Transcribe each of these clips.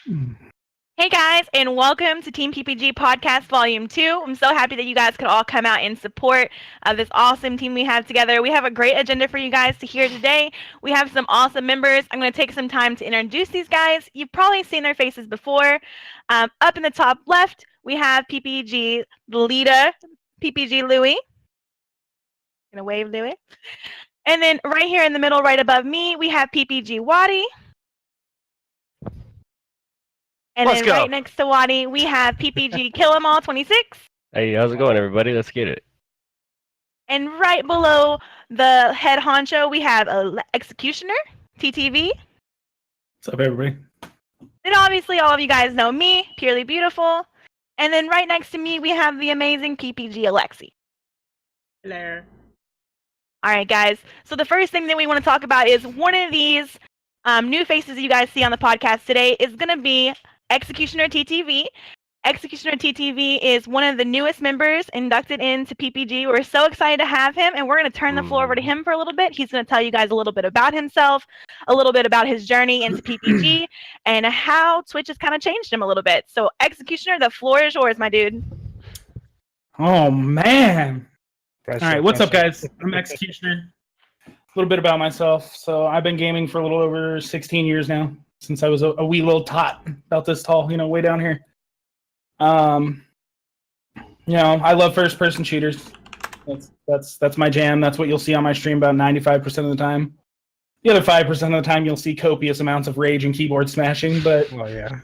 Hey guys, and welcome to Team PPG Podcast Volume 2. I'm so happy that you guys could all come out in support of this awesome team we have together. We have a great agenda for you guys to hear today. We have some awesome members. I'm going to take some time to introduce these guys. You've probably seen their faces before. Up in the top left, we have PPG leader, PPG Louie. Gonna wave, Louie. And then right here in the middle, right above me, we have PPG Wadi. And then right next to Wadi, we have PPG Killumall 26. Hey, how's it going, everybody? Let's get it. And right below the head honcho, we have Executioner, TTV. What's up, everybody? And obviously, all of you guys know me, Purely Beautiful. And then right next to me, we have the amazing PPG Alexi. Hello. All right, guys. So the first thing that we want to talk about is one of these new faces you guys see on the podcast today is going to be Executioner TTV. Executioner TTV is one of the newest members inducted into PPG. We're so excited to have him, and we're going to turn the floor over to him for a little bit. He's going to tell you guys a little bit about himself, a little bit about his journey into PPG, and how Twitch has kind of changed him a little bit. So, Executioner, the floor is yours, my dude. Oh, man. All right, what's up, guys? I'm Executioner. A little bit about myself. So I've been gaming for a little over 16 years now, since I was a wee little tot, about this tall, way down here. I love first-person shooters. That's my jam. That's what you'll see on my stream about 95% of the time. The other 5% of the time, you'll see copious amounts of rage and keyboard smashing, but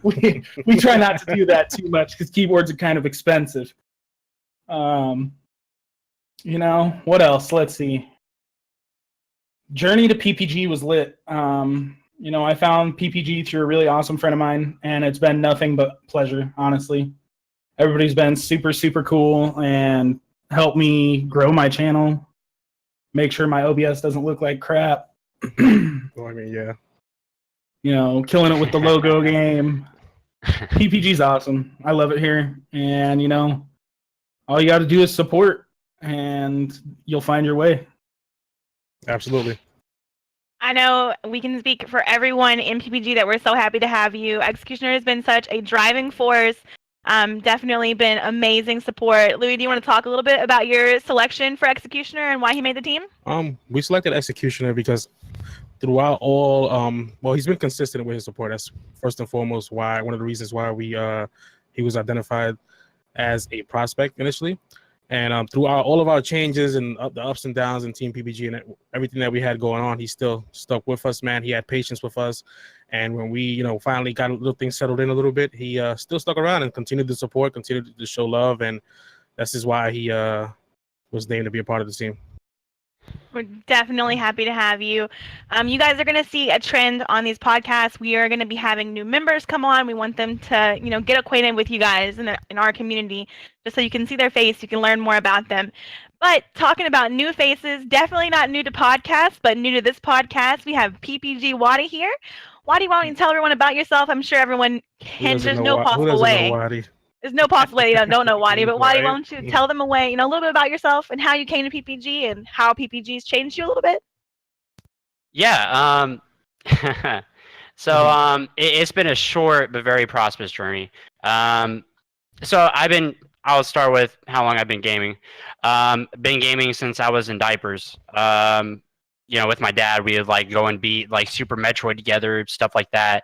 we try not to do that too much because keyboards are kind of expensive. What else? Let's see. Journey to PPG was lit. I found PPG through a really awesome friend of mine, and it's been nothing but pleasure, honestly. Everybody's been super, super cool and helped me grow my channel, make sure my OBS doesn't look like crap. Yeah. Killing it with the logo game. PPG's awesome. I love it here. And, all you got to do is support, and you'll find your way. Absolutely. I know we can speak for everyone in PPG that we're so happy to have you. Executioner has been such a driving force. Definitely been amazing support. Louis, do you want to talk a little bit about your selection for Executioner and why he made the team? We selected Executioner because throughout he's been consistent with his support. That's first and foremost one of the reasons why he was identified as a prospect initially. And throughout all of our changes and the ups and downs in Team PPG and everything that we had going on, he still stuck with us, man. He had patience with us. And when we, finally got a little things settled in a little bit, he still stuck around and continued to support, continued to show love. And this is why he was named to be a part of the team. We're definitely happy to have you. You guys are going to see a trend on these podcasts. We are going to be having new members come on. We want them to, get acquainted with you guys in our community, just so you can see their face, you can learn more about them. But talking about new faces, definitely not new to podcasts, but new to this podcast, we have PPG Wadi here. Wadi, why don't you tell everyone about yourself? I'm sure everyone there's no possible way. There's no possible way you don't know Wadi, but Wadi, why don't you tell them a little bit about yourself and how you came to PPG and how PPG's changed you a little bit? Yeah. It's been a short but very prosperous journey. I'll start with how long I've been gaming. Been gaming since I was in diapers. With my dad, we would go and beat Super Metroid together, stuff like that.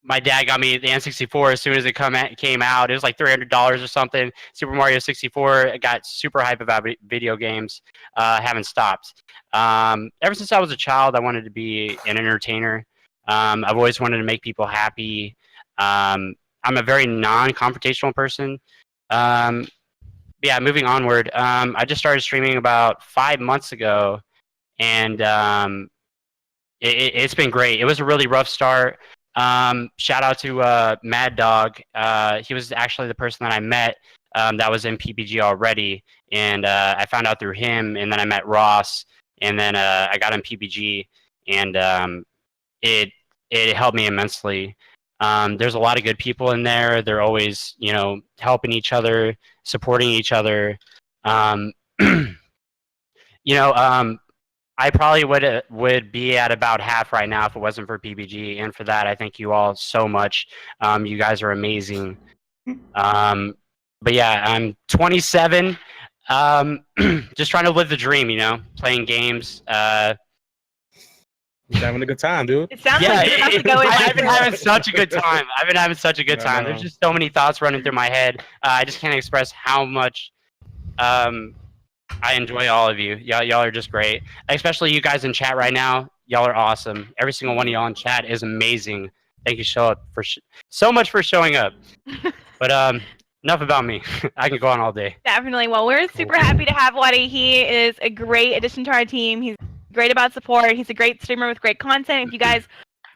My dad got me the N64 as soon as it came out. It was like $300 or something. Super Mario 64. I got super hype about video games. Haven't stopped. Ever since I was a child, I wanted to be an entertainer. I've always wanted to make people happy. I'm a very non-confrontational person. Moving onward. I just started streaming about 5 months ago, and it's been great. It was a really rough start. Shout out to Mad Dog. He was actually the person that I met that was in PPG already, and I found out through him, and then I met Ross, and then I got in PPG, and it helped me immensely. There's a lot of good people in there. They're always, helping each other, supporting each other. I probably would be at about half right now if it wasn't for PPG, and for that I thank you all so much. You guys are amazing. But yeah, I'm 27. Just trying to live the dream, playing games. He's having a good time, dude. It sounds like you're about to go in. I've been having such a good time. I know. There's just so many thoughts running through my head. I just can't express how much I enjoy all of you. Y'all are just great. Especially you guys in chat right now. Y'all are awesome. Every single one of y'all in chat is amazing. Thank you so much for showing up. But enough about me. I can go on all day. Definitely. Well, we're super happy to have Wadi. He is a great addition to our team. He's great about support. He's a great streamer with great content. If you guys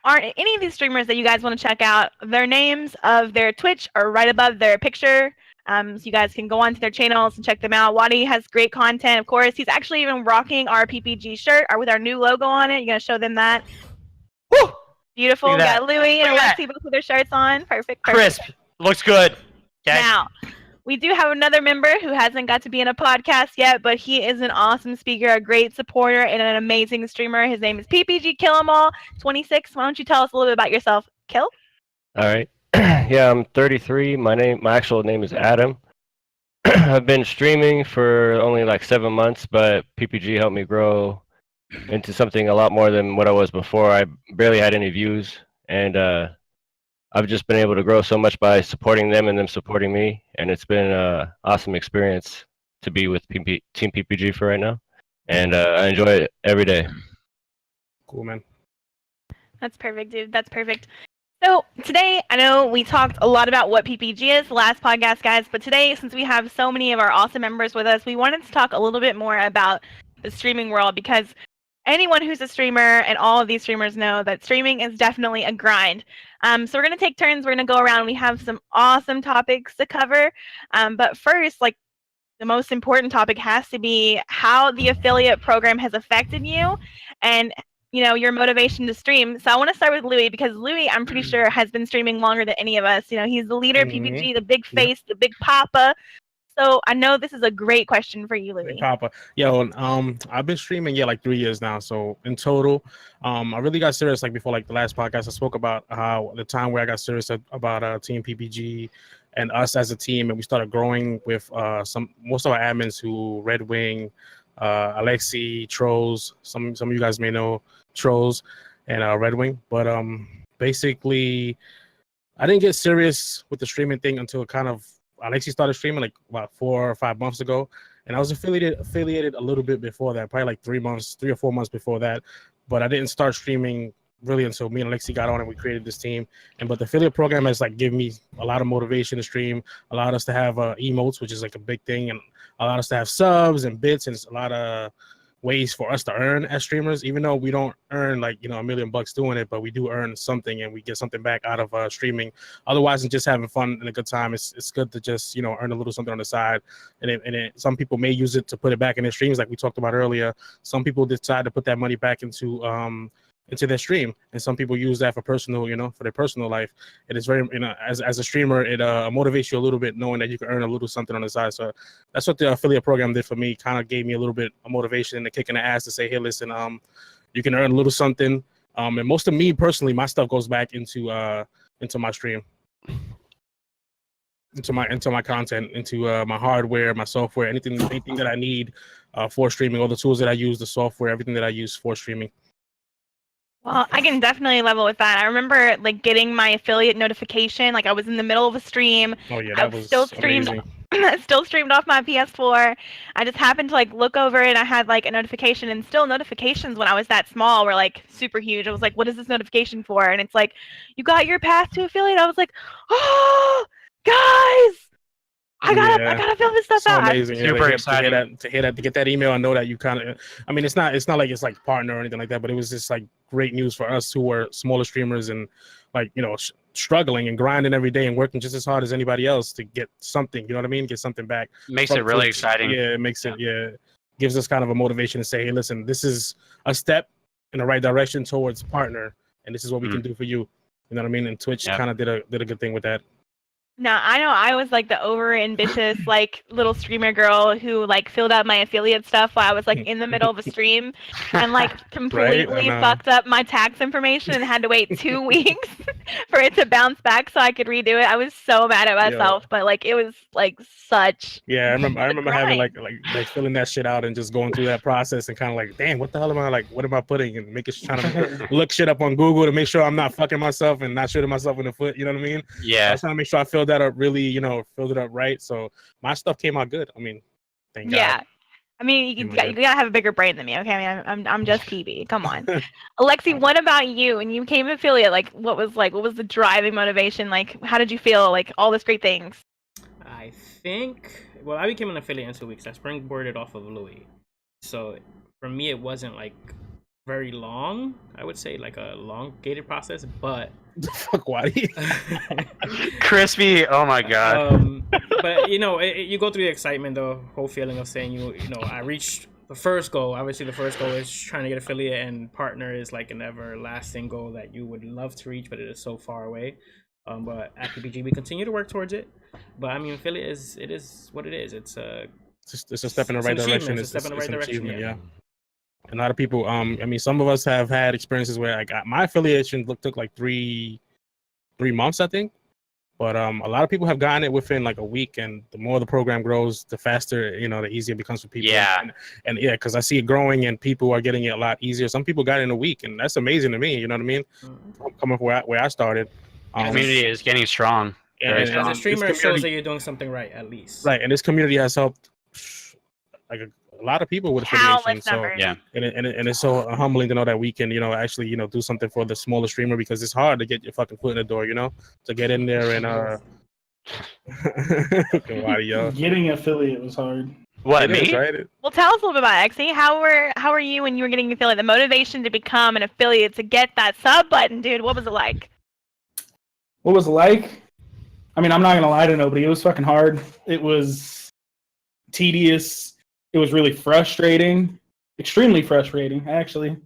aren't any of these streamers that you guys want to check out, their names of their Twitch are right above their picture. So you guys can go onto their channels and check them out. Wadi has great content, of course. He's actually even rocking our PPG shirt with our new logo on it. You're going to show them that. Woo! Beautiful. We got Louie and Alexi both with their shirts on. Perfect. Crisp. Looks good. Okay. Now, we do have another member who hasn't got to be in a podcast yet, but he is an awesome speaker, a great supporter, and an amazing streamer. His name is PPG Killumall, 26. Why don't you tell us a little bit about yourself, Kill? All right. Yeah, I'm 33. My actual name is Adam. I've been streaming for only like 7 months, but PPG helped me grow into something a lot more than what I was before. I barely had any views, and I've just been able to grow so much by supporting them and them supporting me, and it's been an awesome experience to be with Team PPG for right now, and I enjoy it every day. Cool, man. That's perfect, dude. That's perfect. So today, I know we talked a lot about what PPG is, the last podcast, guys, but today, since we have so many of our awesome members with us, we wanted to talk a little bit more about the streaming world, because anyone who's a streamer, and all of these streamers know that streaming is definitely a grind. So we're going to take turns. We're going to go around. We have some awesome topics to cover. But first, like, the most important topic has to be how the affiliate program has affected you and, your motivation to stream. So I want to start with Louie, because Louie, I'm pretty sure, has been streaming longer than any of us. He's the leader of PPG, the big face, the big papa. So I know this is a great question for you, Louie. Papa. I've been streaming like 3 years now. So in total, I really got serious before the last podcast. I spoke about how the time where I got serious about Team PPG and us as a team, and we started growing with most of our admins who Red Wing, Alexi, Trolls. Some of you guys may know Trolls and Red Wing, but basically, I didn't get serious with the streaming thing until Alexi started streaming about 4 or 5 months ago, and I was affiliated a little bit before that, probably 3 or 4 months before that, but I didn't start streaming really until me and Alexi got on and we created this team. But the affiliate program has given me a lot of motivation to stream, allowed us to have emotes, which is a big thing, and allowed us to have subs and bits, and a lot of ways for us to earn as streamers, even though we don't earn $1 million doing it, but we do earn something and we get something back out of streaming. Otherwise than just having fun and a good time, it's good to just earn a little something on the side. And some people may use it to put it back in their streams, like we talked about earlier. Some people decide to put that money back into their stream, and some people use that for personal, for their personal life. It is very, as a streamer, it motivates you a little bit, knowing that you can earn a little something on the side. So that's what the affiliate program did for me. Kind of gave me a little bit of motivation and a kick in the ass to say, hey, listen, you can earn a little something. And most of me personally, my stuff goes back into my stream, into my content, into my hardware, my software, anything that I need for streaming, all the tools that I use, the software, everything that I use for streaming. Well, I can definitely level with that. I remember getting my affiliate notification. I was in the middle of a stream. Oh yeah, that was still streamed. Amazing. Still streamed off my PS4. I just happened to look over and I had a notification, and still notifications when I was that small were super huge. I was like, what is this notification for? And it's you got your path to affiliate. I was like, oh, guys, I gotta fill this stuff out. Amazing. Super exciting to hear that, to get that email and know that you kind of. I mean, it's not like it's partner or anything like that, but it was just great news for us who were smaller streamers and struggling and grinding every day and working just as hard as anybody else to get something. You know what I mean? Get something back. Makes it really exciting. Yeah, it makes it. Yeah, gives us kind of a motivation to say, hey, listen, this is a step in the right direction towards partner, and this is what we can do for you. You know what I mean? And Twitch kind of did a good thing with that. No, I know I was like the over ambitious like little streamer girl who like filled out my affiliate stuff while I was like in the middle of a stream and like Right? And completely fucked up my tax information and had to wait 2 weeks for it to bounce back so I could redo it. I was so mad at Yeah. myself, but like it was like such Yeah, I remember having grind. like filling that shit out and just going through that process and kind of like, damn, what the hell am I like? What am I putting? And trying to look shit up on Google to make sure I'm not fucking myself and not shooting myself in the foot. You know what I mean? I Yeah. was trying to make sure I filled that up really, filled it up right. So my stuff came out good. I mean, thank God. Yeah. I mean, you gotta have a bigger brain than me, okay? I mean, I'm just PB. Come on, Alexi. What about you? When you became affiliate, what was the driving motivation? Like, how did you feel? Like all these great things. I think. Well, I became an affiliate in 2 weeks. I springboarded off of Louis, so for me, it wasn't like very long. I would say like a elongated process, but Fuck Wadi. Crispy. Oh my god. But you go through the excitement, the whole feeling of saying I reached the first goal. Obviously, the first goal is trying to get affiliate, and partner is like an everlasting goal that you would love to reach, but it is so far away. But at PPG, we continue to work towards it. But I mean, affiliate is what it is. It's a step in the right direction. It's a step in the right direction. Yeah. A lot of people. I mean, some of us have had experiences where I got my affiliation took like three months, I think. But a lot of people have gotten it within like a week, and the more the program grows, the faster, the easier it becomes for people. Yeah. And yeah, because I see it growing, and people are getting it a lot easier. Some people got it in a week, and that's amazing to me. You know what I mean? Coming from where I started. The community is getting strong. And as a streamer, it shows that you're doing something right, at least. Right, and this community has helped like a lot of people with affiliation. So yeah, and it's so humbling to know that we can, actually, do something for the smaller streamer, because it's hard to get your fucking foot in the door, to get in there and Getting affiliate was hard. What, me? Right? Well, tell us a little bit about Exy. How were you when you were getting affiliate? The motivation to become an affiliate, to get that sub button, dude. What was it like? What was it like? I mean, I'm not gonna lie to nobody. It was fucking hard. It was tedious. It was really frustrating. Extremely frustrating, actually.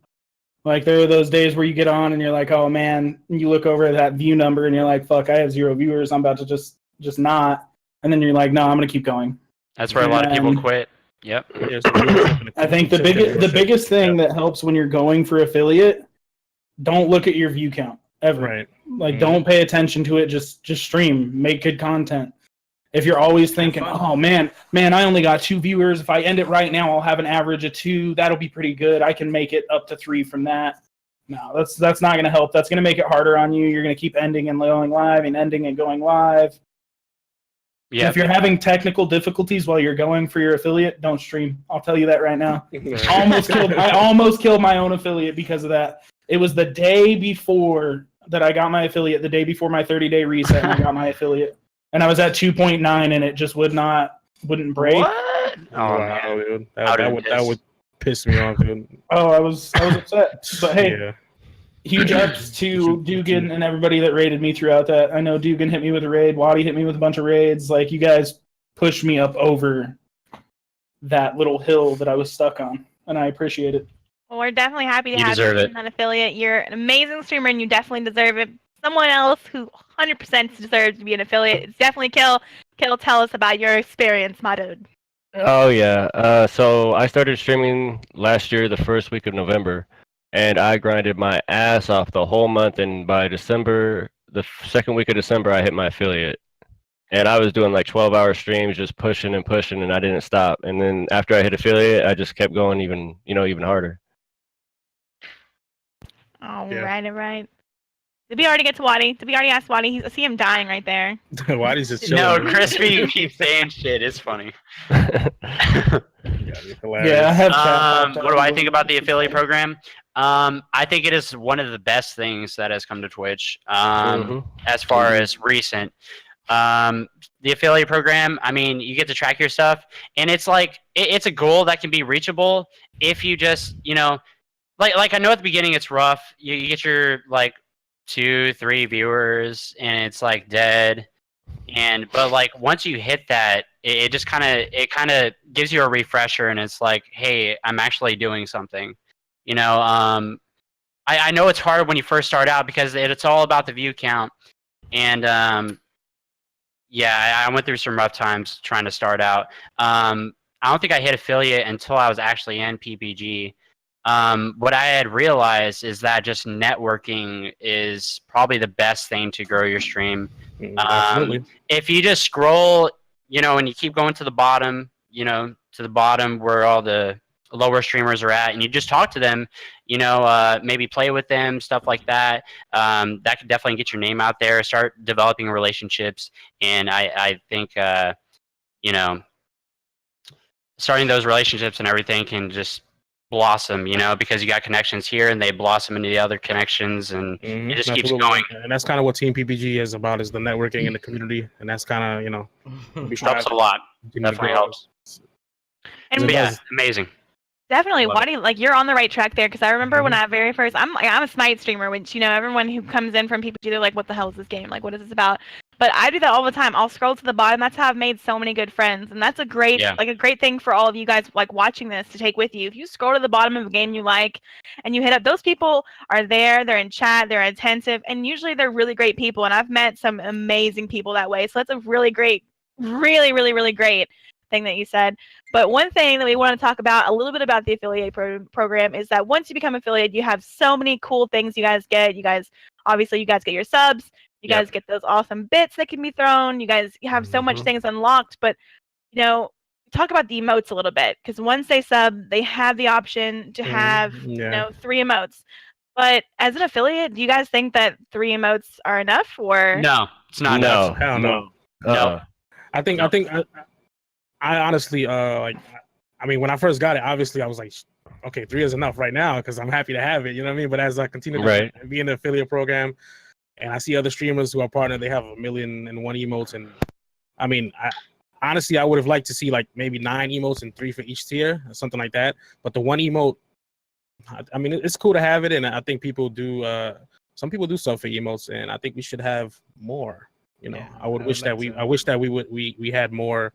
Like, there are those days where you get on and you're like, oh man, and you look over at that view number and you're like, fuck, I have 0 viewers. I'm about to just not. And then you're like, no, I'm gonna keep going. That's where a lot of people quit. Yep. I think the biggest thing that helps when you're going for affiliate, don't look at your view count ever. Right. Like, don't pay attention to it. Just stream, make good content. If you're always thinking, oh man, I only got 2 viewers. If I end it right now, I'll have an average of 2. That'll be pretty good. I can make it up to 3 from that. No, that's not going to help. That's going to make it harder on you. You're going to keep ending and going live and ending and going live. Yeah. If you're having technical difficulties while you're going for your affiliate, don't stream. I'll tell you that right now. I almost killed my own affiliate because of that. It was the day before that I got my affiliate, the day before my 30-day reset, and I got my affiliate. And I was at 2.9 and it just wouldn't break. What? Oh, wow, dude. That would piss me off, dude. Oh, I was upset. But hey, huge ups to Dugan and everybody that raided me throughout that. I know Dugan hit me with a raid. Wadi hit me with a bunch of raids. Like, you guys pushed me up over that little hill that I was stuck on. And I appreciate it. Well, we're definitely happy to have you as an affiliate. You're an amazing streamer and you definitely deserve it. Someone else who 100% deserves to be an affiliate. It's definitely Kill. Kill, tell us about your experience, my dude. Oh, yeah. So I started streaming last year, the first week of November, and I grinded my ass off the whole month. And by December, the second week of December, I hit my affiliate. And I was doing like 12-hour streams, just pushing, and I didn't stop. And then after I hit affiliate, I just kept going even harder. All right. Did we already get to Wadi? Did we already ask Wadi? I see him dying right there. Wadi's just chilling. No, Crispy keeps saying shit. It's funny. Yeah, I have. What do I think about the affiliate program? I think it is one of the best things that has come to Twitch. As far as recent, the affiliate program. I mean, you get to track your stuff, and it's like it's a goal that can be reachable if you just like I know at the beginning it's rough. You get your 2-3 viewers and it's like dead, but like once you hit that, it just kind of gives you a refresher, and it's like, hey, I'm actually doing something. I know it's hard when you first start out because it's all about the view count, and Yeah, I went through some rough times trying to start out. I don't think I hit affiliate until I was actually in PPG. What I had realized is that just networking is probably the best thing to grow your stream. Absolutely. If you just scroll, and you keep going to the bottom, to the bottom where all the lower streamers are at, and you just talk to them, maybe play with them, stuff like that. That could definitely get your name out there, start developing relationships. And I think, starting those relationships and everything can just blossom, because you got connections here and they blossom into the other connections, and it just keeps going. And that's kind of what Team PPG is about, is the networking in the community. And that's kind of, helps a lot. Definitely helps. And yeah, amazing. Definitely, Wadi, like you're on the right track there, because I remember when I very first, I'm a Smite streamer, which everyone who comes in from PPG, they're like, what the hell is this game? Like, what is this about? But I do that all the time. I'll scroll to the bottom. That's how I've made so many good friends, and that's a great a great thing for all of you guys like watching this to take with you. If you scroll to the bottom of a game you like, and you hit up, those people are there. They're in chat. They're attentive, and usually they're really great people. And I've met some amazing people that way. So that's a really great, really, really, really great thing that you said. But one thing that we want to talk about a little bit about the affiliate program is that once you become affiliate, you have so many cool things you guys get. You guys get your subs. You guys get those awesome bits that can be thrown. You guys have so much things unlocked. But talk about the emotes a little bit, because once they sub, they have the option to have 3 emotes. But as an affiliate, do you guys think that 3 emotes are enough, or no? It's not enough. Hell no. No. I honestly, when I first got it, obviously I was like, okay, 3 is enough right now because I'm happy to have it. You know what I mean? But as I continue to be in the affiliate program, and I see other streamers who are partnered, they have 1,000,001 emotes, and honestly, I would have liked to see like maybe 9 emotes and 3 for each tier, or something like that. But the 1 emote, it's cool to have it, and I think people do. Some people do sub for emotes, and I think we should have more. I wish that we had more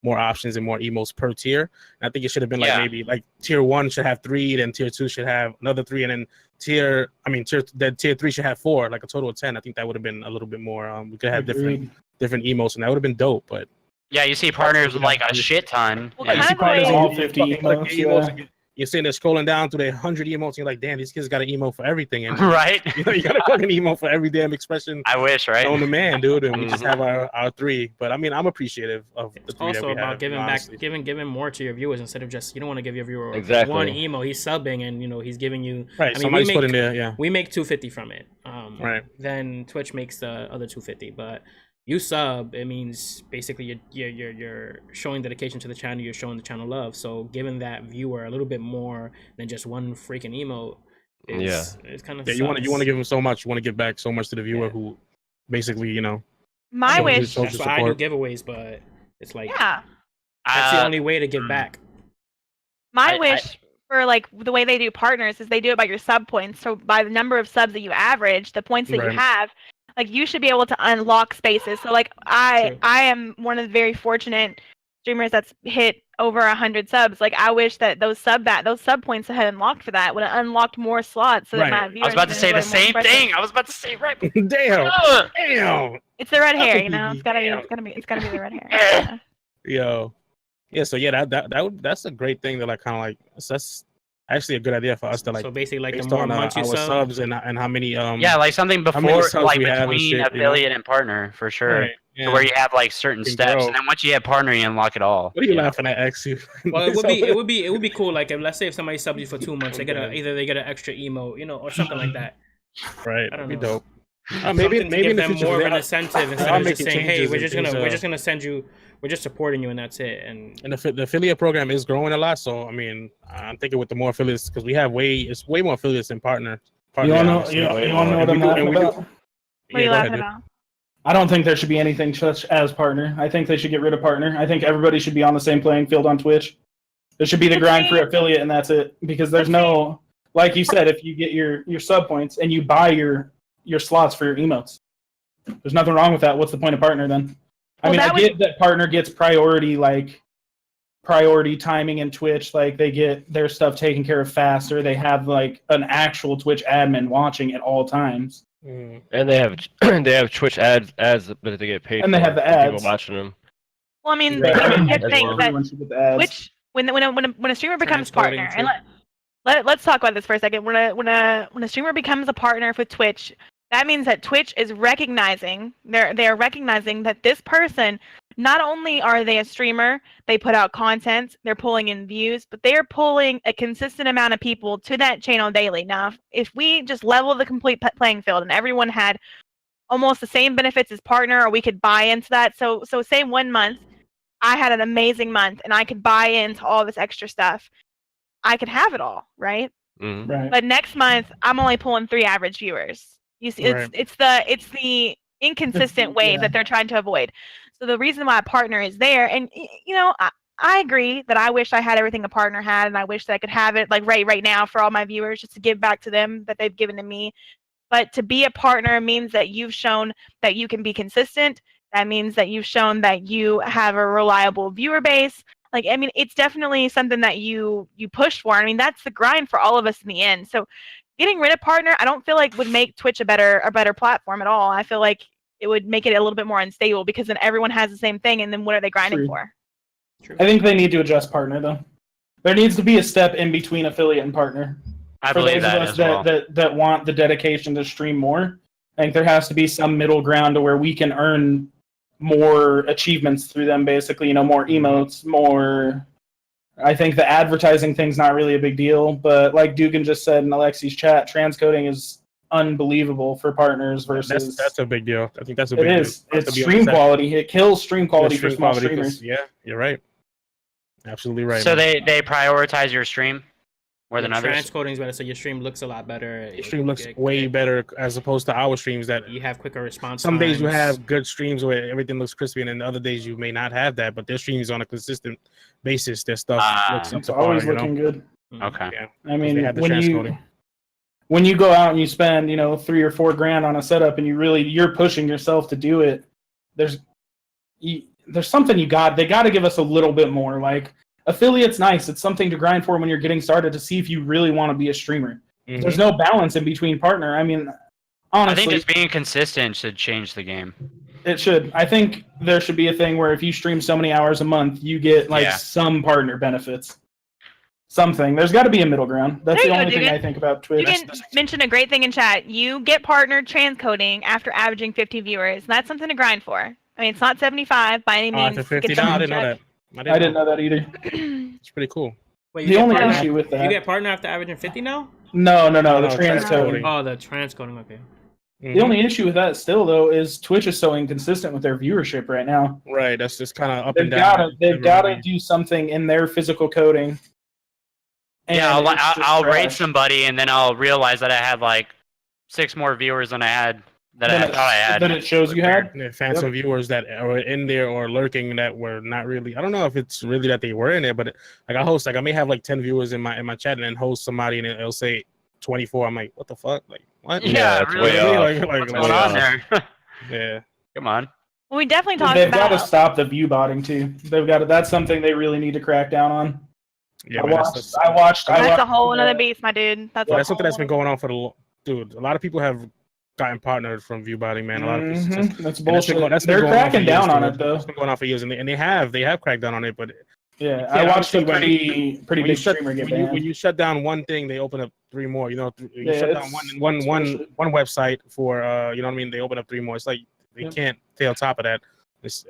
options and more emotes per tier. And I think it should have been maybe like tier 1 should have 3, then tier 2 should have another 3, and then tier 3 should have 4, like a total of 10. I think that would have been a little bit more. We could have different emotes, and that would have been dope. But yeah, you see partners with like a shit ton. Well, you see partners all 50 emotes. You're sitting there scrolling down through the 100 emotes, and you're like, damn, these kids got an emote for everything. And right? You got a fucking emote for every damn expression. I wish, right? On demand, dude. And we just have our 3. But I'm appreciative of the 3 also that we about have, giving honestly. back, giving more to your viewers instead of just, you don't want to give your viewer Exactly. 1 emo. He's subbing, and he's giving you. Right. Somebody's put in there. Yeah. We make $250 from it. Right. Then Twitch makes the other $250, but. You sub, it means basically you're showing dedication to the channel, you're showing the channel love. So giving that viewer a little bit more than just 1 freaking emote, it's kind of you want to give them so much, you want to give back so much to the viewer who basically my wish. That's why I do giveaways, but it's like that's the only way to give back. My wish for like the way they do partners is they do it by your sub points. So by the number of subs that you average, the points that you have. Like, you should be able to unlock spaces. So, like, I am one of the very fortunate streamers that's hit over 100 subs. Like, I wish that those sub points that had unlocked for that would have unlocked more slots so that my viewers. I was about to say the same thing. I was about to say right. Damn. It's the red hair, It's gotta be the red hair. Yo. Yeah. So that's a great thing that kind of like that's actually a good idea for us to like. So basically, like the more months you sub, subs and how many like something before, like between affiliate and partner for sure. Right. Yeah. Where you have like certain steps, and then once you have partner, you unlock it all. What are you laughing at, X? Well, it would be cool. Like, let's say if somebody subs you for 2 months, they get an extra emo, or something like that. Right. I don't know. Be dope. Maybe give them more of an incentive instead of just saying, "Hey, we're just gonna send you, we're just supporting you, and that's it." And the affiliate program is growing a lot, so I'm thinking with the more affiliates, because we have way more affiliates than partner. You want to know what I'm laughing about? What are you laughing about? I don't think there should be anything such as partner. I think they should get rid of partner. I think everybody should be on the same playing field on Twitch. There should be the grind for affiliate, and that's it. Because there's no, like you said, if you get your sub points and you buy your slots for your emotes, there's nothing wrong with that. What's the point of partner then? I get that partner gets priority timing in Twitch, like they get their stuff taken care of faster. They have like an actual Twitch admin watching at all times. And they have they have Twitch ads that they get paid And for. they have the People ads. watching them. Well, I mean, Yeah, I mean, you have to think that everyone should get the ads. Twitch, when a streamer becomes Transcoding, partner, and let's talk about this for a second. When a streamer becomes a partner with Twitch, that means that Twitch is recognizing they are recognizing that this person, not only are they a streamer, they put out content, they're pulling in views, but they are pulling a consistent amount of people to that channel daily. Now, if we just level the complete playing field and everyone had almost the same benefits as partner, or we could buy into that. So say 1 month, I had an amazing month and I could buy into all this extra stuff. I could have it all, right? Mm-hmm. Right. But next month, I'm only pulling 3 average viewers. You see, it's the inconsistent ways that they're trying to avoid. So the reason why a partner is there, and I agree that I wish I had everything a partner had, and I wish that I could have it like right now for all my viewers, just to give back to them that they've given to me. But to be a partner means that you've shown that you can be consistent. That means that you've shown that you have a reliable viewer base. Like, I mean, it's definitely something that you push for. I mean, that's the grind for all of us in the end. So getting rid of partner, I don't feel like would make Twitch a better platform at all. I feel like it would make it a little bit more unstable, because then everyone has the same thing, and then what are they grinding for? I think they need to adjust partner, though. There needs to be a step in between affiliate and partner. I For believe those that of us as well. that want the dedication to stream more, I think there has to be some middle ground to where we can earn more achievements through them, basically, more emotes, more. I think the advertising thing's not really a big deal, but like Dugan just said in Alexi's chat, transcoding is unbelievable for partners versus. That's a big deal. I think that's a big It deal. is. It's stream quality. It kills stream quality for small quality, streamers. yeah, you're right. Absolutely right. So man. they prioritize your stream more than others. Transcoding is better, so your stream looks a lot better. Your stream looks way better as opposed to our streams that you have quicker response. Some days you times. have good streams where everything looks crispy, and then other days you may not have that. But their streams on a consistent basis, their stuff looks It's always looking good. Okay. Yeah. I mean, when you go out and you spend, $3 or $4 grand on a setup, and you're pushing yourself to do it, there's something they got to give us a little bit more. Like, affiliate's nice. It's something to grind for when you're getting started to see if you really want to be a streamer. Mm-hmm. There's no balance in between partner. I mean, honestly, I think just being consistent should change the game. It should. I think there should be a thing where if you stream so many hours a month, you get some partner benefits. Something. There's got to be a middle ground. That's the only thing I think about Twitch. You mentioned a great thing in chat. You get partnered transcoding after averaging 50 viewers. That's something to grind for. I mean, it's not 75 by any means. After 50, no, I didn't know that. I didn't know that either. It's pretty cool. Wait, the only issue with that. You get partner after averaging 50 now? No, the transcoding. Oh, the transcoding, okay. Mm-hmm. The only issue with that still, though, is Twitch is so inconsistent with their viewership right now. Right, that's just kind of up and down. They've got to do something in their physical coding. Yeah, I'll rate somebody, and then I'll realize that I have like 6 more viewers than I had that I thought I had. Then it shows you had phantom viewers that are in there or lurking that were not really. I don't know if it's really that they were in there, but like I host, like I may have like 10 viewers in my chat, and then host somebody, and it'll say 24. I'm like, what the fuck? Like what? Yeah, that's really? way off. What's going on there? Yeah, come on. Well, we definitely talked They've about. got to stop the view botting too. That's something they really need to crack down on. Yeah, I watched. That's a whole another beast, my dude. That's something that's been going on for dude. A lot of people have gotten partnered from view botting, man. A lot of people. That's bullshit. They're cracking down on it, though. It's been going on for years, and they have cracked down on it. But yeah, I watched a pretty big streamer get banned. When you shut down one thing, they open up 3 more. You shut down one website for you know what I mean. They open up 3 more. It's like they can't stay on top of that,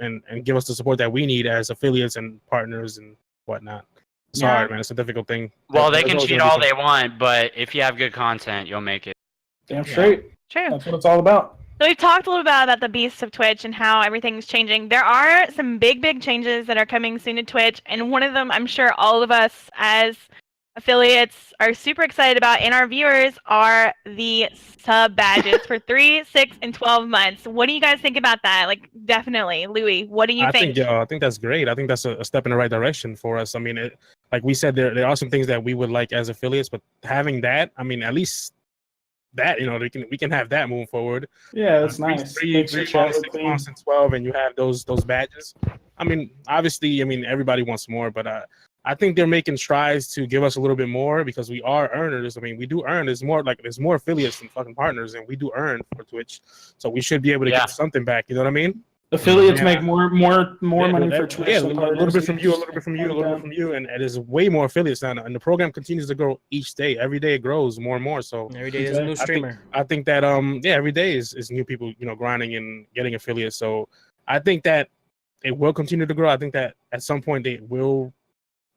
and give us the support that we need as affiliates and partners and whatnot. It's hard, man. It's a difficult thing. Well, they can cheat all they want, but if you have good content, you'll make it. Damn straight. True. That's what it's all about. So we've talked a little bit about the beasts of Twitch and how everything's changing. There are some big changes that are coming soon to Twitch, and one of them I'm sure all of us as affiliates are super excited about, and our viewers are the sub badges for 3, 6, and 12 months. What do you guys think about that? Like, definitely. Louis, what do you think? I think that's great. I think that's a step in the right direction for us. I mean, like we said, there are some things that we would like as affiliates, but having that, I mean, at least that, we can have that moving forward. Yeah, that's nice. 3 months, 6 months, and 12, and you have those badges. I mean, obviously, everybody wants more, but I think they're making strides to give us a little bit more because we are earners. I mean, we do earn. There's more affiliates than fucking partners, and we do earn for Twitch. So we should be able to get something back. You know what I mean? Affiliates make more money for Twitch. Yeah, a little bit from you, a little bit from you, a little bit from you, and there's way more affiliates now. And the program continues to grow each day. Every day it grows more and more. So every day there's a new streamer. I think that every day is new people, grinding and getting affiliates. So I think that it will continue to grow. I think that at some point they will,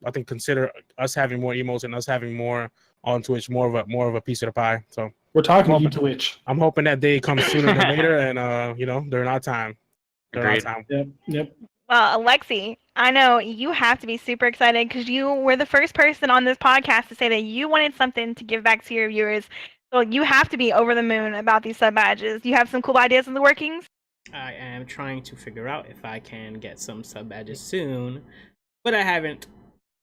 I think, consider us having more emotes and us having more on Twitch, more of a piece of the pie. So we're talking to Twitch. I'm hoping that day comes sooner than later, and during our time. Yep. Well, Alexi, I know you have to be super excited because you were the first person on this podcast to say that you wanted something to give back to your viewers. So you have to be over the moon about these sub badges. You have some cool ideas in the workings? I am trying to figure out if I can get some sub badges soon, but I haven't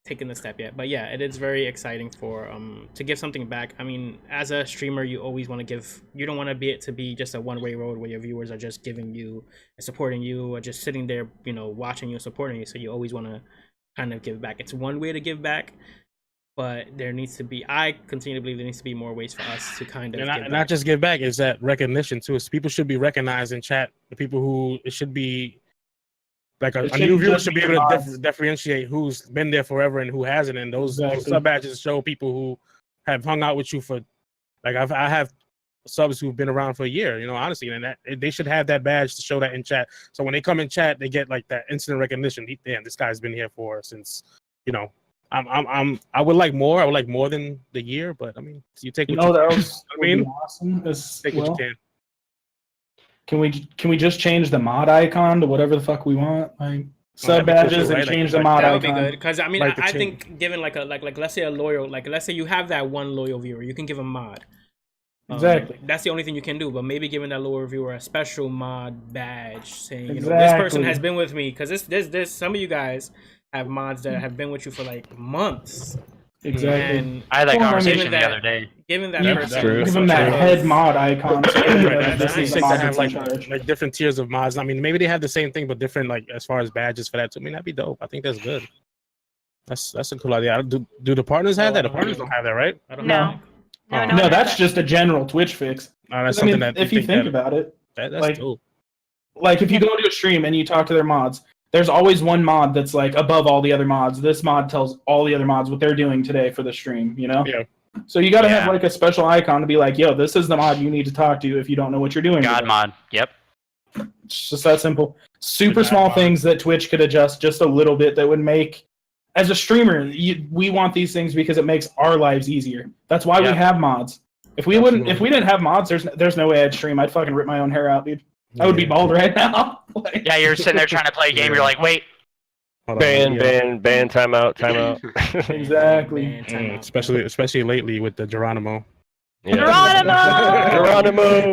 taken the step yet. But yeah, it is very exciting for to give something back. I mean, as a streamer, you always want to give. You don't want it to be just a one-way road where your viewers are just giving you and supporting you, or just sitting there, watching you and supporting you. So you always want to kind of give back. It's one way to give back, but there needs to be. I continue to believe there needs to be more ways for us to kind of not just give back. Is that recognition too? Is people should be recognized in chat. The people who it should be. Like a new viewer should be able to differentiate who's been there forever and who hasn't, and those sub badges show people who have hung out with you for, like I have subs who've been around for a year, honestly, and that they should have that badge to show that in chat. So when they come in chat, they get like that instant recognition. Damn, this guy's been here since, I would like more. I would like more than the year, but I mean, you take what awesome. Take what you can. Can we just change the mod icon to whatever the fuck we want, like sub badges, and change the mod icon? That would be good because I mean, I think giving like let's say a loyal, let's say you have that one loyal viewer, you can give a mod. Exactly. That's the only thing you can do, but maybe giving that loyal viewer a special mod badge saying, this person has been with me, because there's some of you guys have mods that have been with you for like months. Exactly. And I had that conversation the other day. Given that person, give them that head mod icon. So have like different tiers of mods. I mean, maybe they have the same thing, but different, like as far as badges for that. I mean, that'd be dope. I think that's good. That's a cool idea. Do the partners have that? The partners don't have that, right? I don't know. No, that's just a general Twitch fix. That's something that if you think about it, that's dope. Like if you go to a stream and you talk to their mods, there's always one mod that's like above all the other mods. This mod tells all the other mods what they're doing today for the stream, Yeah. So you got to have like a special icon to be like, yo, this is the mod you need to talk to if you don't know what you're doing. God mod. Yep. It's just that simple. Super small things that Twitch could adjust just a little bit that would make, as a streamer, we want these things because it makes our lives easier. That's why we have mods. If we didn't have mods, there's no way I'd stream. I'd fucking rip my own hair out, dude. I would be bald right now. Yeah, you're sitting there trying to play a game. You're like, wait. Ban, timeout. Exactly. Especially lately with the Geronimo. Yeah.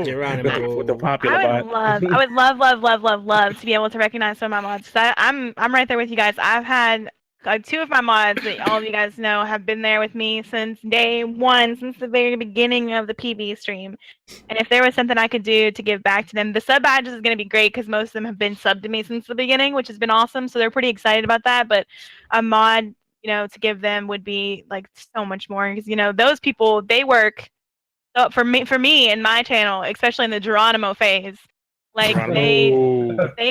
Geronimo. With the popular I would love to be able to recognize some of my mods. I'm right there with you guys. I've had two of my mods that all of you guys know have been there with me since day one, since the very beginning of the PB stream. And if there was something I could do to give back to them, the sub badges is going to be great because most of them have been subbed to me since the beginning, which has been awesome. So they're pretty excited about that. But a mod, to give them would be like so much more because, those people, they work. So for me in my channel, especially in the Geronimo phase, like they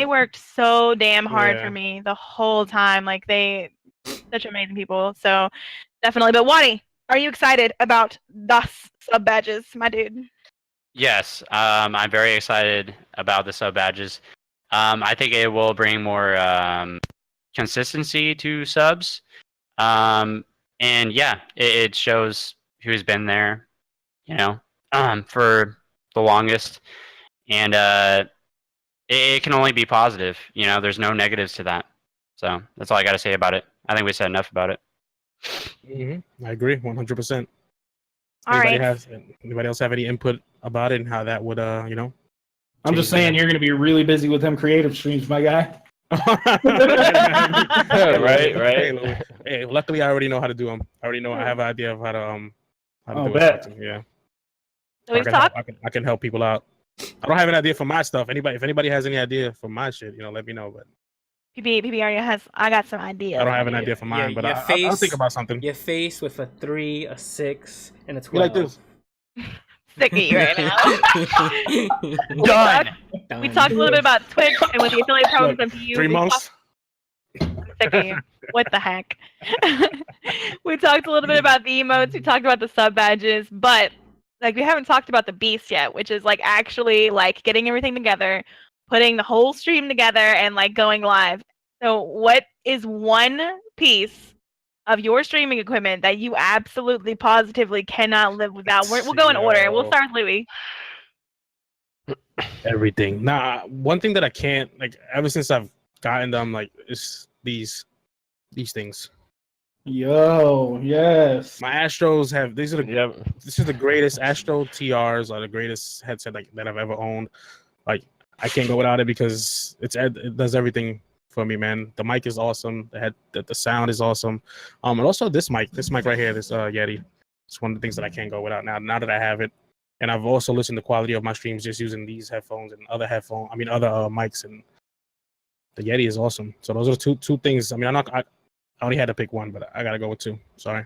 worked so damn hard for me the whole time. Like such amazing people. So definitely. But Wadi, are you excited about the sub badges, my dude? Yes, I'm very excited about the sub badges. I think it will bring more consistency to subs. And yeah, it shows who's been there, for the longest. And it can only be positive. There's no negatives to that. So that's all I got to say about it. I think we said enough about it. Mm-hmm. I agree, 100%. Anybody else have any input about it and how that would, I'm just saying you're going to be really busy with them creative streams, my guy. Right. Hey, luckily I already know how to do them. I already know. I have an idea of how to do it. Yeah. So I can help people out. I don't have an idea for my stuff. If anybody has any idea for my shit, let me know. But PPG has. I got some ideas. I don't have an idea for mine, but I'll think about something. Your face with a 3, a 6, and a 12. You like this? Sick of you right now. Done. We talked a little bit about Twitch and with the affiliate programs of you. 3 months. Sick of you. What the heck? We talked a little bit about the emotes. We talked about the sub badges, but like we haven't talked about the beast yet, which is like actually like getting everything together, putting the whole stream together, and like going live. So, what is one piece of your streaming equipment that you absolutely positively cannot live without? We'll go in order. We'll start with Louis. Everything. Nah, one thing that I can't like ever since I've gotten them like is these things. Yo, yes. My Astros have these are the Yep. this is the greatest Astro TRs are the greatest headset like, that I've ever owned. Like I can't go without it because it does everything for me, man. The mic is awesome. The sound is awesome. And also this mic right here, this Yeti. It's one of the things that I can't go without now that I have it. And I've also listened to the quality of my streams just using these headphones and other mics, and the Yeti is awesome. So those are the two things. I mean, I only had to pick one, but I gotta go with two. Sorry.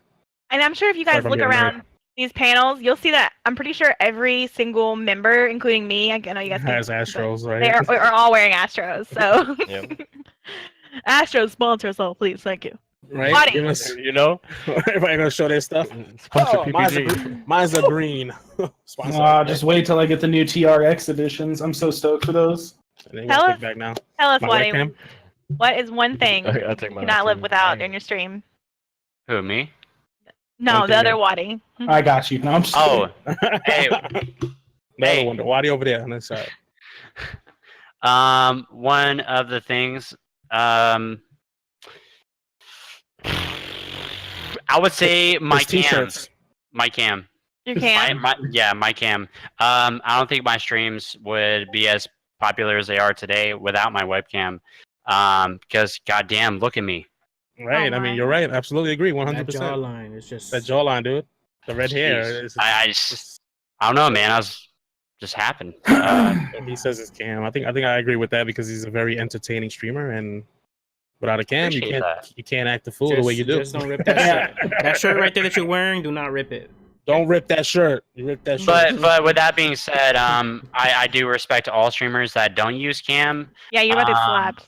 And I'm sure if you guys look around these panels, you'll see that I'm pretty sure every single member, including me, I know you guys has Astros, right? They are all wearing Astros. So Yep. Astros sponsor us all, please. Thank you. Right? Wadi. Give us, You know, everybody gonna show their stuff. sponsor Oh, PPG. mine's a green. Sponsor. Just wait till I get the new TRX editions. I'm so stoked for those. Tell us, back now. Tell us, My Wadi, webcam? what is one thing Okay, I'll you take mine. cannot live too. without in your stream? Who, me? No, One the thing other that- Wadi. I got you. No, I'm just Oh, hey. Another one. The Wadi over there on that side. One of the things, I would say my His cam. t-shirts. My cam. You can. My cam. I don't think my streams would be as popular as they are today without my webcam. Because goddamn, look at me. Right. Oh I mean, my. you're right. Absolutely agree. 100%. That jawline is just. That jawline, dude. The red hair. Jeez. Is, I don't know, man. I was just happened. he says it's cam. I think I agree with that because he's a very entertaining streamer, and without a cam, Appreciate that. you can't act the fool the way you do. Just don't rip that shirt. That shirt right there that you're wearing, do not rip it. Don't rip that shirt. You rip that shirt. But with that being said, I do respect all streamers that don't use cam. Yeah, you're about to get slapped.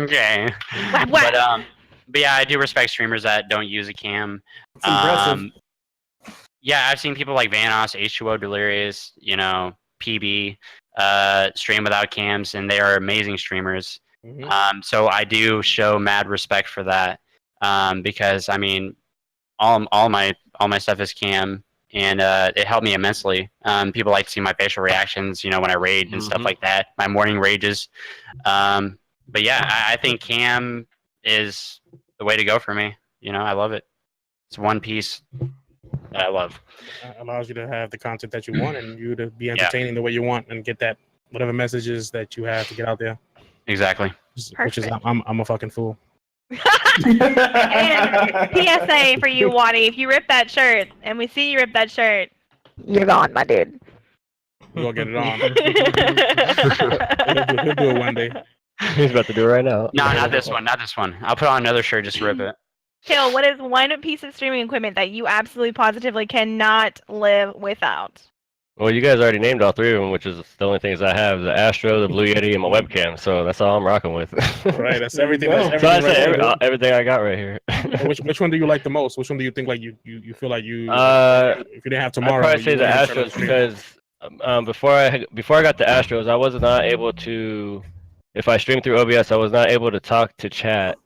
Okay. Whap, whap. But yeah, I do respect streamers that don't use a cam. It's impressive. Yeah, I've seen people like Vanos, H2O, Delirious, PB, stream without cams, and they are amazing streamers. Mhm. So I do show mad respect for that, because I mean, all my stuff is cam, and it helped me immensely. People like to see my facial reactions, when I rage and stuff like that. My morning rages. But yeah, I think cam is the way to go for me. I love it. It's one piece that I love. Allows you to have the content that you want and you to be entertaining the way you want and get that whatever messages that you have to get out there. Exactly. Which is I'm a fucking fool. And PSA for you, Wadi. If you rip that shirt and we see you rip that shirt, you're gone, my dude. We'll get it on. He'll do it one day. He's about to do it right now. No, not this one. Not this one. I'll put on another shirt just to rip it. Kill, what is one piece of streaming equipment that you absolutely positively cannot live without? Well, you guys already named all three of them, which is the only things I have: the Astro, the Blue Yeti, and my webcam. So that's all I'm rocking with. Right, that's everything. That's So I everything, say right there. everything I got right here. Which one do you like the most? Which one do you think like you feel like you if you didn't have I'd tomorrow? probably say you the wouldn't turn on Astros stream? because before I got the Astros, I was not able to. If I streamed through OBS, I was not able to talk to chat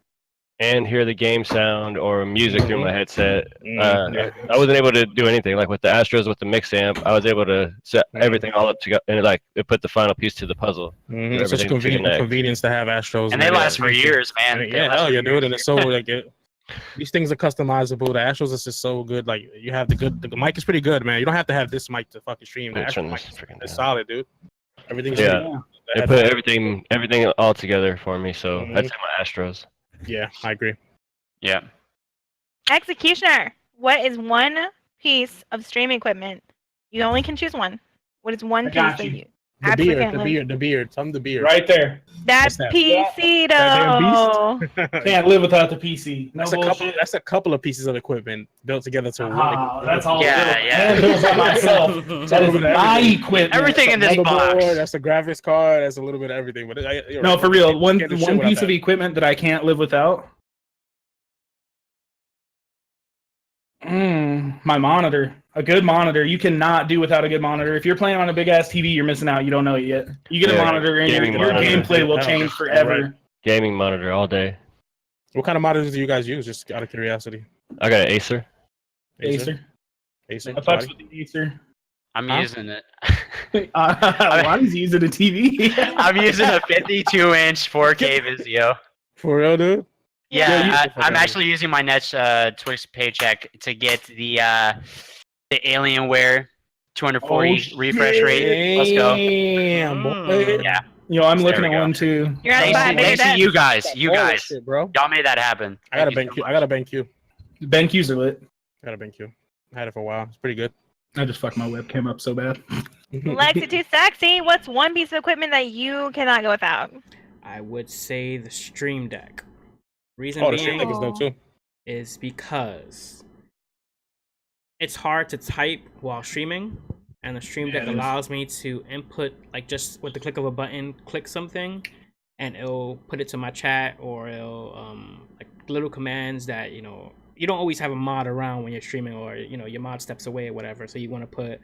and hear the game sound or music through my headset. Yeah. I wasn't able to do anything. Like with the Astros, with the mix amp, I was able to set everything all up together, and it put the final piece to the puzzle. Mhm. It's such a Everything to connect. convenience to have Astros. And they last for years, man. They Yeah, last hell for yeah, dude. years. And it's so like these things are customizable. The Astros is just so good. Like you have the mic is pretty good, man. You don't have to have this mic to fucking stream. The Let's Astro turn mic this is freaking it's down. solid, dude. Everything's Yeah. They put everything all together for me. So Mhm. I'd say my Astros. Yeah, I agree. Yeah. Executioner, what is one piece of streaming equipment? You only can choose one. What is one I piece got that you. you The Absolutely beard, can't the live. beard, the beard. Tell him the beard. Right there. That What's that? PC That damn though. Can't live without the PC. No That's a bullshit. couple. That's a couple of pieces of equipment built together to one. That's all. Yeah, little yeah. handles on myself. That is my equipment. Everything in this box. That's a graphics card. That's a little bit of everything. But you're No, right. for real. You One can't do shit without piece of that. equipment that I can't live without. My monitor. A good monitor. You cannot do without a good monitor. If you're playing on a big ass TV, you're missing out. You don't know it yet. You get a Yeah, monitor and your gaming monitor. gameplay will change forever. Right. Gaming monitor all day. What kind of monitors do you guys use? Just out of curiosity. I got an Acer. Acer. Acer. I fucks with the Acer. I'm using it. Wadi's using a TV. I'm using a 52-inch 4K Vizio. For real, dude? Yeah, I'm actually using my next Twitch paycheck to get the Alienware 240 refresh rate. Let's go. Damn, boy. Yeah. Yo, I'm There looking we at go. one too. You're at Thanks to you guys. You guys. Shit, bro. Y'all made that happen. I got a Thank you BenQ. so I got a BenQ. BenQs are lit. I got a BenQ. I had it for a while. It's pretty good. I just fucked my webcam up so bad. Lexi too sexy. What's one piece of equipment that you cannot go without? I would say the Stream Deck. Reason Oh, the being Stream Deck is dope too. is because it's hard to type while streaming, and the Stream Deck it is. allows me to input, like, just with the click of a button, click something, and it'll put it to my chat, or it'll like little commands that, you know, you don't always have a mod around when you're streaming, or, you know, your mod steps away or whatever, so you want to put,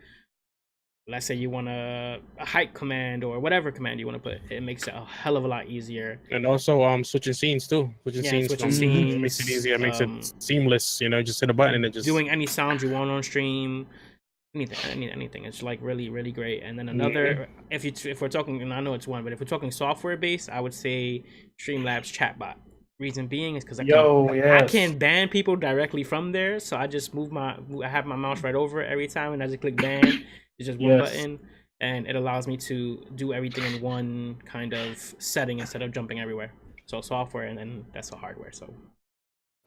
let's say you want a hike command or whatever command you want to put. It makes it a hell of a lot easier. And also switching scenes too. Switching scenes makes it easier, makes it seamless, you know, just hit a button and it just doing any sounds you want on stream, anything. It's like really, really great. And then another, if we're talking, and I know it's one, but if we're talking software based, I would say Streamlabs chatbot. Reason being is because I can ban people directly from there, so I just I have my mouse right over it every time, and I just click ban. It's just one button, and it allows me to do everything in one kind of setting instead of jumping everywhere. So software, and then that's the hardware. So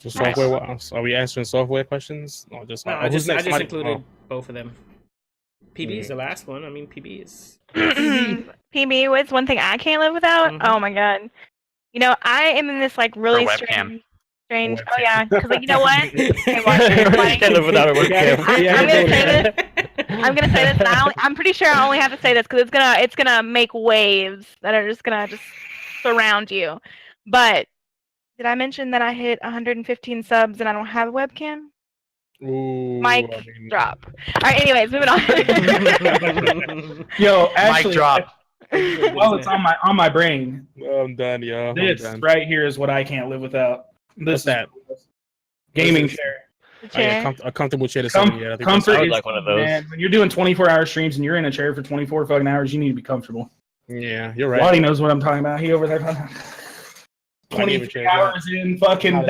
software. What else? Are we answering software questions? Or just I just included both of them. PB is the last one. I mean, PB is PB was one thing I can't live without. Oh my god. You know, I am in this like really strange. Oh yeah, because like, you know what? Hey, Can't live without a webcam. I'm gonna say this. And I'm pretty sure I only have to say this because it's gonna make waves that are just gonna surround you. But did I mention that I hit 115 subs and I don't have a webcam? Ooh, Mic drop. All right. Anyways, moving on. Yo, actually, mic drop. Well, it's on my brain. I'm done, yo. This right here is what I can't live without. This that gaming chair. The chair. Oh, yeah, a comfortable chair to sit in. Yeah, I think Comfort I would is like one of those. Man, when you're doing 24-hour streams and you're in a chair for 24 fucking hours, you need to be comfortable. yeah, you're right. Wadi knows what I'm talking about. He over there. 23 hours in fucking.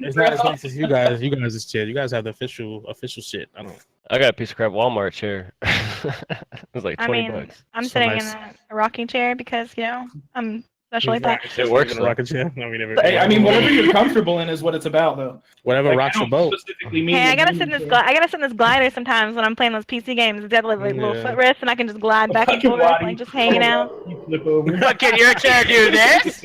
It's not as nice as you guys. You guys' chair. You guys have the official shit. I don't. I got a piece of crap Walmart chair. It was like 20 bucks. I'm So sitting nice. in a rocking chair because, you know, I'm special like that. It works, in a rocket chair. Hey, I mean, whatever you're comfortable in is what it's about, though. Whatever Like, rocks I your don't boat. specifically mean Hey, I gotta the sit in this. gaming chair. I gotta sit in this glider sometimes when I'm playing those PC games. It's got like little Yeah. footrest, and I can just glide back and Fucking forth, Wadi. like just hanging out. You flip over. But can your chair do this?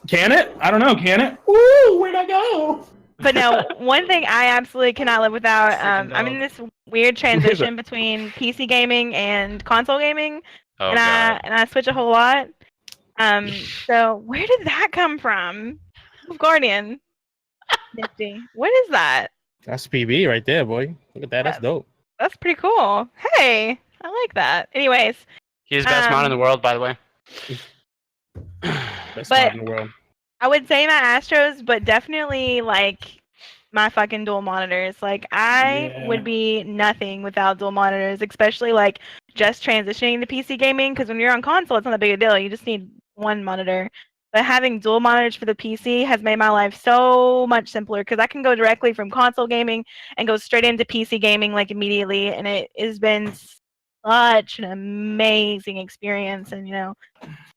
Can it? I don't know. Can it? Ooh, where'd I go? But no, one thing I absolutely cannot live without. Freaking I'm in this weird transition between PC gaming and console gaming, Oh, and God. I switch a whole lot. So where did that come from? Guardian. Nifty. What is that? That's PB right there, boy. Look at that. That's dope. That's pretty cool. Hey, I like that. Anyways, He's the best mod in the world, by the way. Best But- mod in the world. I would say my Astros, but definitely like my fucking dual monitors. Like I Yeah. would be nothing without dual monitors, especially like just transitioning to PC gaming. Because when you're on console, it's not a big a deal. You just need one monitor. But having dual monitors for the PC has made my life so much simpler because I can go directly from console gaming and go straight into PC gaming like immediately, and it has been such an amazing experience. And you know.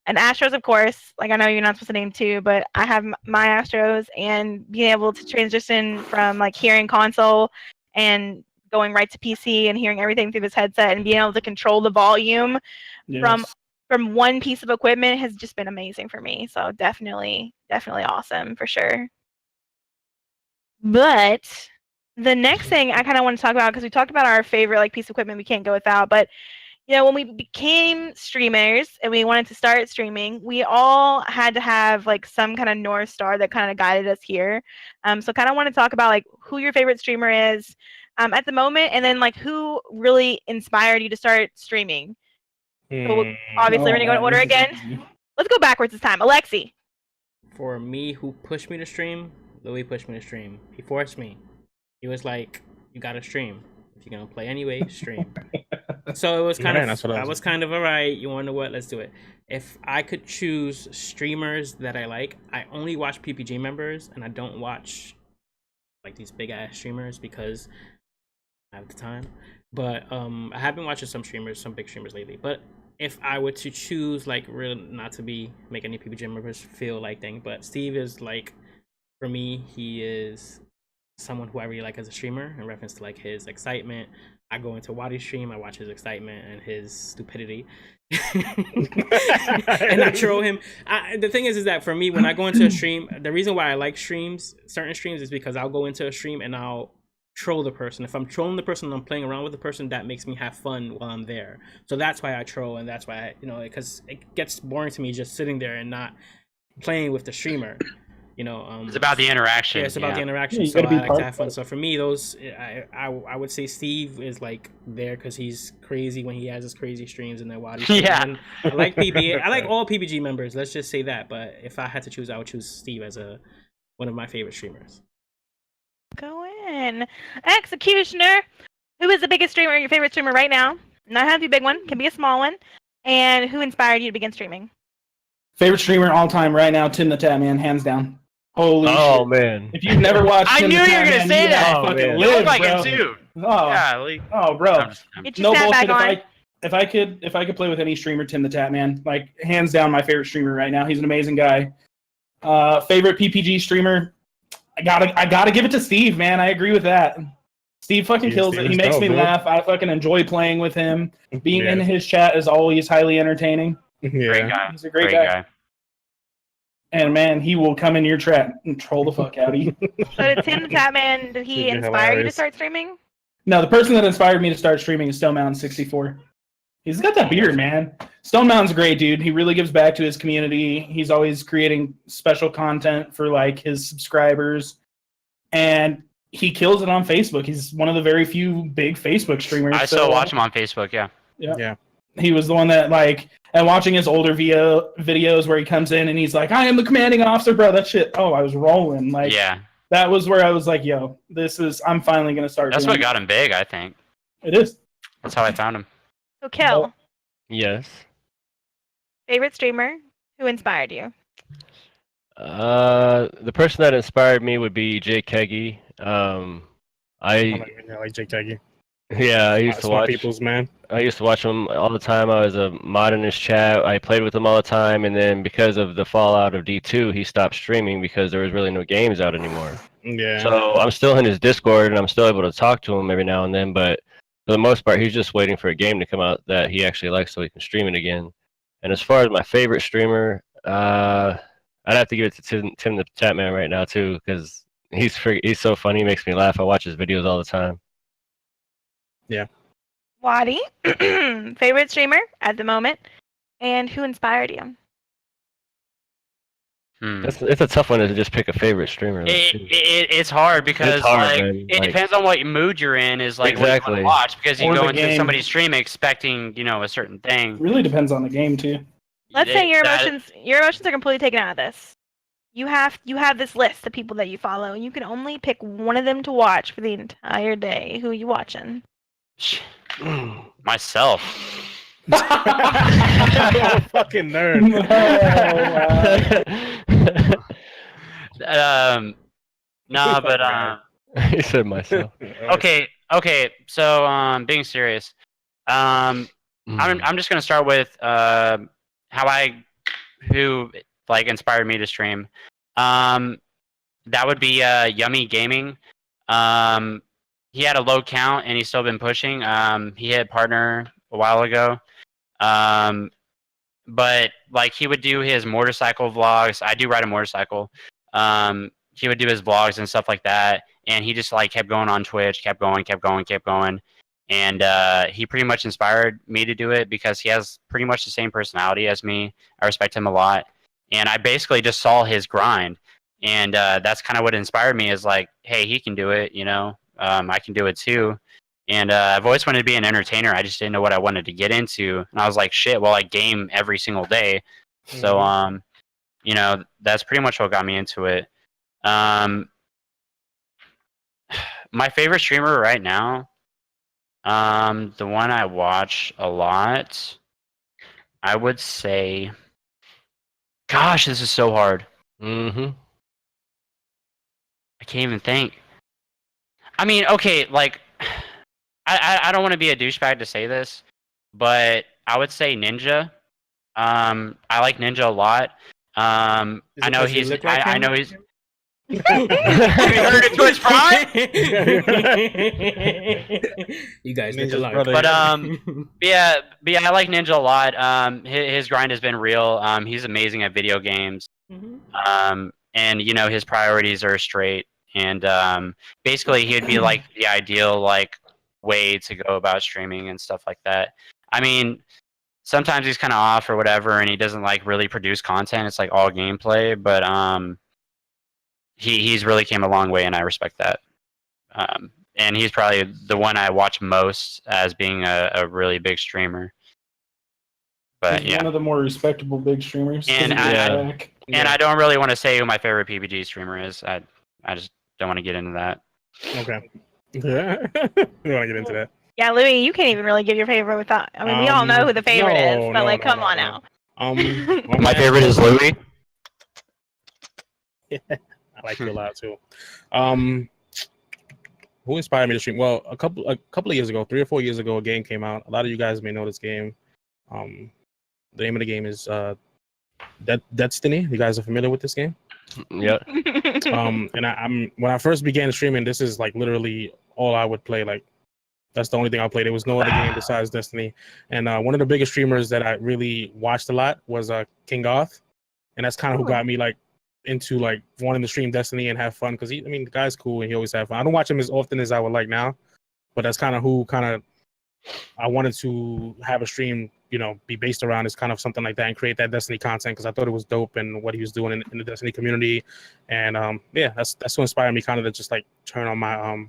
And Astros, of course, like I know you're not supposed to name two, but I have my Astros, and being able to transition from like hearing console and going right to PC and hearing everything through this headset and being able to control the volume from one piece of equipment has just been amazing for me. So definitely awesome for sure. But the next thing I kind of want to talk about, because we talked about our favorite like piece of equipment we can't go without, but when we became streamers and we wanted to start streaming, we all had to have like some kind of North Star that kind of guided us here. So kind of want to talk about like who your favorite streamer is at the moment, and then like who really inspired you to start streaming. So obviously we're gonna go in order again. Let's go backwards this time. Alexi. For me, who pushed me to stream? Louis pushed me to stream. He forced me. He was like, "You gotta stream. If you're gonna play anyway, stream." So it was kind of. I was kind of alright. You wanna know what? Let's do it. If I could choose streamers that I like, I only watch PPG members, and I don't watch like these big ass streamers because I have the time. But I have been watching some big streamers lately. But if I were to choose, like, really not to make any PPG members feel like thing, but Steve is like, for me, he is someone who I really like as a streamer in reference to like his excitement. I go into Wadi's stream, I watch his excitement and his stupidity, and I troll him. The thing is that for me, when I go into a stream, the reason why I like certain streams, is because I'll go into a stream and I'll troll the person. If I'm trolling the person and I'm playing around with the person, that makes me have fun while I'm there. So that's why I troll, and that's why because it gets boring to me just sitting there and not playing with the streamer. It's about the interaction. Yeah, it's about the interaction. So I like to have fun. So for me, I would say Steve is like there because he's crazy when he has his crazy streams, and then Wadi. Yeah. And I like PPG. I like all PPG members. Let's just say that. But if I had to choose, I would choose Steve as one of my favorite streamers. Go in. Executioner. Who is the biggest streamer, your favorite streamer right now? Not have to be a big one, can be a small one. And who inspired you to begin streaming? Favorite streamer all time right now, Tim the Tap Man, hands down. Holy shit. Man. If you've never watched I Tim knew the you were Tap gonna Man, say you that. gotta fucking man. You look live, like bro. it too. Oh, Yeah, oh, bro. Get your No snap bullshit. back on. If I could play with any streamer, Tim the Tap Man, like hands down my favorite streamer right now. He's an amazing guy. Favorite PPG streamer, I gotta give it to Steve, man. I agree with that. Steve fucking kills it. He makes me laugh. I fucking enjoy playing with him. Being in his chat is always highly entertaining. Great guy. He's a great guy. And man, he will come in your chat and troll the fuck out of you. So did Tim the Tap Man, did he inspire you to start streaming? No, the person that inspired me to start streaming is Stone Mountain 64. He's got that beard, man. Stone Mountain's a great dude. He really gives back to his community. He's always creating special content for like his subscribers. And he kills it on Facebook. He's one of the very few big Facebook streamers. I still watch him on Facebook, Yeah. He was the one that and watching his older videos where he comes in and he's like, "I am the commanding officer, bro." That shit. Oh, I was rolling. That was where I was like, "Yo, I'm finally gonna start." That's what got him big, I think. It is. That's how I found him. So Kill. Yes. Favorite streamer who inspired you? The person that inspired me would be Jake Keggy. I like Jake Keggy. Yeah, I used to watch people's man. I used to watch him all the time. I was a mod in his chat. I played with him all the time, and then because of the fallout of D2, he stopped streaming because there was really no games out anymore. Yeah. So I'm still in his Discord, and I'm still able to talk to him every now and then, but for the most part, he's just waiting for a game to come out that he actually likes so he can stream it again. And as far as my favorite streamer, I'd have to give it to Tim the Tap Man right now, too, because he's so funny. He makes me laugh. I watch his videos all the time. Yeah. Wadi. Favorite streamer at the moment? And who inspired you? It's a tough one to just pick a favorite streamer. It's hard because it depends on what mood you're in. Is like what you want to watch, because you go into somebody's stream expecting a certain thing. It really depends on the game too. Let's say your emotions are completely taken out of this. You have this list of people that you follow, and you can only pick one of them to watch for the entire day. Who are you watching? Myself. Fucking nerd. No, but he said myself. Okay. So being serious, I'm just gonna start with who inspired me to stream. That would be Yummy Gaming. he had a low count and he's still been pushing. He hit partner a while ago. But like he would do his motorcycle vlogs. I do ride a motorcycle. He would do his vlogs and stuff like that, and he just like kept going on Twitch, kept going, and he pretty much inspired me to do it because he has pretty much the same personality as me. I respect him a lot, and I basically just saw his grind, and that's kind of what inspired me. Is like, hey, he can do it, you know. I can do it too. And I've always wanted to be an entertainer. I just didn't know what I wanted to get into. And I was like, shit, well, I game every single day. So, you know, that's pretty much what got me into it. My favorite streamer right now, the one I watch a lot, I would say, gosh, this is so hard. Mm-hmm. I can't even think. I mean, okay, like... I don't want to be a douchebag to say this, but I would say Ninja. I like Ninja a lot. I know he's. I know he's. Have you heard of Twitch Prime? You guys need Ninja's to learn. brother. But yeah, I like Ninja a lot. His grind has been real. He's amazing at video games. And you know his priorities are straight. And basically, he'd be like the ideal like way to go about streaming and stuff like that. I mean, sometimes he's kind of off or whatever, and he doesn't like really produce content. It's like all gameplay, but he's really came a long way, and I respect that. And he's probably the one I watch most as being a really big streamer. But He's yeah, one of the more respectable big streamers. And I don't really want to say who my favorite PPG streamer is. I just don't want to get into that. Okay. We don't want to get into that. Yeah, Louis, you can't even really give your favorite without. I mean, we all know who the favorite is, but come on now. My favorite is Louis. I like you a lot too. Who inspired me to stream? Well, a couple of years ago, 3 or 4 years ago, a game came out. A lot of you guys may know this game. The name of the game is Destiny. You guys are familiar with this game? Yeah. And when I first began streaming, this is like literally all I would play. Like that's the only thing I played. There was no other game besides Destiny. And one of the biggest streamers that I really watched a lot was King Goth, and that's kind of who got me like into like wanting to stream Destiny and have fun because the guy's cool and he always have fun. I don't watch him as often as I would like now, but that's kind of who I wanted to have a stream, you know, be based around is kind of something like that and create that Destiny content because I thought it was dope and what he was doing in the Destiny community. And yeah, that's what inspired me kind of to just like turn on my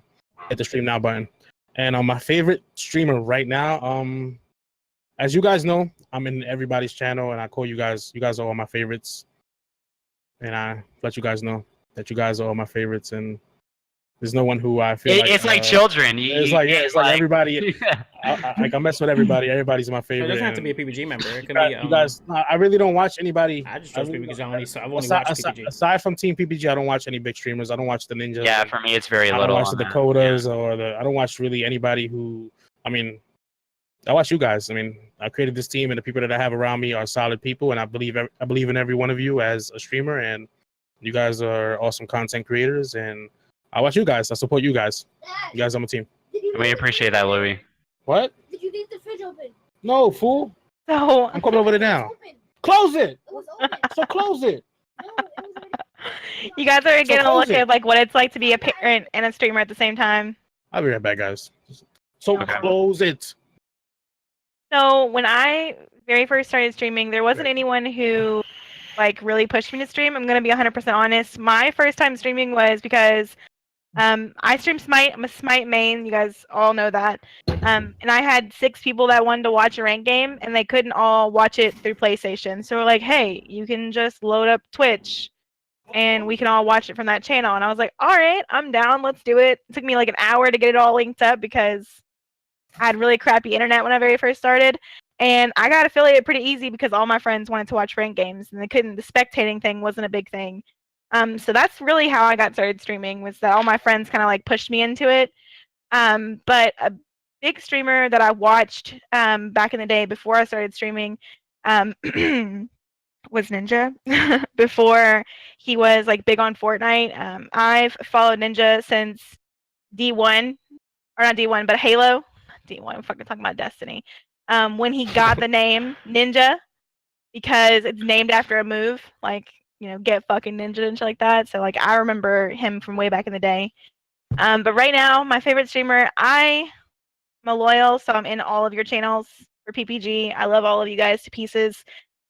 hit the stream now button. And my favorite streamer right now, as you guys know, I'm in everybody's channel and I call you guys are all my favorites. And I let you guys know that you guys are all my favorites and there's no one who I feel like it's like children. It's like everybody. I mess with everybody. Everybody's my favorite. It doesn't have to be a PPG member. It can you guys. I really don't watch anybody. I just trust PPG because I've only watched PPG. Aside from Team PPG, I don't watch any big streamers. I don't watch the Ninjas. Yeah, for me, it's very little. I don't watch the Dakotas or I don't watch really anybody who. I mean, I watch you guys. I mean, I created this team, and the people that I have around me are solid people, and I believe in every one of you as a streamer, and you guys are awesome content creators, and I watch you guys. I support you guys. You guys on my team. We appreciate that, Louis. What? Did you leave the fridge open? No, fool. So I'm coming over there now. Close it. It was open. So close it. No, it was already... you guys are getting a close look it. at like what it's like to be a parent and a streamer at the same time. I'll be right back, guys. So Okay. close it. So when I very first started streaming, there wasn't anyone who like really pushed me to stream. I'm gonna be 100% honest. My first time streaming was because I stream Smite. I'm a Smite main. You guys all know that. And I had 6 people that wanted to watch a ranked game, and they couldn't all watch it through PlayStation. So we're like, hey, you can just load up Twitch, and we can all watch it from that channel. And I was like, all right, I'm down. Let's do it. It took me like an hour to get it all linked up because I had really crappy internet when I very first started. And I got affiliated pretty easy because all my friends wanted to watch ranked games, and they couldn't. The spectating thing wasn't a big thing. So that's really how I got started streaming, was that all my friends kind of like pushed me into it. But a big streamer that I watched back in the day before I started streaming was Ninja. Before he was like big on Fortnite. I've followed Ninja since D1. or not D1, but Halo. D1, I'm fucking talking about Destiny. When he got the name Ninja, because it's named after a move, like, get fucking ninja and shit like that. So, like, I remember him from way back in the day. But right now, my favorite streamer, I'm a loyal, so I'm in all of your channels for PPG. I love all of you guys to pieces.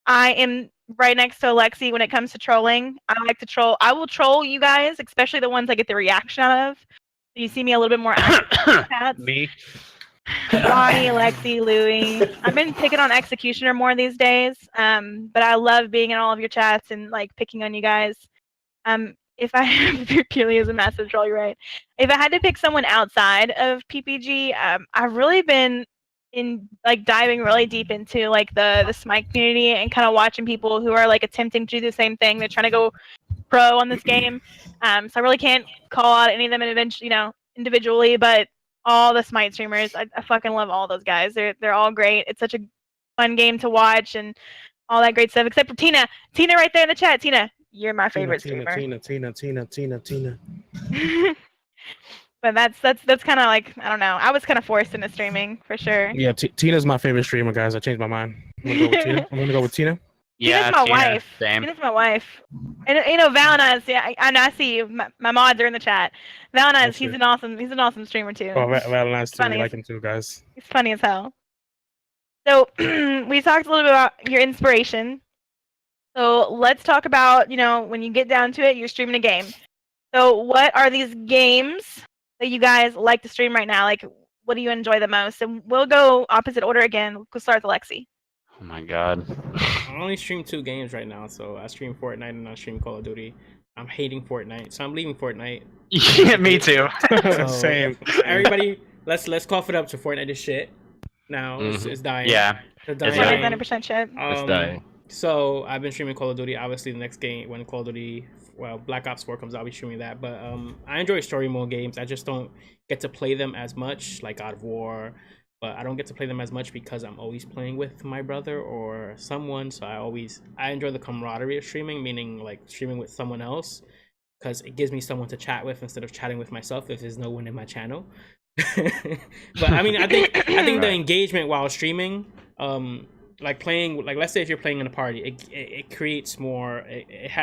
I am right next to Alexi when it comes to trolling. I like to troll. I will troll you guys, especially the ones I get the reaction out of. You see me a little bit more active. Me. Wadi, Alexi, Louie. I've been picking on Executioner more these days, but I love being in all of your chats and like picking on you guys. If I purely as a massive troll, you're right. If I had to pick someone outside of PPG, I've really been in like diving really deep into like the Smite community and kind of watching people who are like attempting to do the same thing. They're trying to go pro on this game. So I really can't call out any of them individually, but all the Smite streamers, I fucking love all those guys. They're all great. It's such a fun game to watch and all that great stuff. Except for Tina. Tina right there in the chat. Tina, you're my favorite streamer. Tina. But that's kind of like, I don't know. I was kind of forced into streaming for sure. Yeah, Tina's my favorite streamer, guys. I changed my mind. I'm gonna go with Tina. Yeah, Tina's my Tina, wife. same. Tina's my wife. And Valentine's, yeah, I see you. My mods are in the chat. Valentine's, he's an awesome streamer too. Oh, Valentine's too. Funny. I like him too, guys. He's funny as hell. So we talked a little bit about your inspiration. So let's talk about, when you get down to it, you're streaming a game. So what are these games that you guys like to stream right now? Like, what do you enjoy the most? And we'll go opposite order again. We'll start with Alexi. Oh my god. I only stream 2 games right now, so I stream Fortnite and I stream Call of Duty. I'm hating Fortnite, so I'm leaving Fortnite. Yeah, me too. So, Same. Everybody, let's cough it up to Fortnite is shit. Now it's dying. Yeah. It's It's dying. 100% shit. It's dying. So I've been streaming Call of Duty. Obviously, the next game when Call of Duty, Black Ops 4 comes out, I'll be streaming that. But I enjoy story mode games. I just don't get to play them as much, like God of War. But I don't get to play them as much because I'm always playing with my brother or someone. So I enjoy the camaraderie of streaming, meaning like streaming with someone else, because it gives me someone to chat with instead of chatting with myself if there's no one in my channel. But I mean, I think the engagement while streaming, like playing, like let's say if you're playing in a party, it creates more.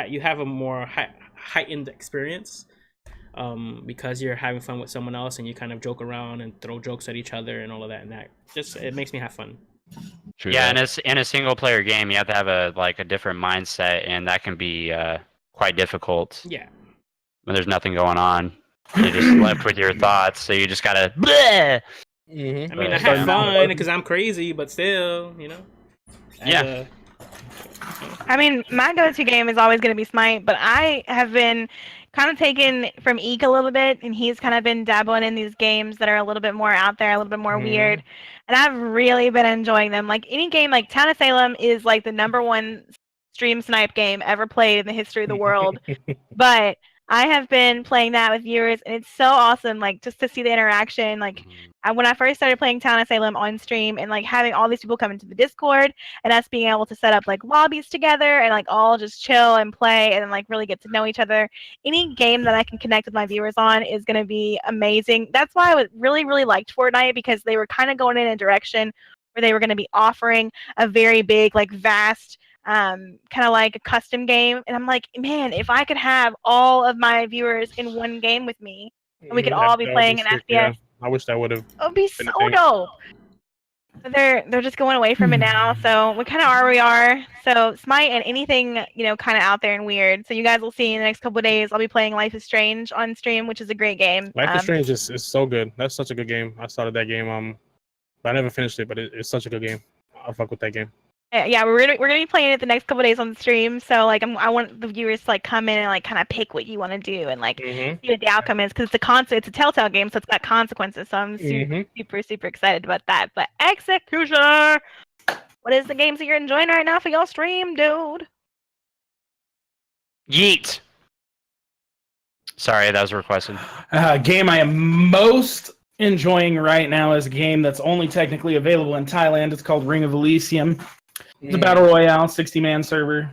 You have a more heightened experience. Because you're having fun with someone else and you kind of joke around and throw jokes at each other and all of that, and that just it makes me have fun. True Yeah, that. and in a single player game, you have to have a different mindset, and that can be quite difficult Yeah. when there's nothing going on. You're just left with your thoughts, so you just gotta. Bleh! I mean, Right. I have fun because I'm crazy, but still, Yeah. I mean, my go-to game is always going to be Smite, but I have been kind of taken from Eek a little bit, and he's kind of been dabbling in these games that are a little bit more out there, a little bit more weird, and I've really been enjoying them. Like, any game, like Town of Salem is like the #1 stream snipe game ever played in the history of the world, but I have been playing that with viewers, and it's so awesome, like, just to see the interaction. Like, when I first started playing Town of Salem on stream and, like, having all these people come into the Discord and us being able to set up, like, lobbies together and, like, all just chill and play and, like, really get to know each other. Any game that I can connect with my viewers on is going to be amazing. That's why I really, really liked Fortnite, because they were kind of going in a direction where they were going to be offering a very big, like, vast, kind of like a custom game, and I'm like, man, if I could have all of my viewers in one game with me and we could all be playing an FPS, yeah. I wish that would have. it would be so dope. But they're just going away from it now, so we kind of are where we are. So Smite and anything, kind of out there and weird. So you guys will see in the next couple of days, I'll be playing Life is Strange on stream, which is a great game. Life is Strange is so good. That's such a good game. I started that game, but I never finished it. But it's such a good game. I'll fuck with that game. Yeah, we're gonna be playing it the next couple of days on the stream. So like, I want the viewers to like come in and like kind of pick what you want to do and like see what the outcome is, because it's a Telltale game, so it's got consequences. So I'm super excited about that. But Executioner, what is the games that you're enjoying right now for your stream, dude? Yeet. Sorry, that was requested. Game I am most enjoying right now is a game that's only technically available in Thailand. It's called Ring of Elysium. It's a battle royale, 60-man server.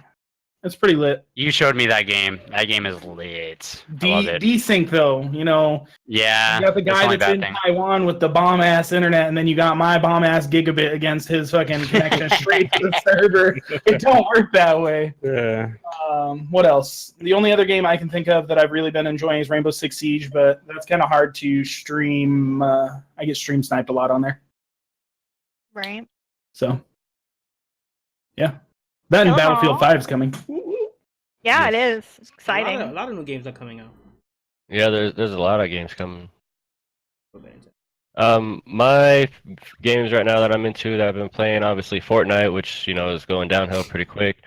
It's pretty lit. You showed me that game. That game is lit. I love it. Desync though, you know. Yeah. You got the guy the only that's bad in thing. Taiwan with the bomb ass internet, and then you got my bomb ass gigabit against his fucking connection straight to the server. It don't work that way. Yeah. What else? The only other game I can think of that I've really been enjoying is Rainbow Six Siege, but that's kind of hard to stream. I get stream sniped a lot on there. Right. So, yeah. Then Killumall. Battlefield 5 is coming. Yeah, it is. It's A exciting. lot of new games are coming out. Yeah, there's a lot of games coming. My games right now that I'm into that I've been playing, obviously Fortnite, which is going downhill pretty quick.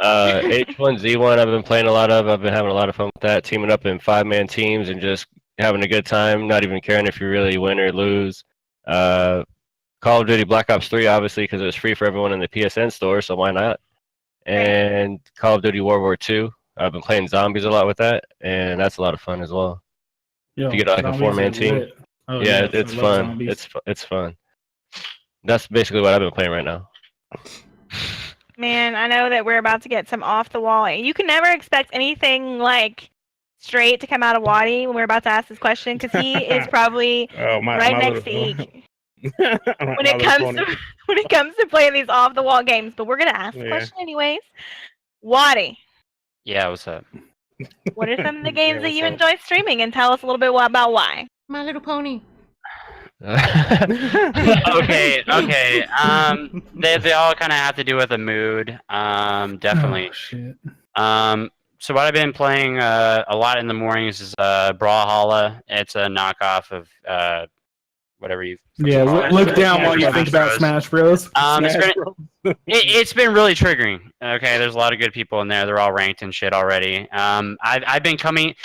H1Z1 I've been playing a lot of. I've been having a lot of fun with that, teaming up in 5-man teams and just having a good time, not even caring if you really win or lose. Call of Duty Black Ops 3, obviously, because it was free for everyone in the PSN store, so why not? And Call of Duty World War II. I've been playing zombies a lot with that, and that's a lot of fun as well. Yo, If you get like a 4-man team. Oh, Yeah, yes, it's I love fun. zombies. It's fun. That's basically what I've been playing right now. Man, I know that we're about to get some off the wall. You can never expect anything like straight to come out of Wadi when we're about to ask this question because he is probably right next to Eek when it comes to playing these off the wall games. But we're gonna ask the question anyways. Wadi, Yeah, what's up? what are some of the games that you enjoy streaming, and tell us a little bit about why? My Little Pony. Okay. They all kind of have to do with the mood. Definitely. Oh, shit. So what I've been playing a lot in the mornings is Brawlhalla. It's a knockoff of whatever you. Yeah, look down while you think about Smash Bros. It's been really triggering. Okay, there's a lot of good people in there. They're all ranked and shit already. I've been coming.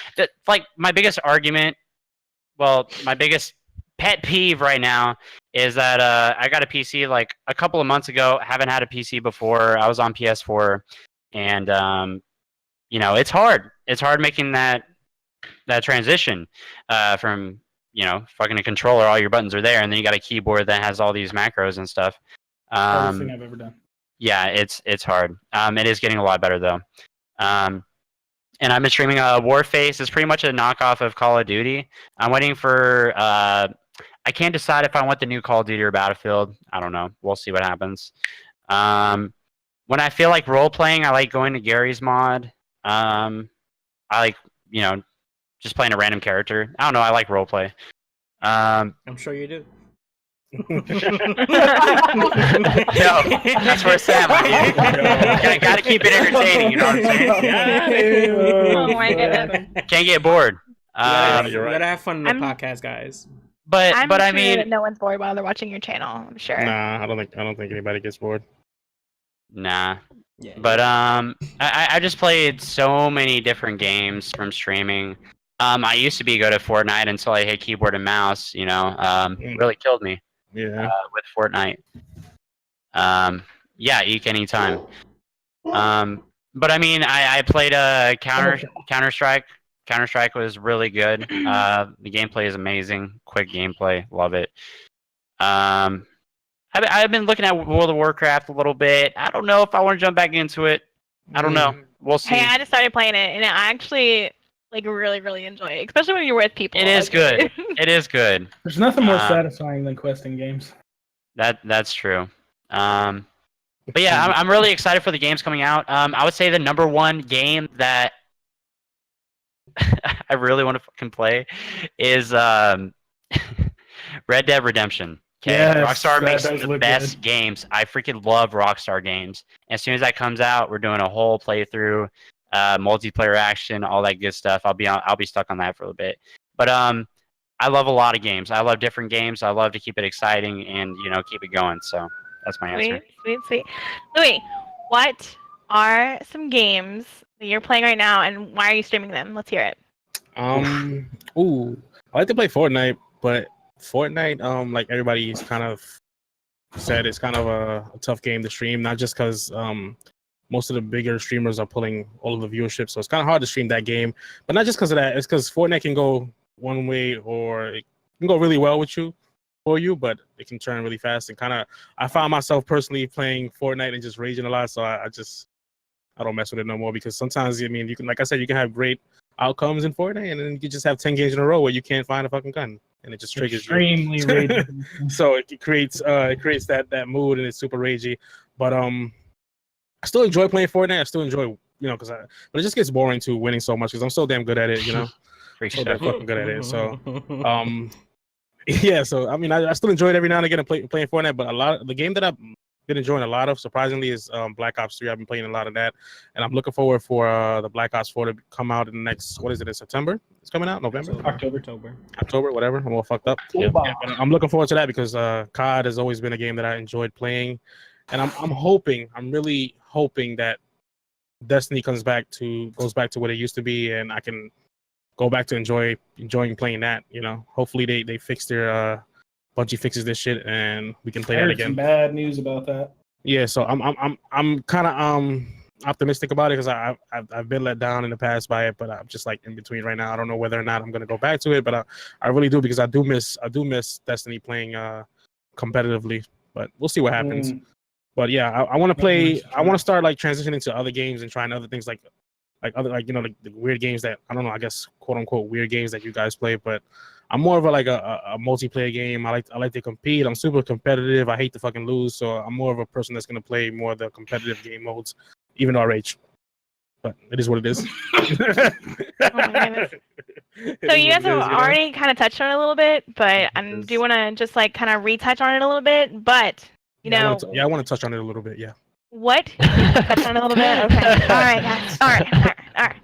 Like my biggest argument. Well, my biggest pet peeve right now is that I got a PC like a couple of months ago. Haven't had a PC before. I was on PS4, and it's hard. It's hard making that transition from fucking a controller. All your buttons are there, and then you got a keyboard that has all these macros and stuff. Hardest thing I've ever done. Yeah, it's hard. It is getting a lot better though. And I've been streaming Warface. It's pretty much a knockoff of Call of Duty. I'm waiting for. I can't decide if I want the new Call of Duty or Battlefield. I don't know. We'll see what happens. When I feel like role playing, I like going to Gary's mod. I like just playing a random character. I don't know. I like role play. I'm sure you do. No, that's where Sam. Gotta keep it entertaining. You know what I'm saying? Oh my goodness. Can't get bored. You gotta have fun in the podcast, guys. But I'm I sure mean, that no one's bored while they're watching your channel. I'm sure. Nah, I don't think anybody gets bored. nah. Yeah. But I just played so many different games from streaming. I used to be good at Fortnite until I hit keyboard and mouse. Really killed me. Yeah. With Fortnite. Yeah, Eek anytime. But I mean, I played Counter-Strike. Counter-Strike was really good. The gameplay is amazing. Quick gameplay. Love it. I've been looking at World of Warcraft a little bit. I don't know if I want to jump back into it. I don't know. We'll see. Hey, I just started playing it, and I actually really, really enjoy it, especially when you're with people. It is good. It is good. There's nothing more satisfying than questing games. That's true. But yeah, I'm really excited for the games coming out. I would say the number one game that I really want to fucking play is Red Dead Redemption. Okay, Yes, Rockstar that makes does the look best games. I freaking love Rockstar games. As soon as that comes out, we're doing a whole playthrough, multiplayer action, all that good stuff. I'll be stuck on that for a little bit. But I love a lot of games. I love different games. I love to keep it exciting and keep it going. So that's my answer. Sweet. Louis, what are some games that you're playing right now, and why are you streaming them? Let's hear it. I like to play Fortnite, but Fortnite, like everybody's kind of said, it's kind of a tough game to stream. Not just because most of the bigger streamers are pulling all of the viewership, so it's kind of hard to stream that game. But not just because of that, it's because Fortnite can go one way, or it can go really well for you, but it can turn really fast. And I found myself personally playing Fortnite and just raging a lot. So I I don't mess with it no more because sometimes I mean you can, like I said, you can have great outcomes in Fortnite, and then you can just have 10 games in a row where you can't find a fucking gun, and it just triggers Extremely you. ragey. So it creates that mood, and it's super ragey. But I still enjoy playing Fortnite. I still enjoy, but it just gets boring too, winning so much because I'm so damn good at it, so damn fucking good at it. So yeah, so I mean, I still enjoy it every now and again playing Fortnite. But the game that I've been enjoying a lot of, surprisingly, is Black Ops 3. I've been playing a lot of that, and I'm looking forward for the Black Ops 4 to come out in the next, what is it, in September? It's coming out, November, October, whatever. I'm all fucked up. Yeah, but I'm looking forward to that because COD has always been a game that I enjoyed playing, and I'm really hoping that Destiny goes back to what it used to be, and I can go back to enjoying playing that. Hopefully they fix their Bungie fixes this shit and we can play that again. Some bad news about that. Yeah, so I'm kind of optimistic about it because I've been let down in the past by it, but I'm just like in between right now. I don't know whether or not I'm gonna go back to it, but I really do because I do miss Destiny playing competitively. But we'll see what happens. But yeah, I want to play. I want to start like transitioning to other games and trying other things like the weird games that I don't know. I guess quote unquote weird games that you guys play. But I'm more of a multiplayer game. I like to compete. I'm super competitive. I hate to fucking lose. So I'm more of a person that's gonna play more of the competitive game modes, even though I rage. But it is what it is. Oh my goodness. So you guys have already kind of touched on it a little bit, but I do want to just like kind of retouch on it a little bit. But I want to touch on it a little bit. Yeah. What? Touch on it a little bit. Okay. All right, guys. All right.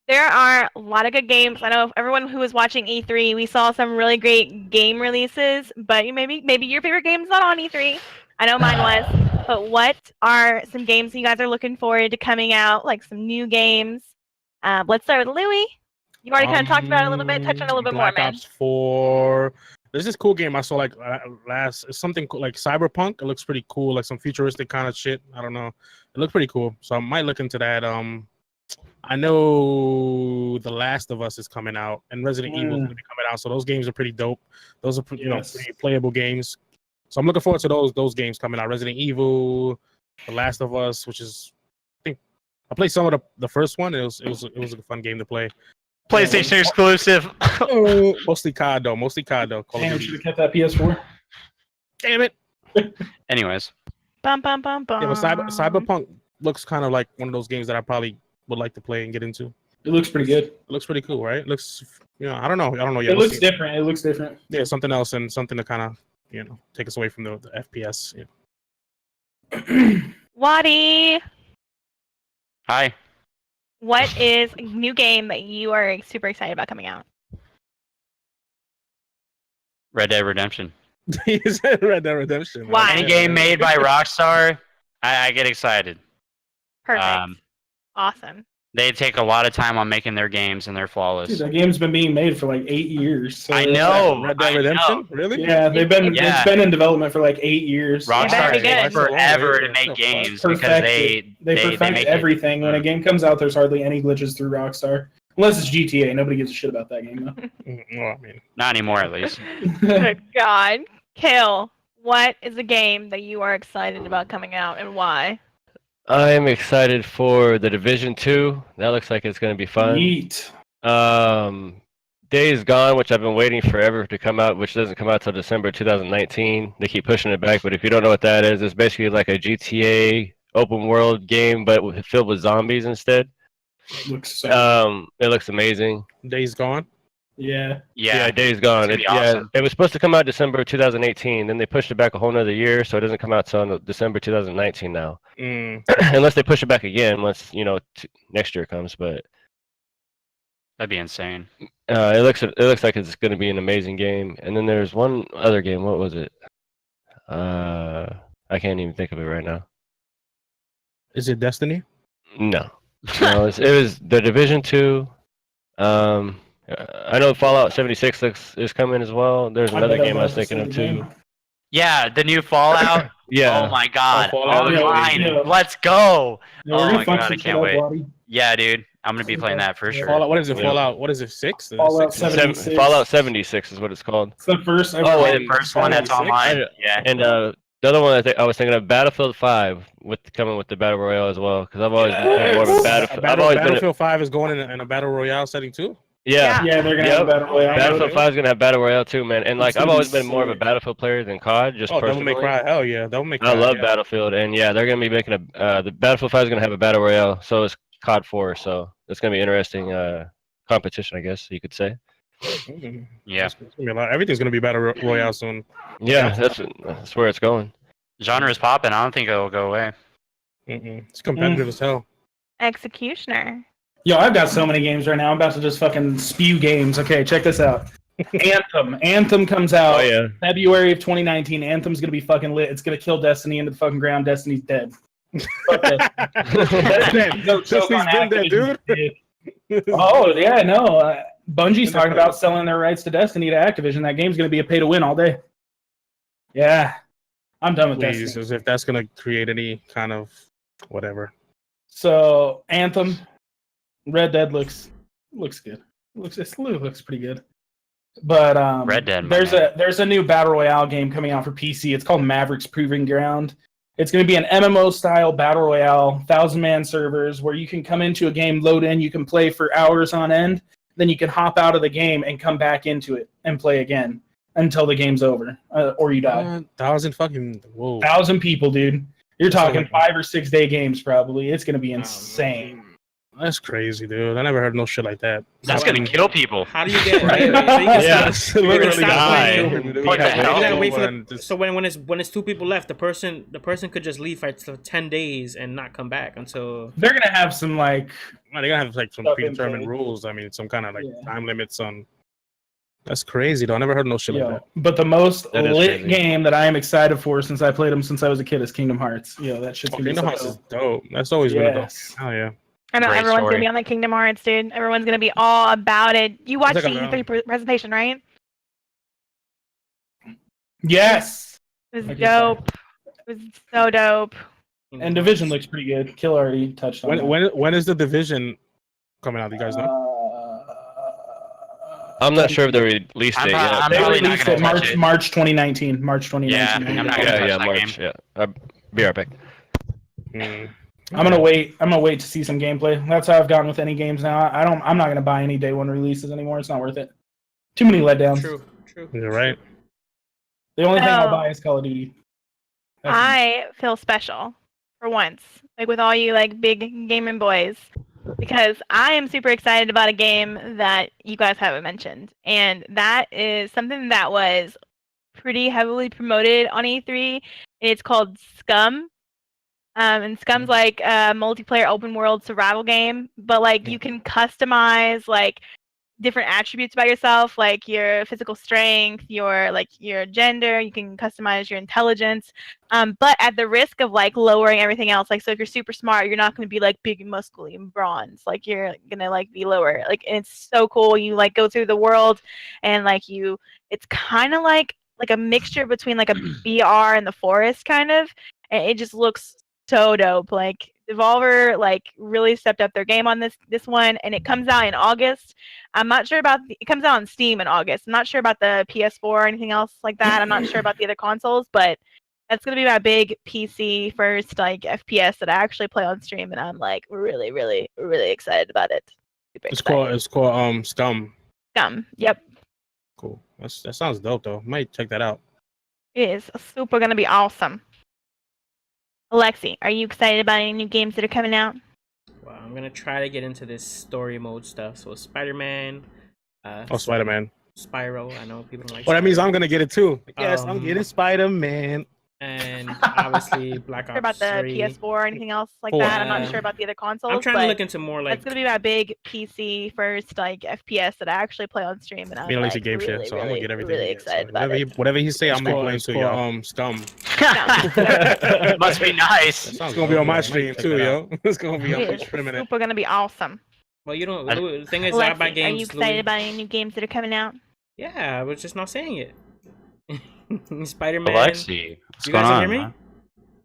There are a lot of good games. I know everyone who was watching E3, we saw some really great game releases, but maybe your favorite game's not on E3. I know mine was. But what are some games you guys are looking forward to coming out, like some new games? Let's start with Louis. You already kind of talked about it a little bit. Touch on it a little bit more, man. Black Ops 4. There's this cool game I saw like it's something like Cyberpunk. It looks pretty cool, like some futuristic kind of shit. I don't know. It looks pretty cool, so I might look into that. I know The Last of Us is coming out, and Resident Evil is going to be coming out. So those games are pretty dope. Those are pretty playable games. So I'm looking forward to those games coming out. Resident Evil, The Last of Us, which is I think I played some of the first one. It was a fun game to play. PlayStation exclusive. Mostly COD though. Damn, should have kept that PS4. Damn it. Anyways. Bum, bum, bum, bum. Yeah, but Cyberpunk looks kind of like one of those games that I probably would like to play and get into. It looks pretty good. It looks pretty cool, right? It looks, I don't know. Yeah, it looks different. It looks different. Yeah, something else and something to kind of, take us away from the FPS. Yeah. Wadi. Hi. What is a new game that you are super excited about coming out? Red Dead Redemption. He said Red Dead Redemption. Why? Any game made by Rockstar, I get excited. Perfect. Awesome. They take a lot of time on making their games, and they're flawless. Dude, that game's been being made for like 8 years. So I know. Red Dead Redemption? Really? Yeah, it's been in development for like 8 years. Rockstar takes takes forever to make games because they perfect make everything. When a game comes out, there's hardly any glitches through Rockstar. Unless it's GTA. Nobody gives a shit about that game, though. Well, I mean, not anymore, at least. Good God. Kill. What is a game that you are excited about coming out and why? I'm excited for The Division 2. That looks like it's going to be fun. Neat. Days Gone, which I've been waiting forever to come out, which doesn't come out till December 2019. They keep pushing it back, but if you don't know what that is, it's basically like a GTA open world game, but filled with zombies instead. It looks amazing. Days Gone? Yeah, Days Gone. Awesome. It was supposed to come out December 2018. Then they pushed it back a whole nother year, so it doesn't come out till December 2019 now. Unless they push it back again once next year comes. But that'd be insane. It looks like it's going to be an amazing game. And then there's one other game. What was it? I can't even think of it right now. Is it Destiny? No. No, it was The Division 2. I know Fallout 76 is coming as well. There's another game I was thinking of too. Yeah, the new Fallout. Yeah. Oh my God. Fallout. Yeah. Let's go. Yeah, Oh my God, I can't wait. Yeah, dude, I'm gonna be playing that for sure. Fallout. What is it? Fallout. What is it? 6? Fallout 76. Fallout 76 is what it's called. It's the first. The first one that's online. Yeah. And The other one I was thinking of Battlefield 5 coming with the battle royale as well because I've always been more of a Battlefield. Battlefield 5 is going in a battle royale setting too. Yeah. Yeah, they're gonna have a battle royale. Battlefield 5 is gonna have battle royale too, man. And like It's I've gonna always be been more of a sick. Battlefield player than COD, just Devil personally. May Cry, hell yeah, Devil May Cry. I love Battlefield, and yeah, they're gonna be making the Battlefield 5 is gonna have a battle royale. So is COD 4, so it's gonna be interesting competition, I guess you could say. Yeah. It's gonna be a lot. Everything's gonna be battle royale soon. Yeah, that's where it's going. Genre is popping. I don't think it'll go away. It's competitive as hell. Executioner. Yo, I've got so many games right now. I'm about to just fucking spew games. Okay, check this out. Anthem comes out February of 2019. Anthem's gonna be fucking lit. It's gonna kill Destiny into the fucking ground. Destiny's dead. Fuck Destiny. No joke on Destiny's Activision, dude. Oh yeah, I know. Bungie's talking about selling their rights to Destiny to Activision. That game's gonna be a pay to win all day. Yeah, I'm done with Please, Destiny. as if that's gonna create any kind of whatever. So Anthem, Red Dead looks good. Looks pretty good. But Red Dead, there's a new battle royale game coming out for PC. It's called Maverick's Proving Ground. It's going to be an MMO style battle royale, 1,000-man servers where you can come into a game, load in, you can play for hours on end, then you can hop out of the game and come back into it and play again until the game's over or you die. 1,000 fucking 1,000 people, dude. You're talking 5 or 6 day games probably. It's going to be insane. That's crazy, dude. I never heard no shit like that. That's gonna kill people. How do you get? So when it's 2 people left, the person could just leave for 10 days and not come back until they're gonna have some like. They're gonna have like some predetermined rules. I mean, some kind of like time limits on. That's crazy, though. I never heard no shit like that. But the most lit game that I am excited for since I played them since I was a kid is Kingdom Hearts. Yeah, that shit's gonna be Kingdom Hearts is dope. That's always been dope. Oh yeah. I know Great everyone's story. gonna be on the Kingdom Hearts, dude. Everyone's gonna be all about it. You watched the E3 presentation, right? Yes. It was dope. It was so dope. And Division looks pretty good. Kill already touched on when is the Division coming out? Do you guys know? I'm not sure if they released it yet. They released it March 2019. March 2019. Yeah, I'm not gonna touch that March. game. Yeah, be right back. I'm gonna wait. I'm gonna wait to see some gameplay. That's how I've gotten with any games now. I'm not gonna buy any day one releases anymore. It's not worth it. Too many letdowns. True. You're right. The only thing I'll buy is Call of Duty. I feel special for once, like with all you like big gaming boys, because I am super excited about a game that you guys haven't mentioned, and that is something that was pretty heavily promoted on E3. It's called Scum. And Scum's like a multiplayer open world survival game, but like you can customize like different attributes about yourself, like your physical strength, your gender. You can customize your intelligence, but at the risk of like lowering everything else. Like, so if you're super smart, you're not going to be like big and muscly and bronze. Like, you're gonna like be lower. Like, and it's so cool. You like go through the world, and like it's kind of like a mixture between like a BR and the forest kind of, and it just looks so dope. Like, Devolver like really stepped up their game on this one, and it comes out in August. I'm not sure about it comes out on Steam in August. I'm not sure about the PS4 or anything else like that. I'm not sure about the other consoles, but that's gonna be my big PC first like FPS that I actually play on stream, and I'm like really, really, really excited about it. It's called Scum. Scum. Yep. Cool. That sounds dope though. Might check that out. It is super gonna be awesome. Alexi, are you excited about any new games that are coming out? Well, I'm gonna try to get into this story mode stuff. So Spider-Man. Spider-Man. Spyro. I know people don't like. Well, that means I'm gonna get it too. Yes, I'm getting Spider-Man. And obviously Black Ops 3. About the PS4 or anything else like that. I'm not sure about the other consoles. I'm trying to look into more like. That's gonna be my big PC first like FPS that I actually play on stream, and I'm like, game really, shit, so I'm gonna get everything. Really excited about it. Whatever he say, I'm gonna play to y'all. Scum. Must be nice. It's gonna be on my stream too, yo. It's gonna be on my stream. It's super gonna be awesome. Well, you don't. The thing is, Alexi, I buy games. Are you excited about any new games that are coming out? Yeah, I was just not saying it. Spider-Man. Alexi, what's you going guys on? hear me?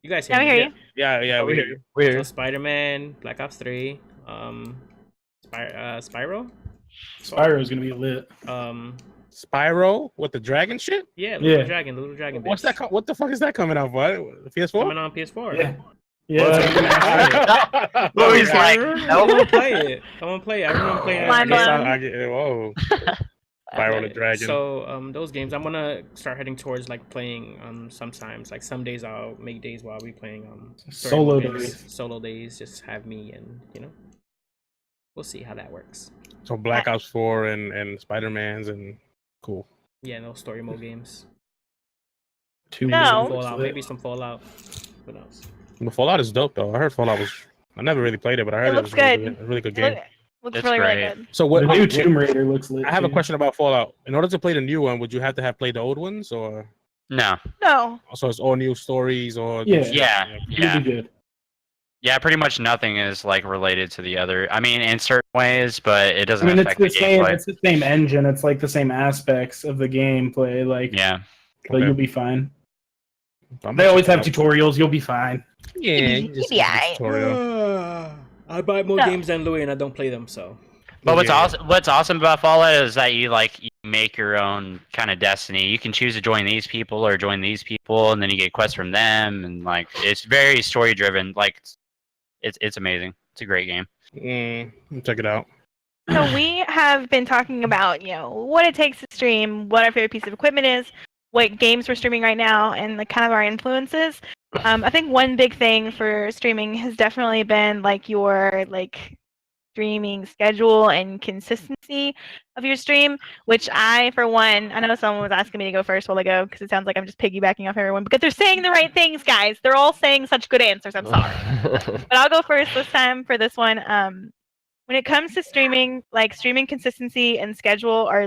You guys hear Yeah, me? we hear you. Yeah, we hear you. So Spider-Man, Black Ops 3, Spyro. Spyro is gonna be lit. Spyro with the dragon shit? Yeah, Yeah. the little dragon. What's bits. that? What the fuck is that coming out for? PS4? Coming on PS4. Yeah. Yeah. What? it's like remastered. Louis Yeah. like, Come nope. on, play it. Come on, play it. I remember playing it. Mind blown. Whoa. Spyro the Dragon. So those games, I'm gonna start heading towards like playing sometimes. Like some days I'll make days while I'll be playing story Solo mode games. days. Solo days, just have me and we'll see how that works. So Black Ops 4 and Spider-Man's and cool. Yeah, no story mode games. No. Fallout, maybe some Fallout. Who knows? But Fallout is dope though. I heard Fallout was. I never really played it, but I heard It it was looks good. a really good game. Looks It's really, really great. good. So what? The new Tomb Raider looks lit. I have a too. question about Fallout. In order to play the new one, would you have to have played the old ones, or No. No. so it's all new stories, or Yeah. Yeah. It'll Yeah. be good. Yeah. Pretty much nothing is like related to the other. I mean, in certain ways, but it I doesn't mean, it's affect the the same. gameplay. It's the same engine. It's like the same aspects of the gameplay. Like, Yeah. so you'll be fine. I'm They always have check it tutorials. You'll be fine. out. Yeah, you just You'll be get the aight. tutorial. I buy more No. games than Louis, and I don't play them. So But Yeah. what's awesome about Fallout is that you make your own kind of destiny. You can choose to join these people or join these people, and then you get quests from them, and like it's very story driven. Like it's amazing. It's a great game. Check it out. So we have been talking about, what it takes to stream, what our favorite piece of equipment is, what games we're streaming right now, and kind of our influences. I think one big thing for streaming has definitely been your streaming schedule and consistency of your stream, which I, for one, I know someone was asking me to go first while ago because it sounds like I'm just piggybacking off everyone because they're saying the right things, guys. They're all saying such good answers. I'm sorry. But I'll go first this time for this one. When it comes to streaming, streaming consistency and schedule are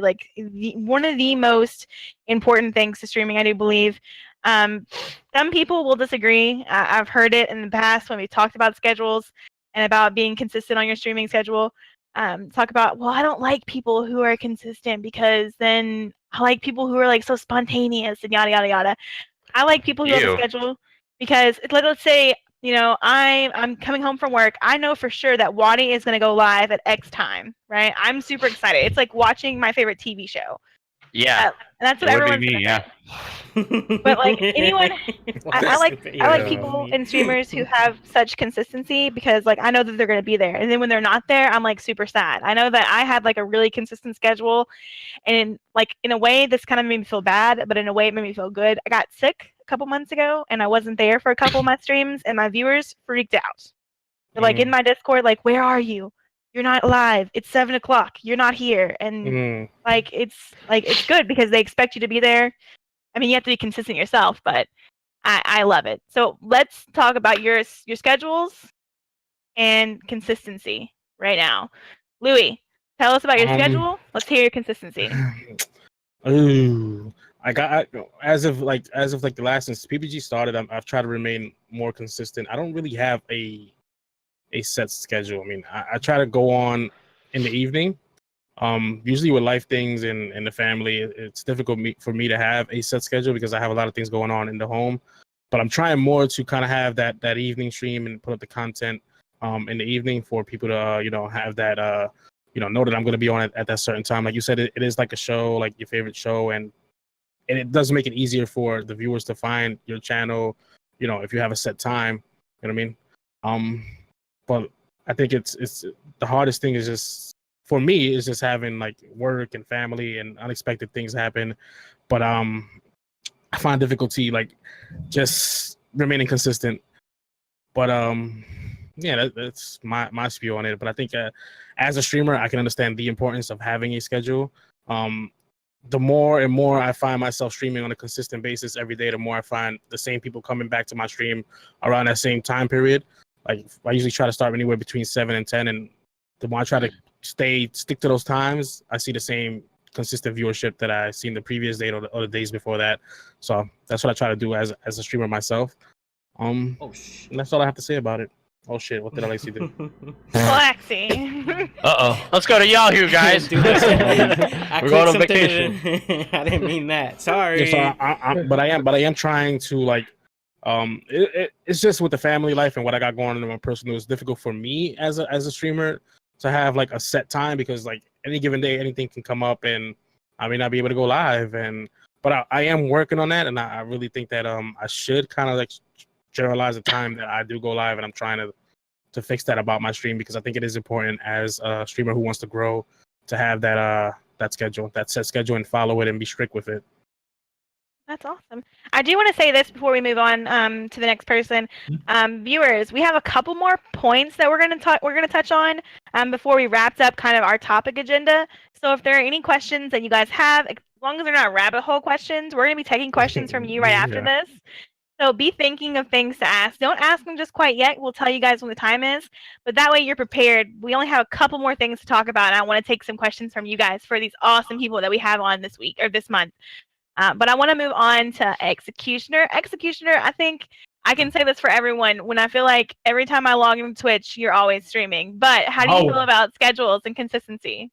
one of the most important things to streaming, I do believe. Some people will disagree. I've heard it in the past when we talked about schedules and about being consistent on your streaming schedule. Talk about, well, I don't like people who are consistent because then I like people who are so spontaneous and yada yada yada. I like people who have a schedule because let's say I'm coming home from work. I know for sure that Wadi is going to go live at X time, right? I'm super excited. It's like watching my favorite TV show. Yeah. And that's what It would be everyone's me, gonna yeah. say. But anyone, I like people and streamers who have such consistency because I know that they're going to be there. And then when they're not there, I'm super sad. I know that I had a really consistent schedule, and in a way this kind of made me feel bad, but in a way it made me feel good. I got sick a couple months ago and I wasn't there for a couple of my streams, and my viewers freaked out. They're in my Discord, where are you? You're not live. It's 7 o'clock. You're not here. And it's good because they expect you to be there. I mean, you have to be consistent yourself, but I love it. So let's talk about your schedules and consistency right now. Louis, tell us about your schedule. Let's hear your consistency. Ooh, as of the last since PPG started, I've tried to remain more consistent. I don't really have a set schedule. I mean, I try to go on in the evening. Usually with life things and the family, it's difficult for me to have a set schedule because I have a lot of things going on in the home. But I'm trying more to kind of have that evening stream and put up the content in the evening for people to have that know that I'm going to be on at that certain time. Like you said, it is like a show, like your favorite show, and it does make it easier for the viewers to find your channel. If you have a set time, you know what I mean. But I think it's the hardest thing is just for me is just having work and family and unexpected things happen. But I find difficulty just remaining consistent. But yeah, that's my spiel on it. But I think as a streamer, I can understand the importance of having a schedule. The more and more I find myself streaming on a consistent basis every day, the more I find the same people coming back to my stream around that same time period. I usually try to start anywhere between 7 and 10, and the more I try to stick to those times, I see the same consistent viewership that I seen the previous day or the days before that. So that's what I try to do as a streamer myself. And that's all I have to say about it. Oh shit! What did Alexi do? Alexi. Let's go to Yahoo, guys. Dude, We're going on vacation. I didn't mean that. Sorry. Yeah, so but I am trying to it's just with the family life and what I got going on in my personal. It's difficult for me as a streamer to have a set time because any given day anything can come up and I may not be able to go live, but I am working on that, and I really think that I should kind of like generalize the time that I do go live, and I'm trying to fix that about my stream because I think it is important as a streamer who wants to grow to have that schedule, that set schedule, and follow it and be strict with it. That's awesome. I do want to say this before we move on to the next person. Viewers, we have a couple more points that we're gonna touch on before we wrapped up kind of our topic agenda. So if there are any questions that you guys have, as long as they're not rabbit hole questions, we're gonna be taking questions from you right after this. So be thinking of things to ask. Don't ask them just quite yet. We'll tell you guys when the time is, but that way you're prepared. We only have a couple more things to talk about, and I want to take some questions from you guys for these awesome people that we have on this week or this month. But I want to move on to Executioner. Executioner, I think I can say this for everyone. When I feel like every time I log into Twitch, you're always streaming. But how do you feel about schedules and consistency?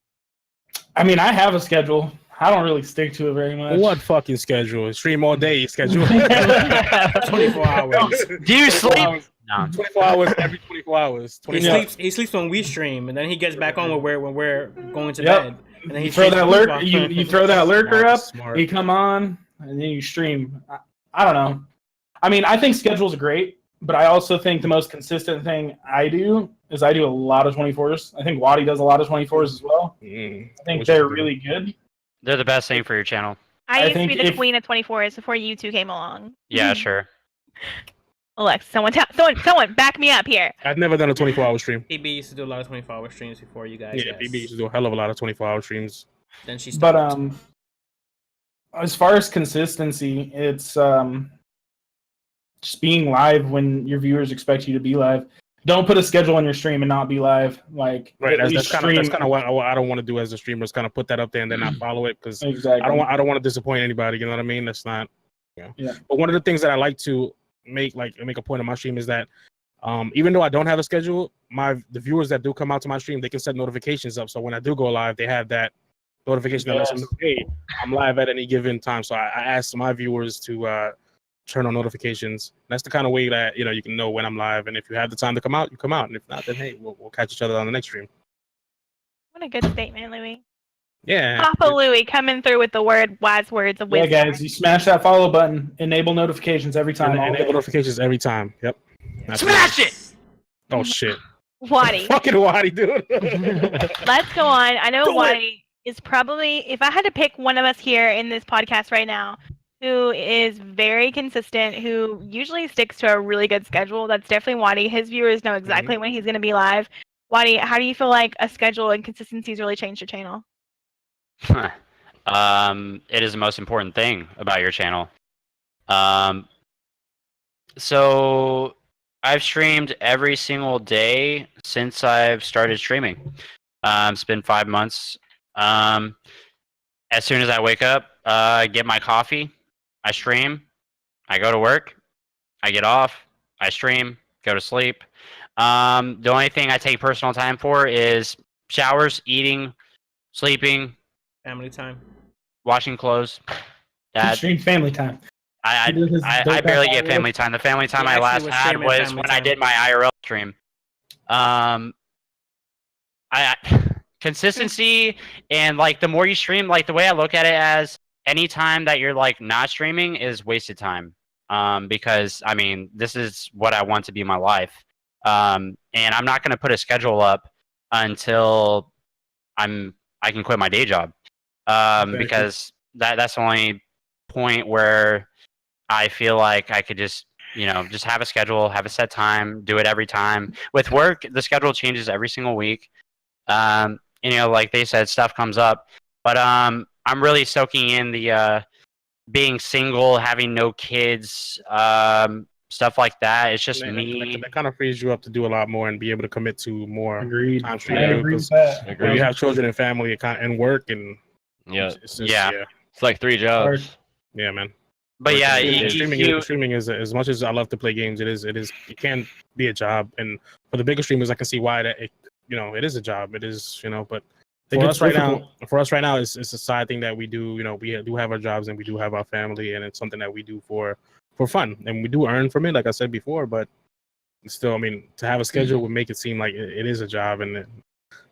I mean, I have a schedule. I don't really stick to it very much. What fucking schedule? Stream all day schedule. 24 hours. Do you sleep? No. 24 hours every 24 hours. He sleeps when we stream, and then he gets back on when we're going to bed. And then you throw that you throw that lurker up. You come on, and then you stream. I don't know. I mean, I think schedules are great, but I also think the most consistent thing I do is I do a lot of 24s. I think Wadi does a lot of 24s as well. I think they're really good. They're the best thing for your channel. I used to be the queen of 24s before you two came along. Yeah, sure. Alex, someone back me up here. I've never done a 24-hour stream. PB used to do a lot of 24-hour streams before you guys. Yeah, PB used to do a hell of a lot of 24-hour streams. Then she stopped. But as far as consistency, it's just being live when your viewers expect you to be live. Don't put a schedule on your stream and not be live. Like right, that's kind of what I don't want to do as a streamer. Is kind of put that up there and then not follow it because exactly. I don't want to disappoint anybody. You know what I mean? That's not. Yeah. But one of the things that I like to make a point on my stream is that even though I don't have a schedule, the viewers that do come out to my stream, they can set notifications up. So when I do go live, they have that notification that lets them know, hey, I'm live at any given time. So I ask my viewers to turn on notifications. That's the kind of way that you can know when I'm live. And if you have the time to come out, you come out. And if not, then hey, we'll catch each other on the next stream. What a good statement, Louis. Yeah. Papa Louis coming through with the wise words of wisdom. Yeah, guys, you smash that follow button, enable notifications every time. Enable notifications every time. Yep. Smash it! Oh shit. Wadi. Fucking Wadi, dude. Let's go on. I know Wadi is probably, if I had to pick one of us here in this podcast right now, who is very consistent, who usually sticks to a really good schedule, that's definitely Wadi. His viewers know exactly when he's going to be live. Wadi, how do you feel like a schedule and consistency has really changed your channel? It is the most important thing about your channel. So I've streamed every single day since I've started streaming. It's been 5 months. As soon as I wake up, I get my coffee, I stream, I go to work, I get off, I stream, go to sleep. The only thing I take personal time for is showers, sleeping, family time, washing clothes. Stream family time. I barely get family time. The family time I last had was when I did my IRL stream. Consistency and like the more you stream, like the way I look at it as any time that you're like not streaming is wasted time. Because I mean, this is what I want to be my life. And I'm not going to put a schedule up until I can quit my day job. Because that's the only point where I feel like I could just have a schedule, have a set time, do it every time. With work, the schedule changes every single week. Like they said, stuff comes up. But I'm really soaking in the being single, having no kids, stuff like that. It's just me. That kind of frees you up to do a lot more and be able to commit to more Agreed. time. I agree with that. When you have children and family and work and it's like 3 jobs. Yeah, man. But streaming is as much as I love to play games. It can be a job, and for the bigger streamers, I can see why it is a job. It is, but for us right now, it's a side thing that we do. We do have our jobs and we do have our family, and it's something that we do for fun, and we do earn from it, like I said before. But still, I mean, to have a schedule would make it seem like it is a job, and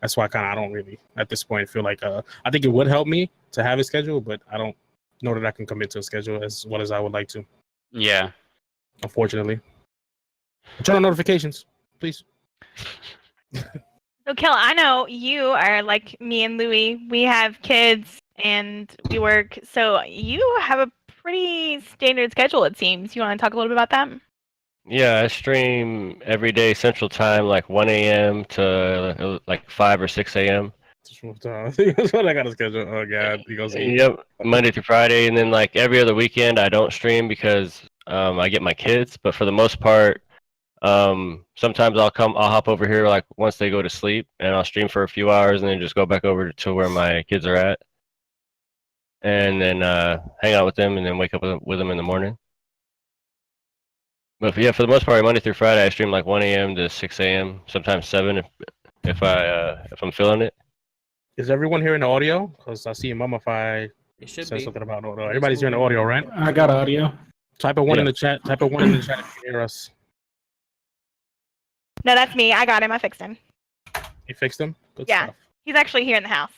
that's why I don't really at this point feel like I think it would help me to have a schedule, but I don't know that I can commit to a schedule as well as I would like to. Yeah. Unfortunately, turn on notifications, please. So, Kill, I know you are like me and Louie. We have kids and we work. So, you have a pretty standard schedule, it seems. You want to talk a little bit about that? Yeah, I stream every day Central Time, like 1 a.m. to like 5 or 6 a.m. That's what I got to schedule. Oh god, you gonna see? Yep, Monday through Friday, and then like every other weekend I don't stream because I get my kids. But for the most part, sometimes I'll hop over here like once they go to sleep, and I'll stream for a few hours, and then just go back over to where my kids are at, and then hang out with them, and then wake up with them in the morning. But yeah, for the most part, Monday through Friday, I stream like 1 a.m. to 6 a.m. Sometimes 7 if I'm feeling it. Is everyone hearing the audio? Because I see Mummify It should says be. something about audio. Everybody's hearing the audio, right? I got audio. Type a one Yeah. in the chat. Type a one in the chat if you can hear us. No, that's me. I got him. I fixed him. You fixed him? Good Yeah. stuff. He's actually here in the house.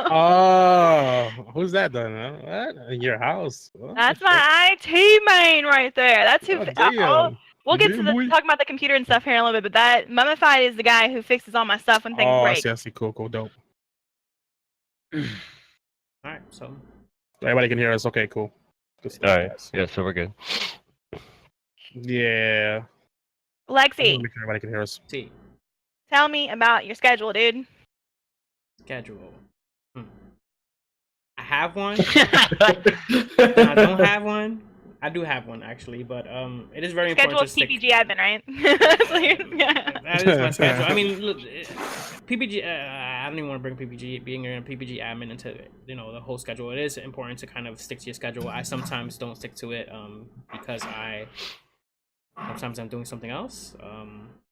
Oh, who's that then? What? In your house? Oh, That's shit. my IT main right there. That's who. Oh, damn. We'll get Damn, to boy. talking about the computer and stuff here in a little bit, but that Mummified is the guy who fixes all my stuff when things Oh, I break. see, I see. Cool, dope. All right, so Everybody can hear us. Okay, cool. Good stuff, All right, guys. yeah, so we're good. Yeah. I wanna Lexi, make sure everybody can hear us. see tell me about your schedule, dude. schedule. I have one. I don't have one. I do have one actually, but it is very Schedule important is to stick. PPG admin, right? Yeah. That is my schedule. I mean, look, PPG. I don't even want to bring PPG being a PPG admin into the whole schedule. It is important to kind of stick to your schedule. I sometimes don't stick to it because sometimes I'm doing something else.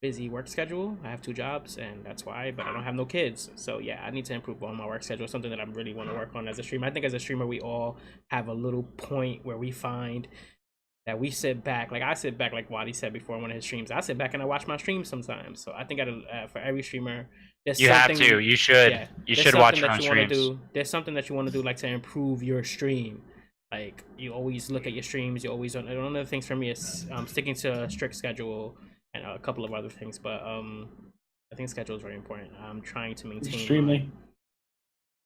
Busy work schedule. I have 2 jobs, and that's why. But I don't have no kids, so yeah, I need to improve on my work schedule. Something that I really want to work on as a streamer. I think as a streamer, we all have a little point where we find that we sit back. Like I sit back, like Wadi said before in one of his streams. I sit back and I watch my streams sometimes. So I think for every streamer, there's You have something to. You should. yeah, You there's should watch something your own that you wanna streams. do. There's something that you want to do, like to improve your stream. Like you always look at your streams. You always one of the things for me is sticking to a strict schedule and a couple of other things. But I think schedule is very important. I'm trying to maintain. Extremely.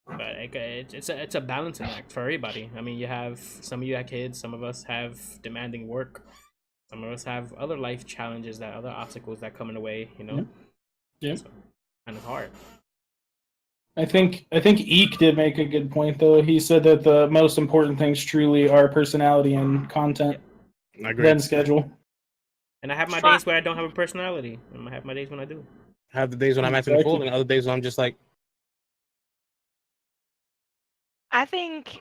But it's a balancing act for everybody. I mean, some of you have kids. Some of us have demanding work. Some of us have other life challenges, other obstacles that come in the way. Yeah. So, kind of hard. I think Eek did make a good point though. He said that the most important things truly are personality and content, I agree. then schedule. And I have my days where I don't have a personality, and I have my days when I do. I have the days when I'm acting a fool, and other days when I'm just like. I think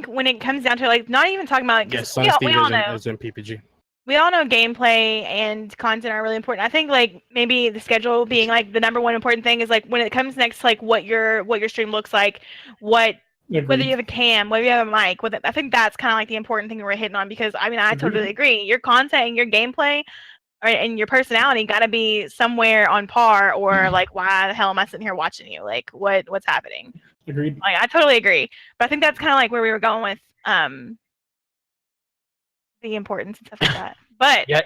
when it comes down to like not even talking about like Yes, we honesty all know is in PPG. we all know gameplay and content are really important. I think like maybe the schedule being like the number one important thing is like when it comes next to like what your stream looks like, whether you have a cam, whether you have a mic, I think that's kind of like the important thing that we're hitting on because I mean I totally agree. Your content and your gameplay and your personality got to be somewhere on par or like why the hell am I sitting here watching you? Like what's happening? Agreed. Like I totally agree. But I think that's kind of like where we were going with the importance and stuff like that. But Yeah.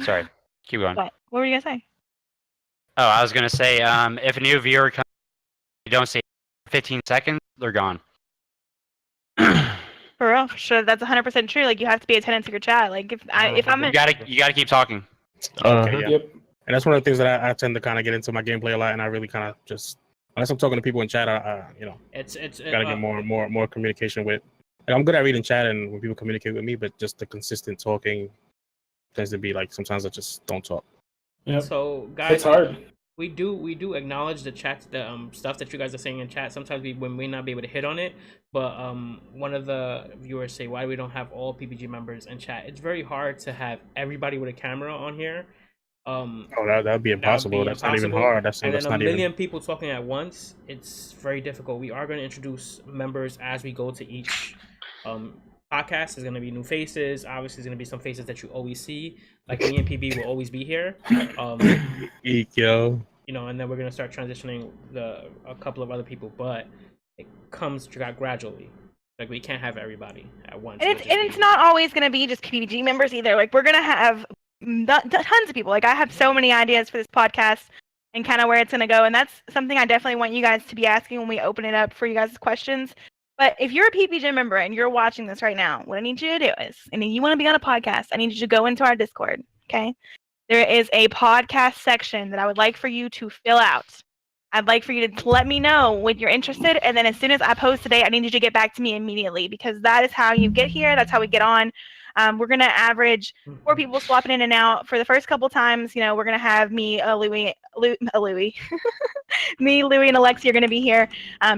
Sorry. Keep going. what were you gonna say? Oh, I was gonna say, if a new viewer comes, you don't say 15 seconds, they're gone. For real, for sure. That's 100% true. Like you have to be attentive to your chat. Like if I'm You gotta keep talking. Okay, yeah. Yep. And that's one of the things that I tend to kind of get into my gameplay a lot, and I really kind of just unless I'm talking to people in chat, It's gotta get more communication with. Like, I'm good at reading chat and when people communicate with me, but just the consistent talking tends to be like sometimes I just don't talk. Yep. So guys, It's hard. we do acknowledge the chat, the stuff that you guys are saying in chat. Sometimes we may not be able to hit on it, but one of the viewers say why we don't have all PPG members in chat. It's very hard to have everybody with a camera on here. That'd be impossible. That's not even hard. That's and then not a million even. people talking at once. It's very difficult. We are going to introduce members as we go to each podcast. There's going to be new faces. Obviously, there's going to be some faces that you always see. Like me and PB will always be here. Eek, yo. and then we're gonna start transitioning a couple of other people, but it comes gradually. Like we can't have everybody at once. And it's not always going to be just PPG members either. Like we're going to have tons of people. Like I have so many ideas for this podcast and kind of where it's going to go. And that's something I definitely want you guys to be asking when we open it up for you guys' questions. But if you're a PPG member and you're watching this right now, what I need you to do is, and you want to be on a podcast, I need you to go into our Discord. Okay. There is a podcast section that I would like for you to fill out. I'd like for you to let me know when you're interested, and then as soon as I post today, I need you to get back to me immediately because that is how you get here. That's how we get on. We're gonna average 4 people swapping in and out for the first couple times. We're gonna have me, Louie, me, Louie, and Alexi are gonna be here,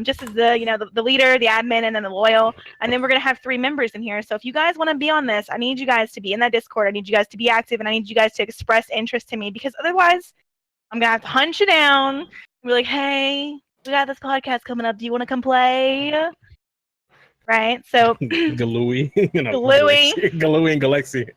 just as the leader, the admin, and then the loyal. And then we're gonna have 3 members in here. So if you guys want to be on this, I need you guys to be in that Discord. I need you guys to be active, and I need you guys to express interest to me because otherwise, I'm gonna have to hunt you down. We're like, hey, we got this podcast coming up. Do you want to come play? Right? So, Galooey. Galooey. Galooey and Alexi.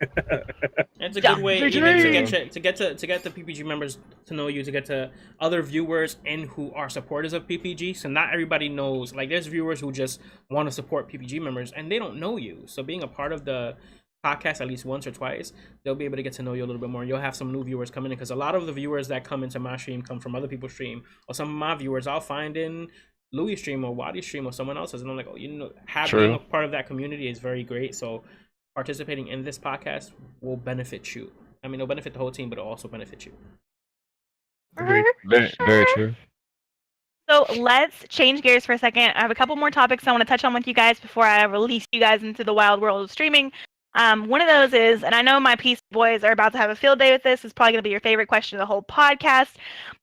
It's a good way even to get the PPG members to know you, to get to other viewers and who are supporters of PPG. So not everybody knows. Like there's viewers who just want to support PPG members and they don't know you. So being a part of the podcast at least once or twice, they'll be able to get to know you a little bit more. You'll have some new viewers coming in because a lot of the viewers that come into my stream come from other people's stream, or some of my viewers I'll find in Louis' stream or Wadi's stream or someone else's, and I'm like, being a part of that community is very great. So participating in this podcast will benefit you. I mean, it'll benefit the whole team, but it'll also benefit you. Very true. So let's change gears for a second. I have a couple more topics I want to touch on with you guys before I release you guys into the wild world of streaming. One of those is, and I know my PC boys are about to have a field day with this. It's probably going to be your favorite question of the whole podcast.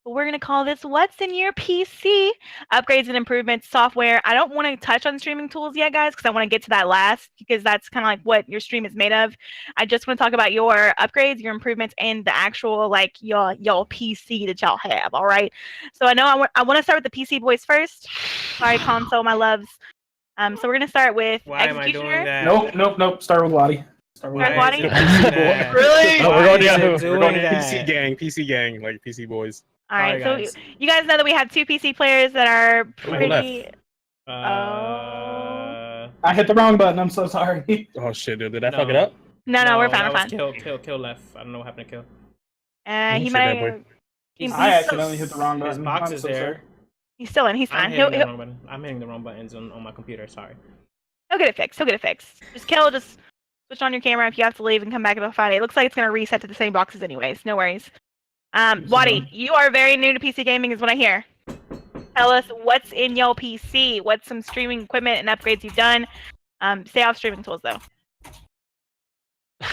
But we're going to call this What's in Your PC? Upgrades and improvements, software. I don't want to touch on streaming tools yet, guys, because I want to get to that last, because that's kind of like what your stream is made of. I just want to talk about your upgrades, your improvements, and the actual, like, your PC that y'all have, all right? So I know I want to start with the PC boys first. Sorry, console, my loves. So we're going to start with Why am I doing that? Nope. Start with Wadi. Wadi? Really? No, we're going to PC gang, like PC boys. All right, so you guys know that we have 2 PC players that are pretty... I hit the wrong button. I'm so sorry. Oh shit, dude! Did I fuck it up? No, we're fine. We're fine. Kill left. I don't know what happened to Kill. He might have... I accidentally hit the wrong button. His box is there. He's still in. He's fine. I'm hitting the wrong buttons on my computer. Sorry. He'll get it fixed. Just Kill. Just switch on your camera if you have to leave and come back about 5. It looks like it's going to reset to the same boxes anyways. No worries. Wadi, you are very new to PC gaming is what I hear. Tell us what's in your PC. What's some streaming equipment and upgrades you've done. Stay off streaming tools though.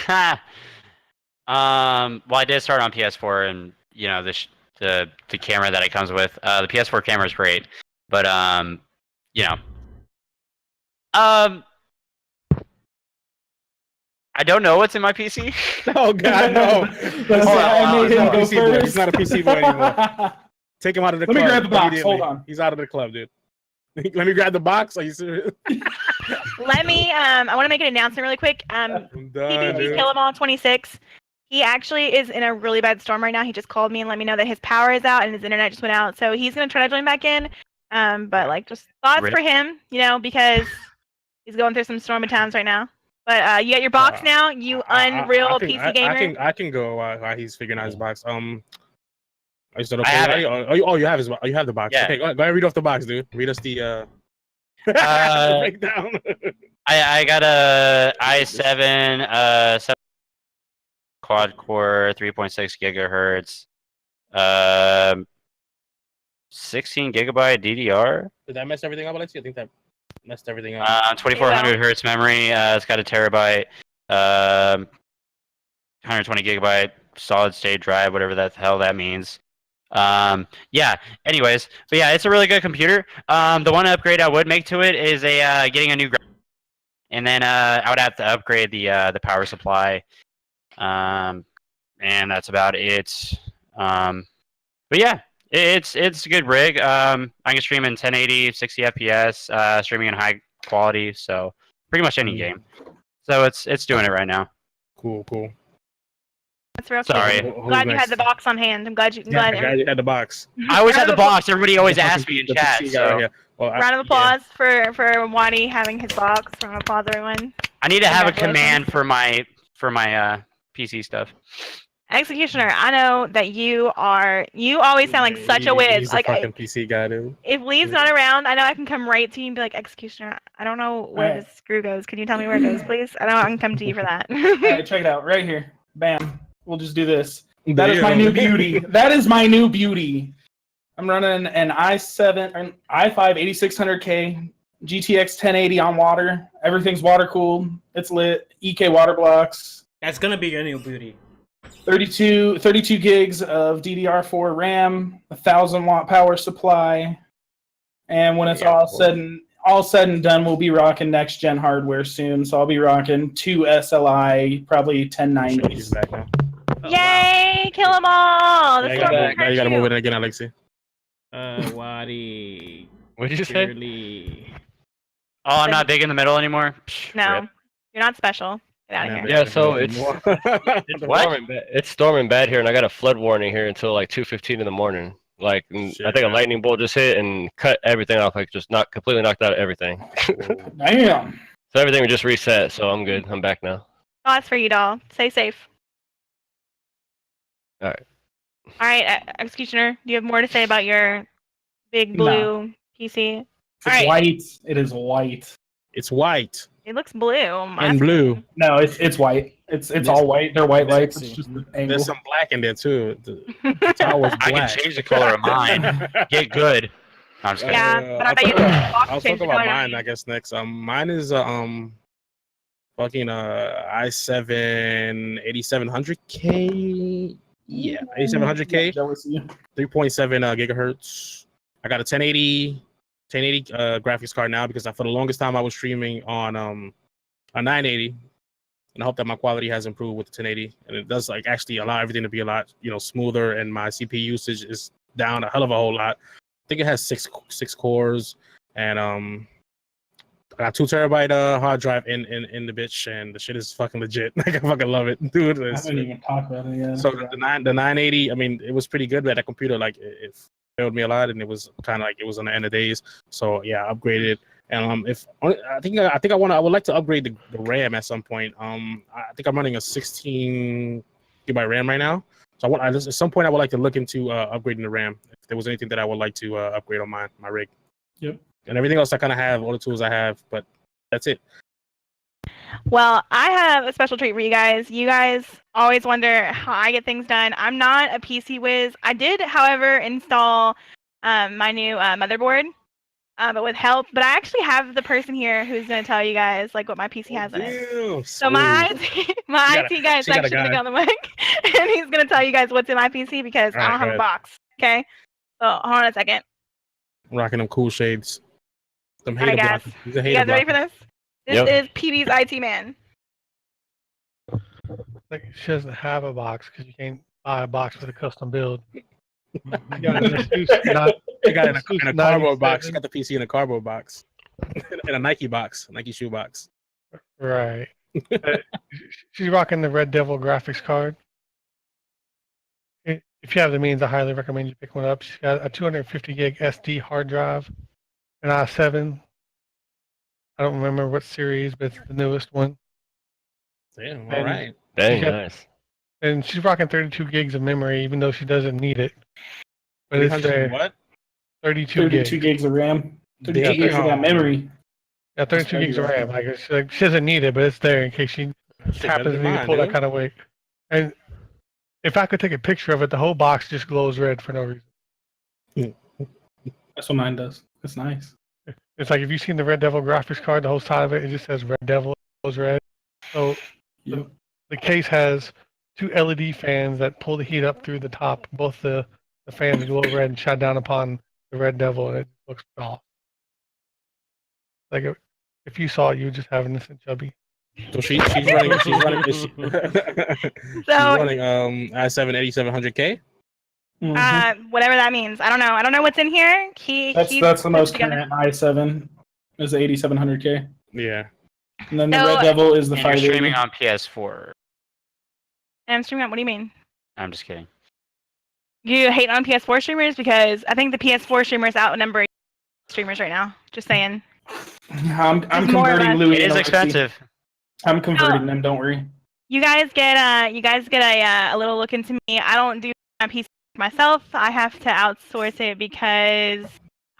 Well, I did start on PS4, and the camera that it comes with. The PS4 camera is great, but I don't know what's in my PC. Oh God, no! He's not a PC boy anymore. Take him out of the club. Let me grab the box. Hold on. He's out of the club, dude. Let me grab the box. Are you serious? Let me. I want to make an announcement really quick. PPG Killumall 26. He actually is in a really bad storm right now. He just called me and let me know that his power is out and his internet just went out. So he's gonna try to join back in. But like, just thoughts for him, because he's going through some stormy times right now. But you got your box now, you unreal PC gamer. I can go while he's figuring out his box. Are you still okay? You have his. You have the box. Yeah. Okay, go ahead and read off the box, dude. Read us the breakdown. I got a i7 7 quad core, 3.6 gigahertz, 16 gigabyte DDR. Did that mess everything up, Alexi? I think that messed everything up. 2400 hertz memory. It's got a terabyte, 120 gigabyte solid state drive, whatever the hell that means. Anyways, but yeah, it's a really good computer. The one upgrade I would make to it is getting a new and then I would have to upgrade the power supply. And that's about it. But yeah, it's a good rig. I can stream in 1080, 60 FPS, streaming in high quality, so pretty much any game. So it's doing it right now. Cool. That's real Sorry. cute. Who's Glad you next? had the box on hand. I'm glad you. Yeah, I had the box. I always had Round the of applause- box. Everybody always asks me in The chat. PC guy right So here. Well, Round of applause for Wadi having his box. Round of applause, everyone. I need to have a Congratulations. command for my PC stuff. Executioner, I know that you always sound like such a whiz. He's Like the fucking PC guy, dude. if Lee's not around, I know I can come right to you and be like, Executioner, I don't know where Alright. this screw goes. Can you tell me where it goes, please? I know I can come to you for that. All right, check it out. Right here. Bam. We'll just do this. That is my new beauty. That is my new beauty. I'm running an i7 or an i5 8600K GTX 1080 on water. Everything's water cooled. It's lit. EK water blocks. That's gonna be your new beauty. 32 gigs of DDR4 RAM, 1,000-watt power supply, and when it's all said and done, we'll be rocking next gen hardware soon. So I'll be rocking 2 SLI, probably 1090s. He's back now. Yay! Killumall! Now This you is what gotta, we now you gotta heard move it again, Alexi. Wadi. What did you say? Clearly. Oh, I'm not big in the middle anymore. Psh, No, rip. you're not special. Get out of here. Yeah, so it's What? It's storming bad here, and I got a flood warning here until like 2:15 in the morning. Like Shit, I think a man. lightning bolt just hit and cut everything off, like just completely knocked out everything. Damn. So everything just reset. So I'm good. I'm back now. Thoughts for you, doll. Stay safe. All right. All right, Executioner, do you have more to say about your big blue PC? It's Alright. white. It is white. It's white It looks blue. and blue. No, it's white. It's all white. They're white lights. It's just the angle. There's some black in there too. It's always I black. can change the color of mine. Get good. No, I'm just kidding. Yeah, but I bet you the box I'll changed talk the about color. mine, I guess, next. Mine is fucking i7 8700K. Yeah, 8700K, Jealous of you. 3.7 gigahertz. I got a 1080 graphics card now because for the longest time I was streaming on a 980, and I hope that my quality has improved with the 1080, and it does like actually allow everything to be a lot smoother, and my CPU usage is down a hell of a whole lot. I think it has six cores, and I got 2 terabyte hard drive in the bitch, and the shit is fucking legit. Like I fucking love it, dude. I didn't even talk about it yet. So the 980, I mean, it was pretty good, but that computer like it failed me a lot, and it was kind of like it was on the end of days. So yeah, I upgraded. And I would like to upgrade the RAM at some point. I think I'm running a 16 gigabyte RAM right now. So at some point I would like to look into upgrading the RAM. If there was anything that I would like to upgrade on my rig. Yep. And everything else I kind of have, all the tools I have, but that's it. Well, I have a special treat for you guys. You guys always wonder how I get things done. I'm not a PC whiz. I did, however, install my new motherboard, but with help. But I actually have the person here who's going to tell you guys like what my PC has in it. Damn, So my IT guy is she got a actually going to guy. go on the mic, and he's going to tell you guys what's in my PC because I Alright, don't have go a ahead. box. Okay. So hold on a second. I'm rocking them cool shades. Them All right, hater guys. blockers. He's a You hater guys ready for blocker. this? This Yep. is PB's IT man. Like she doesn't have a box because you can't buy a box with a custom build. You got an Asus not- I got it in a cardboard box. 97. I got the PC in a cardboard box. In a Nike box, Nike shoe box. Right. She's rocking the Red Devil graphics card. If you have the means, I highly recommend you pick one up. She's got a 250 gig SD hard drive, an i7. I don't remember what series, but it's the newest one. Damn, all And- right. Dang, Yeah. nice. And she's rocking 32 gigs of memory, even though she doesn't need it. But it's 300 there. what? 32 gigs. 32 gigs of RAM. 32 Yeah, gigs of that memory. Yeah, 32 gigs of RAM. Like, she doesn't need it, but it's there in case she Shit, better happens to than need to mine, pull that dude. kind of weight. And if I could take a picture of it, the whole box just glows red for no reason. That's what mine does. It's nice. It's like if you've seen the Red Devil graphics card, the whole side of it, it just says Red Devil, it glows red. So Yep. the case has 2 LED fans that pull the heat up through the top. Both the fans glow red and shine down upon the Red Devil, and it looks awesome. Like if you saw it, you would just have an instant chubby. So she's running she's running i7 8700K. Mhm. Whatever that means. I don't know. I don't know what's in here. That's the most together. current i7 is the 8700K. Yeah. And then the So- Red Devil is the And you're 580. streaming on PS4. And I'm streaming on. What do you mean? I'm just kidding. You hate on PS4 streamers because I think the PS4 streamers outnumber streamers right now. Just saying. I'm It's more or converting less- Louis. It is and Alexi. expensive. I'm converting them. Don't worry. You guys get a little look into me. I don't do my PC myself. I have to outsource it because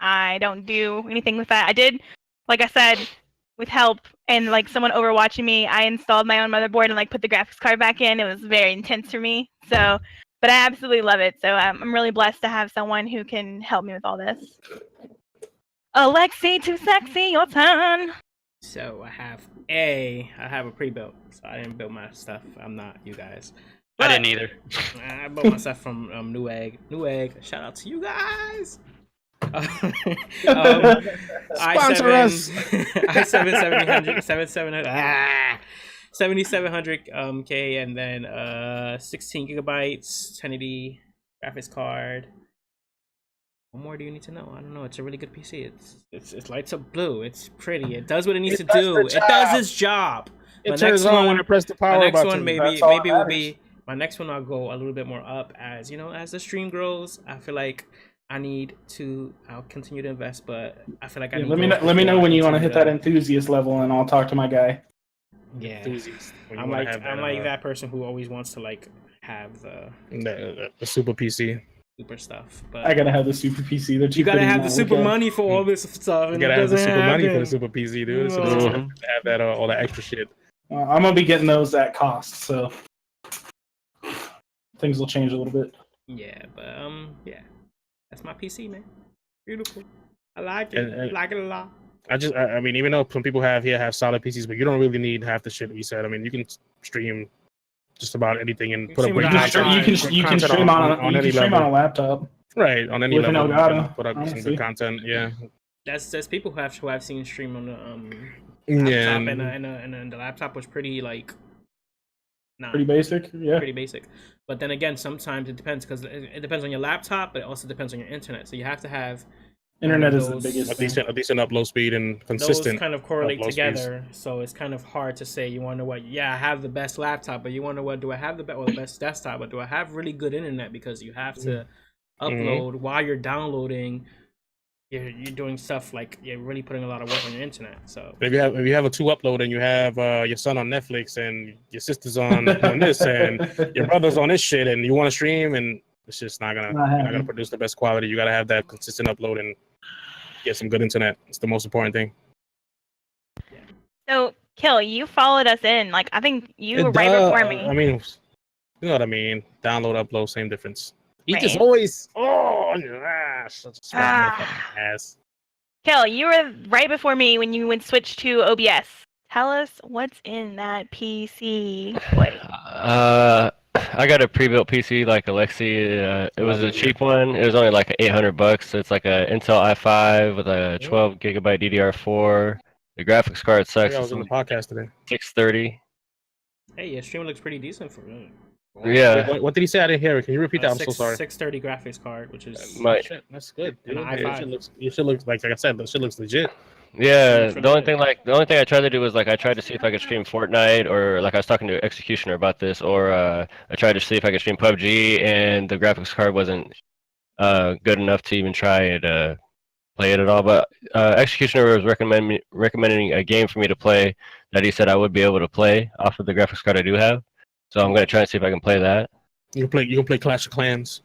I don't do anything with that. I did, like I said, with help and like someone overwatching me, I installed my own motherboard and like put the graphics card back in. It was very intense for me. So, but I absolutely love it. So I'm really blessed to have someone who can help me with all this. Alexi, too sexy, your turn. So I have a pre-built, so I didn't build my stuff. I'm not you guys. I didn't either. I bought my stuff from Newegg. Newegg, shout out to you guys. Sponsor us. i7 7700 K, and then 16 gigabytes 1080 graphics card. What more do you need to know? I don't know. It's a really good PC. It lights up blue. It's pretty. It does what it needs to do. It does its job. It turns on when I press the power My next button. one maybe will be my next one. I'll go a little bit more up as as the stream grows. I feel like I'll continue to invest, but I feel like I need let me know when you want to hit that enthusiast level, and I'll talk to my guy. Yeah, Enthusiast. When you I'm wanna like have that person who always wants to like have the the super PC. super stuff. I But gotta have the super PC. They're you gotta cheaper have than the that super weekend. money for all this stuff. You And gotta it have the doesn't super money for the happen. super PC, dude. So No. it's expensive to have that all that extra shit. I'm gonna be getting those at cost, so things will change a little bit. Yeah, but yeah, that's my PC, man. Beautiful. I like it. And- like it a lot. I mean, even though some people have solid PCs, but you don't really need half the shit we said. I mean, you can stream just about anything and put up stream great with You an can, iPad. stream, you can stream on any on level. a laptop. Right, on any with an level. You Elgato, can put up some honestly. good content. Yeah. There's people who I've seen stream on the Yeah. laptop, and the laptop was pretty like Pretty basic, yeah. pretty basic. But then again, sometimes it depends because it depends on your laptop, but it also depends on your internet. So you have to have Internet is the those- biggest a thing. decent upload speed and consistent. those kind of correlate upload speeds. together. So it's kind of hard to say. You wonder what? Yeah, I have the best laptop, but you wonder what? Do I have the best desktop? But do I have really good internet? Because you have to upload while you're downloading. You're doing stuff like you're really putting a lot of work on your internet. So If you have a 2 upload and you have your son on Netflix and your sister's on this and your brother's on this shit and you want to stream and it's just not gonna Not you're not happening. gonna produce the best quality. You gotta have that consistent upload and get some good internet. It's the most important thing. So, Kill, you followed us in. Like, I think you were right does. before me. I mean, you know what I mean. Download, upload, same difference. He just Right. always on your ass. Such a smart motherfucking ass. Kill, you were right before me when you went switch to OBS. Tell us what's in that PC. Boy. I got a pre-built PC like Alexi. It was a cheap one. It was only like $800. It's like a Intel i5 with a 12 gigabyte DDR4. The graphics card sucks. I was It's on the podcast today. 630. hey, your stream looks pretty decent for me. Yeah. What did he say? I didn't hear it. Can you repeat that? I'm so sorry. 630 graphics card, which is My Shit, that's good. An Dude. i5. It should look like I said. The shit looks legit. Yeah, for the only that. thing I tried to do was like I tried to see if I could stream Fortnite or like I was talking to Executioner about this or I tried to see if I could stream PUBG and the graphics card wasn't good enough to even try to play it at all. But Executioner was recommending a game for me to play that he said I would be able to play off of the graphics card I do have. So I'm gonna try and see if I can play that. You can play Clash of Clans.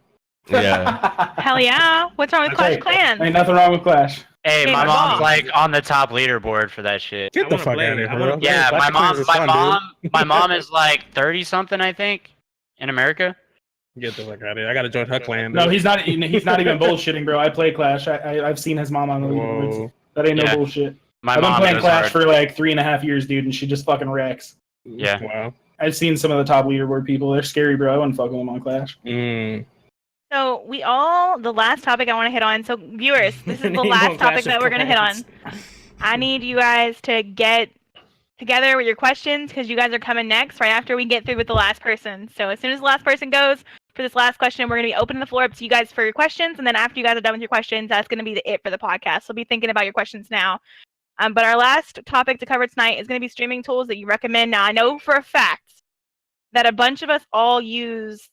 Yeah. Hell yeah. What's wrong with Clash of Clans? Ain't nothing wrong with Clash. Hey, Hey, my my mom's mom. like on the top leaderboard for that shit. Get I the wanna fuck play. out of here, I wanna bro. play. Yeah, Clash of Clans is fun, dude. my mom is like 30 something, I think, in America. Get the fuck out of here. I gotta join her clan. No, dude. he's not even bullshitting, bro. I play Clash. I've seen his mom on the leaderboards. Whoa. That ain't no Yeah. bullshit. My I've been mom playing goes Clash hard. for like 3.5 years, dude, and she just fucking wrecks. Yeah. Wow. I've seen some of the top leaderboard people. They're scary, bro. I wouldn't fuck with them on Clash. So the last topic I want to hit on. So viewers, this is the Name last on topic Clash that of we're going to hit on. Clans. I need you guys to get together with your questions because you guys are coming next right after we get through with the last person. So as soon as the last person goes for this last question, we're going to be opening the floor up to you guys for your questions. And then after you guys are done with your questions, that's going to be it for the podcast. So be thinking about your questions now. But our last topic to cover tonight is going to be streaming tools that you recommend. Now, I know for a fact that a bunch of us all use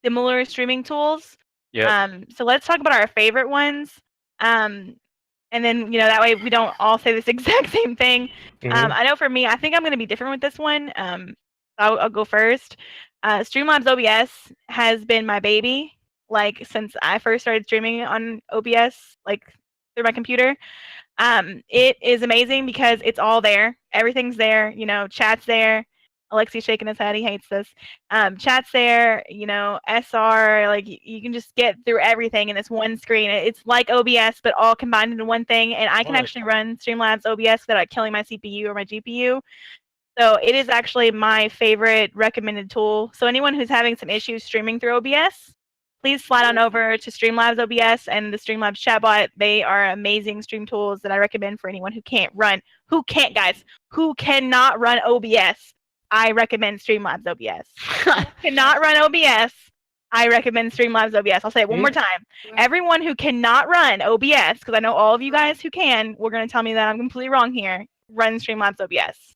similar streaming tools. Yep. So let's talk about our favorite ones. And then, that way we don't all say this exact same thing. Mhm. I know for me, I think I'm going to be different with this one. I'll go first. Streamlabs OBS has been my baby, like, since I first started streaming on OBS, like, through my computer. It is amazing because it's all there. Everything's there. Chat's there. Alexi's shaking his head. He hates this. Chat's there. SR. Like, you can just get through everything in this one screen. It's like OBS, but all combined into one thing. And I can actually run Streamlabs OBS without killing my CPU or my GPU. So it is actually my favorite recommended tool. So anyone who's having some issues streaming through OBS, please slide on over to Streamlabs OBS and the Streamlabs chatbot. They are amazing stream tools that I recommend for anyone who cannot run OBS. I recommend Streamlabs OBS. Who cannot run OBS, I recommend Streamlabs OBS. I'll say it one more time. Everyone who cannot run OBS, because I know all of you guys who can, we're going to tell me that I'm completely wrong here, run Streamlabs OBS.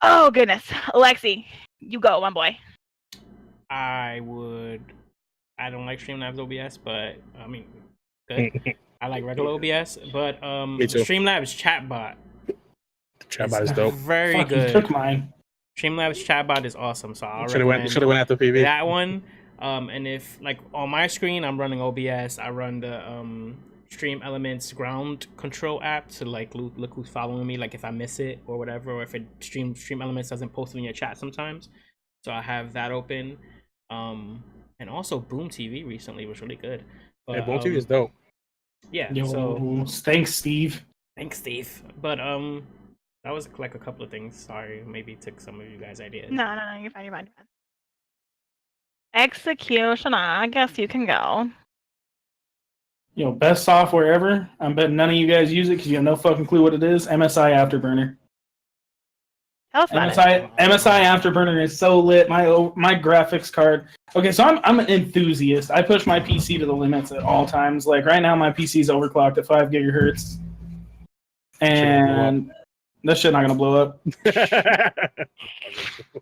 Oh, goodness. Alexi, you go, my boy. I don't like Streamlabs OBS, but I mean, good. I like regular OBS, but Streamlabs chatbot. The chatbot is dope. Very Fuck, you good. took mine. Streamlabs chatbot is awesome, so I'll Should have went after PB. that one. And if like on my screen, I'm running OBS. I run the Stream Elements ground control app to like look who's following me, like if I miss it or whatever, or if Stream Elements doesn't post it in your chat sometimes. So I have that open. And also Boom TV recently was really good. But, Yeah, Boom TV is dope. Yeah. Yo, So thanks, Steve. thanks, Steve. But that was like a couple of things. Sorry, maybe took some of you guys' ideas. No, you're fine. Execution, I guess you can go. Best software ever. I'm betting none of you guys use it because you have no fucking clue what it is. MSI Afterburner. Tell us about it. MSI Afterburner is so lit. My graphics card. Okay, so I'm an enthusiast. I push my PC to the limits at all times. Like right now, my PC is overclocked at 5 gigahertz, and that shit not gonna blow up.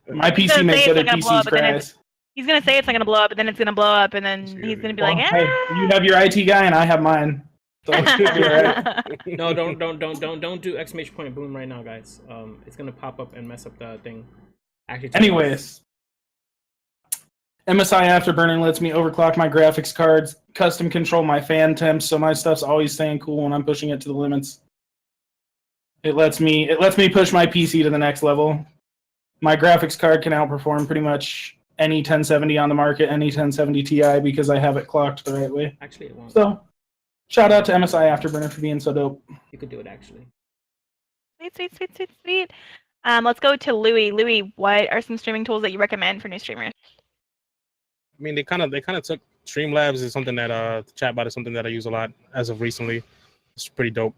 My PC makes other PCs crash. He's gonna say it's not gonna blow up, and then it's gonna blow up, and then he's gonna be like, Hey, you have your IT guy, and I have mine. So it should be all right. No, don't do exclamation point boom right now, guys. It's gonna pop up and mess up the thing. Actually, anyways, MSI Afterburner lets me overclock my graphics cards, custom control my fan temps, so my stuff's always staying cool when I'm pushing it to the limits. It lets me push my PC to the next level. My graphics card can outperform pretty much any 1070 on the market, any 1070 Ti, because I have it clocked the right way. Actually, it won't. So, shout out to MSI Afterburner for being so dope. You could do it actually. Sweet. Let's go to Louis. Louis, what are some streaming tools that you recommend for new streamers? I mean, they kind of took Streamlabs is something that the chatbot is something that I use a lot as of recently. It's pretty dope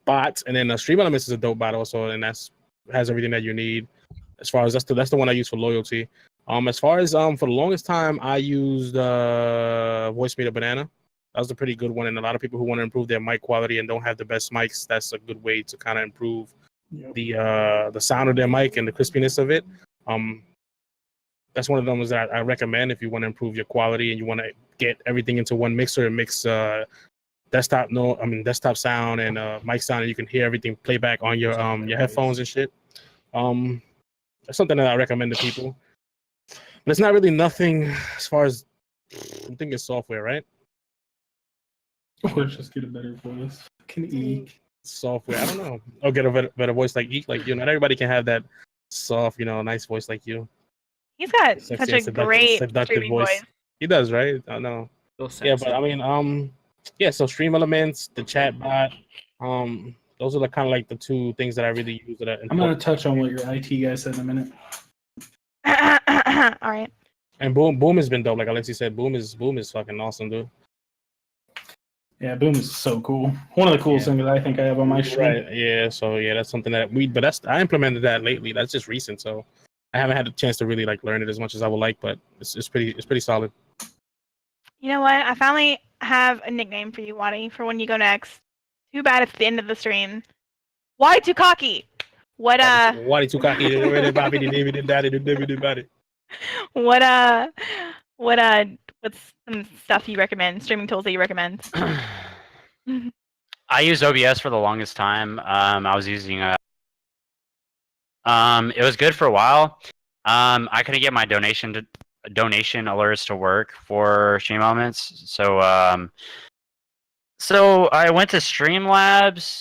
bot, and then Stream Elements is a dope bot also, and has everything that you need. As far as that's the one I use for loyalty. As far as for the longest time, I used Voice Meter Banana. That was a pretty good one, and a lot of people who want to improve their mic quality and don't have the best mics, that's a good way to kind of improve the sound of their mic and the crispiness of it. That's one of them that I recommend if you want to improve your quality and you want to get everything into one mixer and mix desktop sound and mic sound, and you can hear everything playback on your headphones and shit. That's something that I recommend to people. But it's not really nothing as far as I'm thinking software, right? Or just get a better voice. Can eat Software. I don't know. Or get a better voice like you. Not everybody can have that soft, nice voice like you. He's got Sexy, such a great seductive streaming voice. He does, right? I know. Yeah, but I mean, so Stream Elements, the chat bot, those are kind of like the two things that I really use. I'm gonna touch on what your IT guy said in a minute. All right. And Boom has been dope. Like Alexi said, Boom is fucking awesome, dude. Yeah, Boom is so cool. One of the coolest things I think I have on my stream. Right. Yeah. So that's something that I implemented that lately. That's just recent. So I haven't had a chance to really learn it as much as I would like, but it's pretty solid. You know what? I finally have a nickname for you, Wadi, for when you go next. Too bad it's the end of the stream. Why too cocky? What Wadi too cocky. what's some stuff you recommend? Streaming tools that you recommend? I used OBS for the longest time. I was using it was good for a while. I couldn't get my donation alerts to work for Stream Elements, so I went to Streamlabs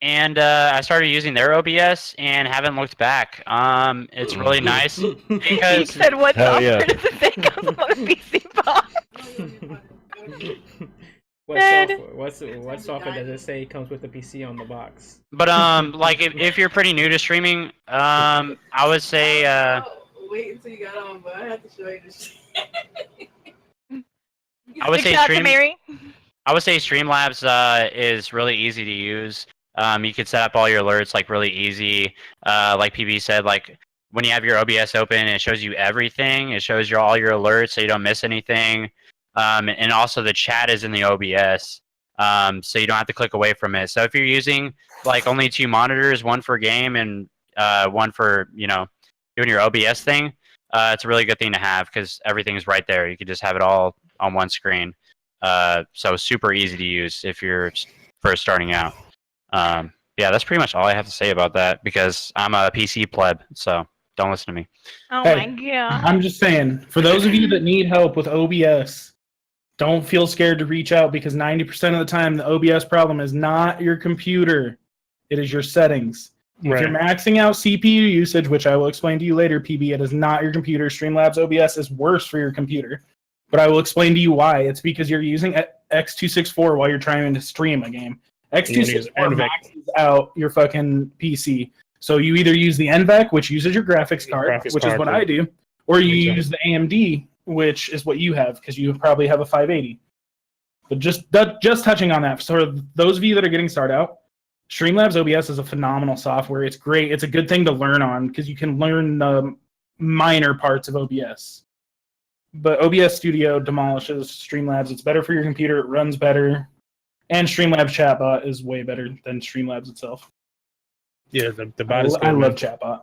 and I started using their OBS and haven't looked back. It's really nice He because said, "What Hell software yeah. does it say comes on a PC box?" What software does it say comes with the PC on the box? But like if you're pretty new to streaming, I would say Wait until you got on, but I have to show you this shit. I would Big say shout out to Mary. I would say Streamlabs is really easy to use. You can set up all your alerts like really easy. Like PB said, like when you have your OBS open, it shows you everything. It shows you all your alerts so you don't miss anything. And also the chat is in the OBS, so you don't have to click away from it. So if you're using like only 2 monitors, one for game and one for doing your OBS thing, it's a really good thing to have because everything is right there. You can just have it all on one screen. So super easy to use if you're first starting out. Yeah, that's pretty much all I have to say about that because I'm a PC pleb, so don't listen to me. Oh Hey, my god. I'm just saying, for those of you that need help with OBS, don't feel scared to reach out because 90% of the time the OBS problem is not your computer. It is your settings. If you're maxing out CPU usage, which I will explain to you later, PB, it is not your computer. Streamlabs OBS is worse for your computer. But I will explain to you why. It's because you're using X264 while you're trying to stream a game. X264 maxes out your fucking PC. So you either use the NVENC, which uses your graphics card, which is what I do, or you use the AMD, which is what you have, because you probably have a 580. But just touching on that, for those of you that are getting started out, Streamlabs OBS is a phenomenal software. It's great. It's a good thing to learn on because you can learn the minor parts of OBS. But OBS Studio demolishes Streamlabs. It's better for your computer. It runs better. And Streamlabs Chatbot is way better than Streamlabs itself. Yeah, the bot is good. I love Chatbot.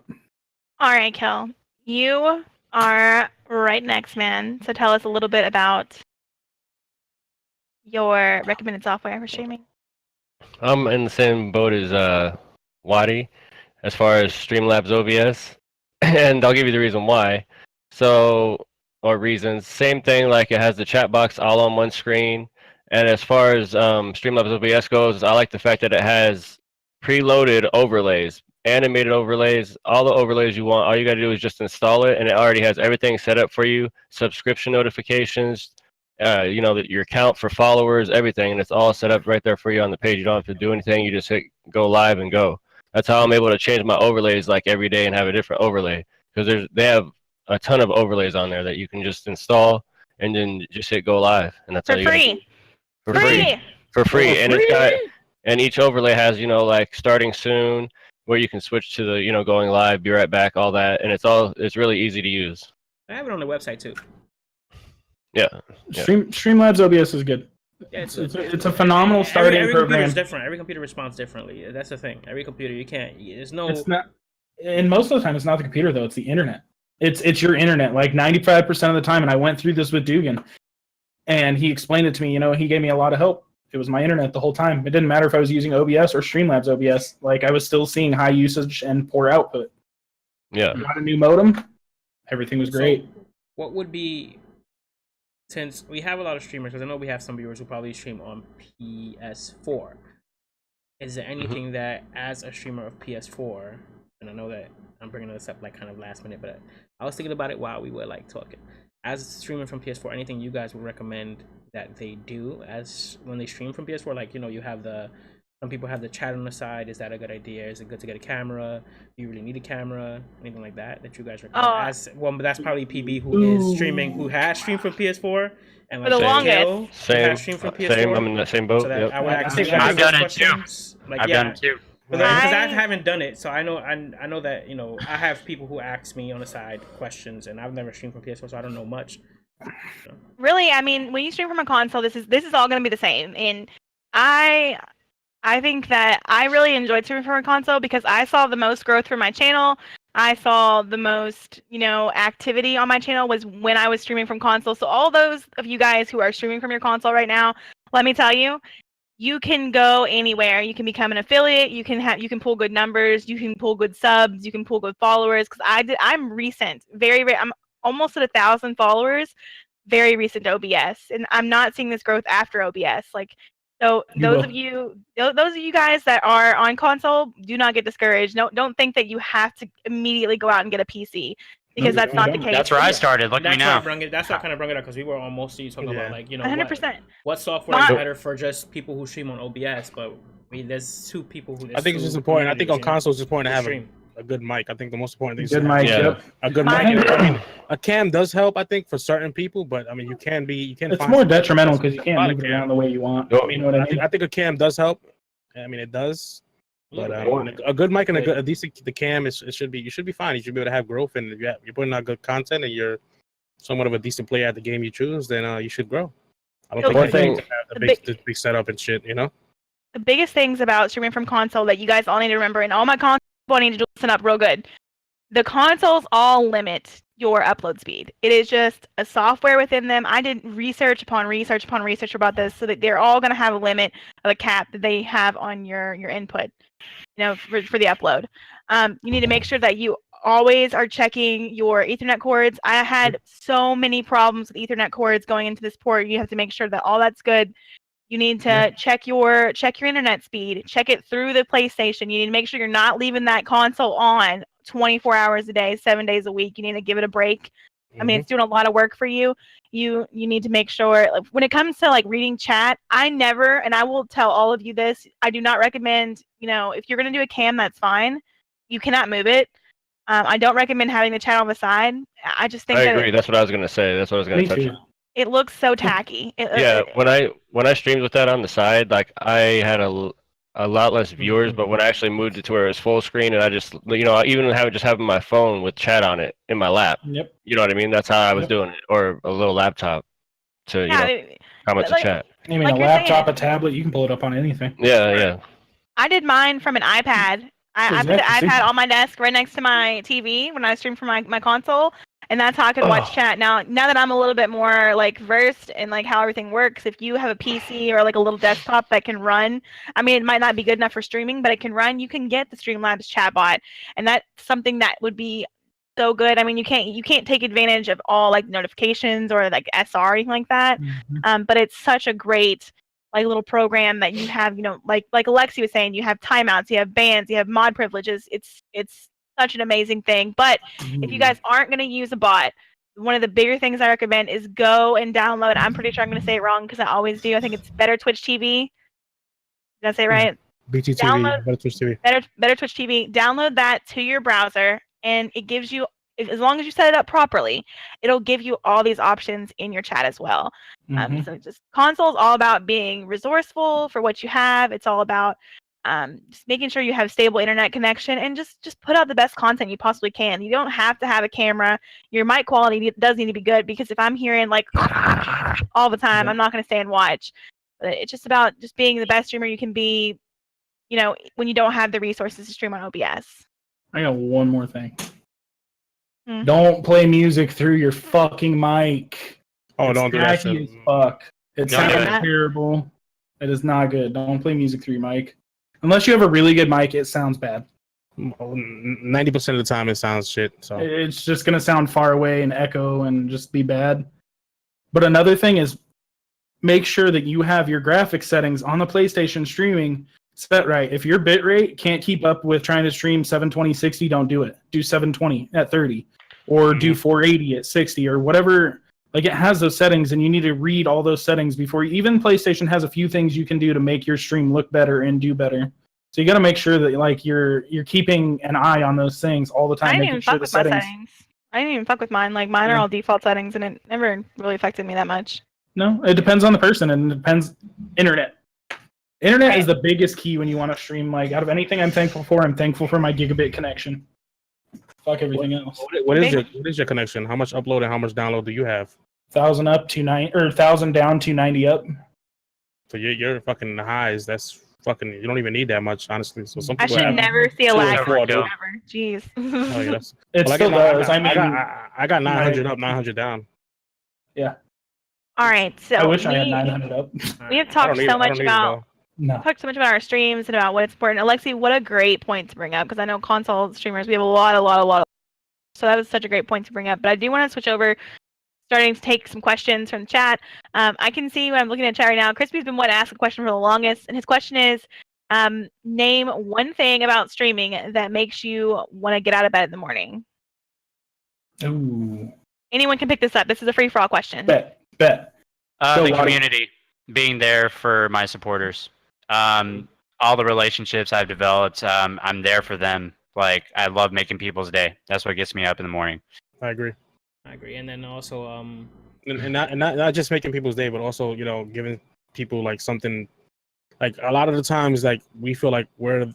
All right, Kel. You are right next, man. So tell us a little bit about your recommended software for streaming. I'm in the same boat as Wadi as far as Streamlabs OBS, and I'll give you the reason why. Reasons. Same thing, like it has the chat box all on one screen. And as far as Streamlabs OBS goes, I like the fact that it has preloaded overlays, animated overlays, all the overlays you want. All you got to do is just install it, and it already has everything set up for you. Subscription notifications, your count for followers, everything, and it's all set up right there for you on the page. You don't have to do anything. You just hit go live and go. That's how I'm able to change my overlays like every day and have a different overlay because they have a ton of overlays on there that you can just install and then just hit go live, and that's For all you free. For free. And it's got, and each overlay has like starting soon, where you can switch to the going live, be right back, all that, and it's really easy to use. I have it on the website too. Yeah. Streamlabs OBS is good. Yeah, it's a phenomenal starting every program. Computer is different. Every computer responds differently. That's the thing. Every computer you can't. There's no. It's not. And most of the time, it's not the computer though. It's the internet. It's your internet. Like 95% of the time, and I went through this with Dugan, and he explained it to me. He gave me a lot of help. It was my internet the whole time. It didn't matter if I was using OBS or Streamlabs OBS. Like I was still seeing high usage and poor output. Yeah. Got a new modem. Everything was great. So what would be, since we have a lot of streamers, because I know we have some viewers who probably stream on PS4. Is there anything that, as a streamer of PS4, and I know that I'm bringing this up like kind of last minute, but I was thinking about it while we were like talking. As a streamer from PS4, anything you guys would recommend that they do as when they stream from PS4? Like, you have some people have the chat on the side. Is that a good idea? Is it good to get a camera? Do you really need a camera? Anything like that you guys recommend? But that's probably PB who is streaming, who has streamed from PS4, and like For the longest. Same. I'm in that same boat. So that Yep. I would ask I've done it too. Like, I've done it too. Because I haven't done it, so I know that I have people who ask me on the side questions, and I've never streamed from PS4, so I don't know much. Really, I mean, when you stream from a console, this is all going to be the same. And I I think that I really enjoyed streaming from a console because I saw the most growth for my channel. I saw the most, activity on my channel was when I was streaming from console. So all those of you guys who are streaming from your console right now, let me tell you, you can go anywhere. You can become an affiliate. You can pull good numbers. You can pull good subs. You can pull good followers. Because I'm recent, I'm almost at 1,000 followers. Very recent to OBS, and I'm not seeing this growth after OBS. Like, so those of you guys that are on console, do not get discouraged. Don't think that you have to immediately go out and get a PC because that's not the case. That's where I started. Look at me now. That's why I kind of brought it up because we were on mostly talking about 100%. What software is better for just people who stream on OBS, but there's two people who. I think it's just important. I think on consoles it's important to have a good mic. I think the most important thing is a good mic. I mean, a cam does help, I think, for certain people, but I mean, it's more detrimental because you can't move it around the way you want. You know what I mean? I think a cam does help. I mean, it does. But a good mic and a decent cam, you should be fine. You should be able to have growth, and if you're putting out good content, and you're somewhat of a decent player at the game you choose, then you should grow. I don't think you have the big setup and shit, The biggest things about streaming from console that you guys all need to remember, and all my console need to listen up real good. The consoles all limit your upload speed. It is just a software within them. I did research upon research about this, so that they're all going to have a limit of a cap that they have on your input, for the upload. You need to make sure that you always are checking your Ethernet cords. I had so many problems with Ethernet cords going into this port. You have to make sure that all that's good. You need to check your internet speed. Check it through the PlayStation. You need to make sure you're not leaving that console on 24 hours a day, 7 days a week. You need to give it a break. I mean, it's doing a lot of work for you. You need to make sure, like, when it comes to reading chat, I never, and I will tell all of you this, I do not recommend, if you're going to do a cam, that's fine. You cannot move it. I don't recommend having the chat on the side. I just think I agree. That's what I was going to say. That's what I was going to touch on. It looks so tacky. When I streamed with that on the side, I had a lot less viewers, but when I actually moved it to where it was full screen, and I just I even having my phone with chat on it in my lap. Yep. You know what I mean? That's how I was doing it, or a little laptop to comment to chat. I mean, a laptop, a tablet, you can pull it up on anything. Yeah. I did mine from an iPad. I put the iPad on my desk right next to my TV when I stream from my console, and that's how I could watch chat. Now that I'm a little bit more versed in how everything works, if you have a PC or a little desktop that can run, I mean, it might not be good enough for streaming, but it can run. You can get the Streamlabs chatbot, and that's something that would be so good. I mean, you can't take advantage of all notifications or SR or anything like that. But it's such a great little program that you have, like Alexi was saying, you have timeouts, you have bans, you have mod privileges. It's such an amazing thing. But if you guys aren't going to use a bot, one of the bigger things I recommend is go and download. I'm pretty sure I'm going to say it wrong because I always do. I think it's Better Twitch TV. Did I say it right? BTTV, Better Twitch TV. Better Twitch TV. Download that to your browser, and it gives you, as long as you set it up properly, it'll give you all these options in your chat as well. So just console is all about being resourceful for what you have. It's all about just making sure you have stable internet connection, and just put out the best content you possibly can. You don't have to have a camera. Your mic quality does need to be good, because if I'm hearing all the time, I'm not going to stay and watch. But it's just about being the best streamer you can be, when you don't have the resources to stream on OBS. I got one more thing. Don't play music through your fucking mic. Oh, don't do that. As fuck. It sounds terrible. It is not good. Don't play music through your mic. Unless you have a really good mic, it sounds bad. 90% of the time, it sounds shit. So it's just gonna sound far away and echo and just be bad. But another thing is, make sure that you have your graphics settings on the PlayStation streaming set right. If your bitrate can't keep up with trying to stream 720 60, don't do it. Do 720 at 30, or do 480 at 60, or whatever. It has those settings, and you need to read all those settings before even PlayStation has a few things you can do to make your stream look better and do better. So you got to make sure that you're keeping an eye on those things all the time. I didn't even fuck with my settings. I didn't even fuck with mine. Mine are all default settings, and it never really affected me that much. No, it depends on the person, and it depends. Internet is the biggest key when you want to stream. Out of anything I'm thankful for my gigabit connection. Fuck everything else. What is your connection? How much upload and how much download do you have? 1,000 up, 290, or 1,000 down, 290 up. So you're fucking highs. That's fucking, you don't even need that much, honestly. So some I people should have never see a 2 lag and 4, dude. ever. Jeez. Oh, yeah, that's, It well, still does. I mean, I got 900 up, 900 down. yeah. All right, so I wish I had 900 up. we have I talked don't need so it. I much don't need it, about though. No. talked so much about our streams and about what's important. Alexi, what a great point to bring up, because I know console streamers, we have a lot. So that was such a great point to bring up. But I do want to switch over, starting to take some questions from the chat. I can see when I'm looking at chat right now, Crispy's been wanting to ask a question for the longest, and his question is, name one thing about streaming that makes you want to get out of bed in the morning. Ooh. Anyone can pick this up. This is a free-for-all question. Bet. The Wadi. community, being there for my supporters. All the relationships I've developed, I'm there for them. Like, I love making people's day. That's what gets me up in the morning. I agree. And then also, And not just making people's day, but also, you know, giving people like something. Like a lot of the times, like we feel like we're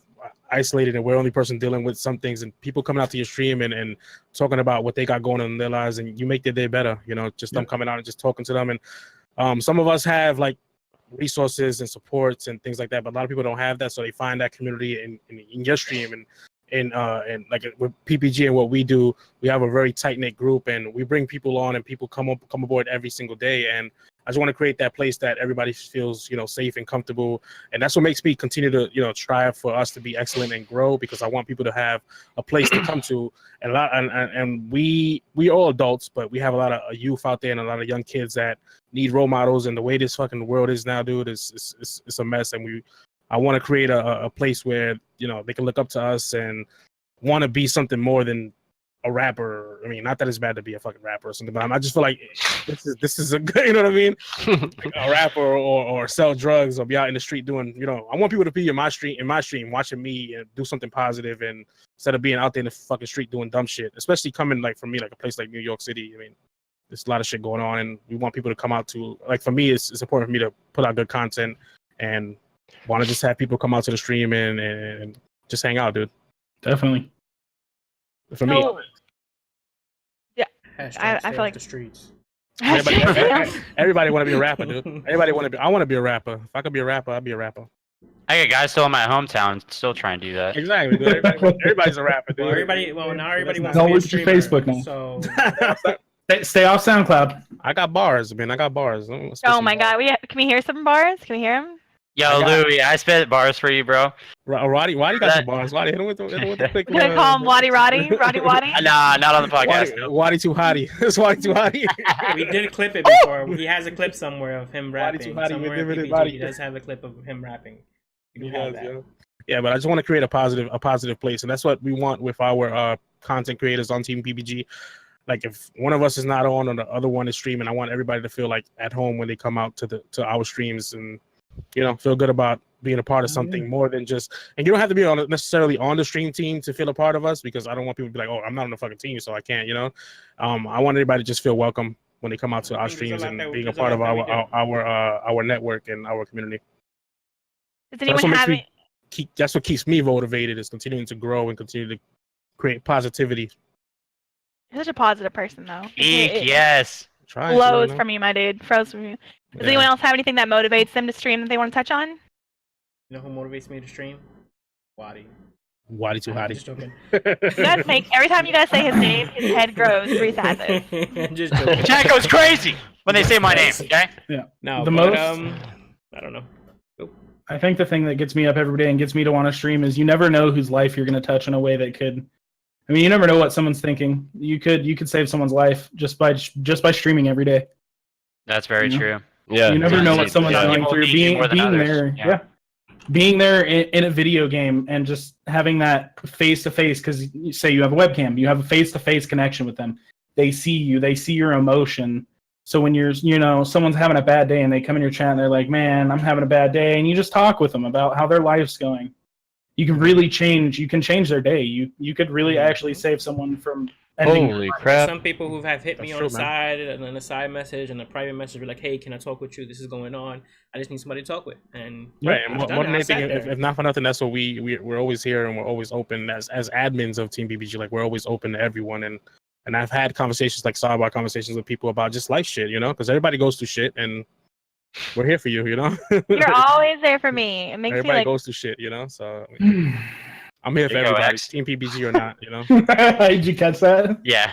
isolated and we're the only person dealing with some things, and people coming out to your stream and talking about what they got going on in their lives, and you make their day better. You know, just them coming out and just talking to them. And some of us have like resources and supports and things like that, but a lot of people don't have that, so they find that community in your stream and like with PPG and what we do. We have a very tight knit group, and we bring people on, and people come aboard every single day. And I just want to create that place that everybody feels, you know, safe and comfortable, and that's what makes me continue to, you know, strive for us to be excellent and grow, because I want people to have a place to come to. And we all adults, but we have a lot of youth out there and a lot of young kids that need role models. And the way this fucking world is now, dude, is a mess. And I want to create a place where, you know, they can look up to us and want to be something more than a rapper. I mean, not that it's bad to be a fucking rapper or something, but I just feel like this is a good, you know what I mean? Like a rapper or sell drugs or be out in the street doing, you know, I want people to be in my stream watching me and do something positive, and instead of being out there in the fucking street doing dumb shit, especially coming like from me, like a place like New York City. I mean, there's a lot of shit going on, and we want people to come out to, like, for me, it's important for me to put out good content, and want to just have people come out to the stream and just hang out, dude. Definitely. For me. Yeah. I feel like the streets. Everybody want to be a rapper, dude. Everybody want to be. I want to be a rapper. If I could be a rapper, I'd be a rapper. I got guys still in my hometown still trying to do that. Exactly, dude. Everybody's a rapper, dude. Now everybody wants Don't to be a look at your streamer. Facebook now. So Stay off SoundCloud. I got bars, man. I got bars. Oh my God, can we hear some bars? Can we hear them? Yo, Louie, I spit bars for you, bro. Wadi got some bars. Wadi, hit him with the quick. We're gonna call him Wadi. Nah, not on the podcast. Wadi too hotty. It's Wadi too hotty. We did clip it before. He has a clip somewhere of him rapping. Wadi too hotty with Somewhere in limited PPG, body. he does have a clip of him rapping. He does, yeah. Yeah, but I just want to create a positive place, and that's what we want with our content creators on Team PPG. Like, if one of us is not on or the other one is streaming, I want everybody to feel like at home when they come out to our streams, and, you know, feel good about being a part of something more than just. And you don't have to be necessarily on the stream team to feel a part of us, because I don't want people to be like, oh, I'm not on the fucking team, so I can't, you know. I want everybody to just feel welcome when they come out to our streams and being a part of our network and our community. Does anyone have it? That's what keeps me motivated, is continuing to grow and continue to create positivity. You're such a positive person, though. Yes. Flows from you, my dude. Flows from you. Does anyone else have anything that motivates them to stream that they want to touch on? You know who motivates me to stream? Wadi. Wadi too hotty. Just joking. Every time you guys say his name, his head grows 3 sizes. Just joking. Chat goes crazy when they say my name. Okay. Yeah. No, I don't know. I think the thing that gets me up every day and gets me to want to stream is you never know whose life you're going to touch in a way that could. I mean, you never know what someone's thinking. You could save someone's life just by streaming every day. That's very true. Yeah. You never know what someone's going through. Being there, being there in a video game and just having that face to face, because you say you have a webcam, you have a face to face connection with them. They see you. They see your emotion. So when someone's having a bad day and they come in your chat and they're like, man, I'm having a bad day, and you just talk with them about how their life's going. You can really change their day. You could really actually save someone from ending. Holy crap. Some people who have hit me on the side and then a side message and a private message be like, hey, can I talk with you? This is going on. I just need somebody to talk with. And right. And more than anything, if not for nothing, that's what we're always here, and we're always open as admins of Team PPG. Like, we're always open to everyone, and I've had conversations, like sidebar conversations with people about just life shit, you know, because everybody goes through shit, and we're here for you. You know. You're always there for me. It makes me Everybody like goes through shit, you know. So I'm here for There you go, everybody, X. Team PPG or not, you know. Did you catch that? Yeah.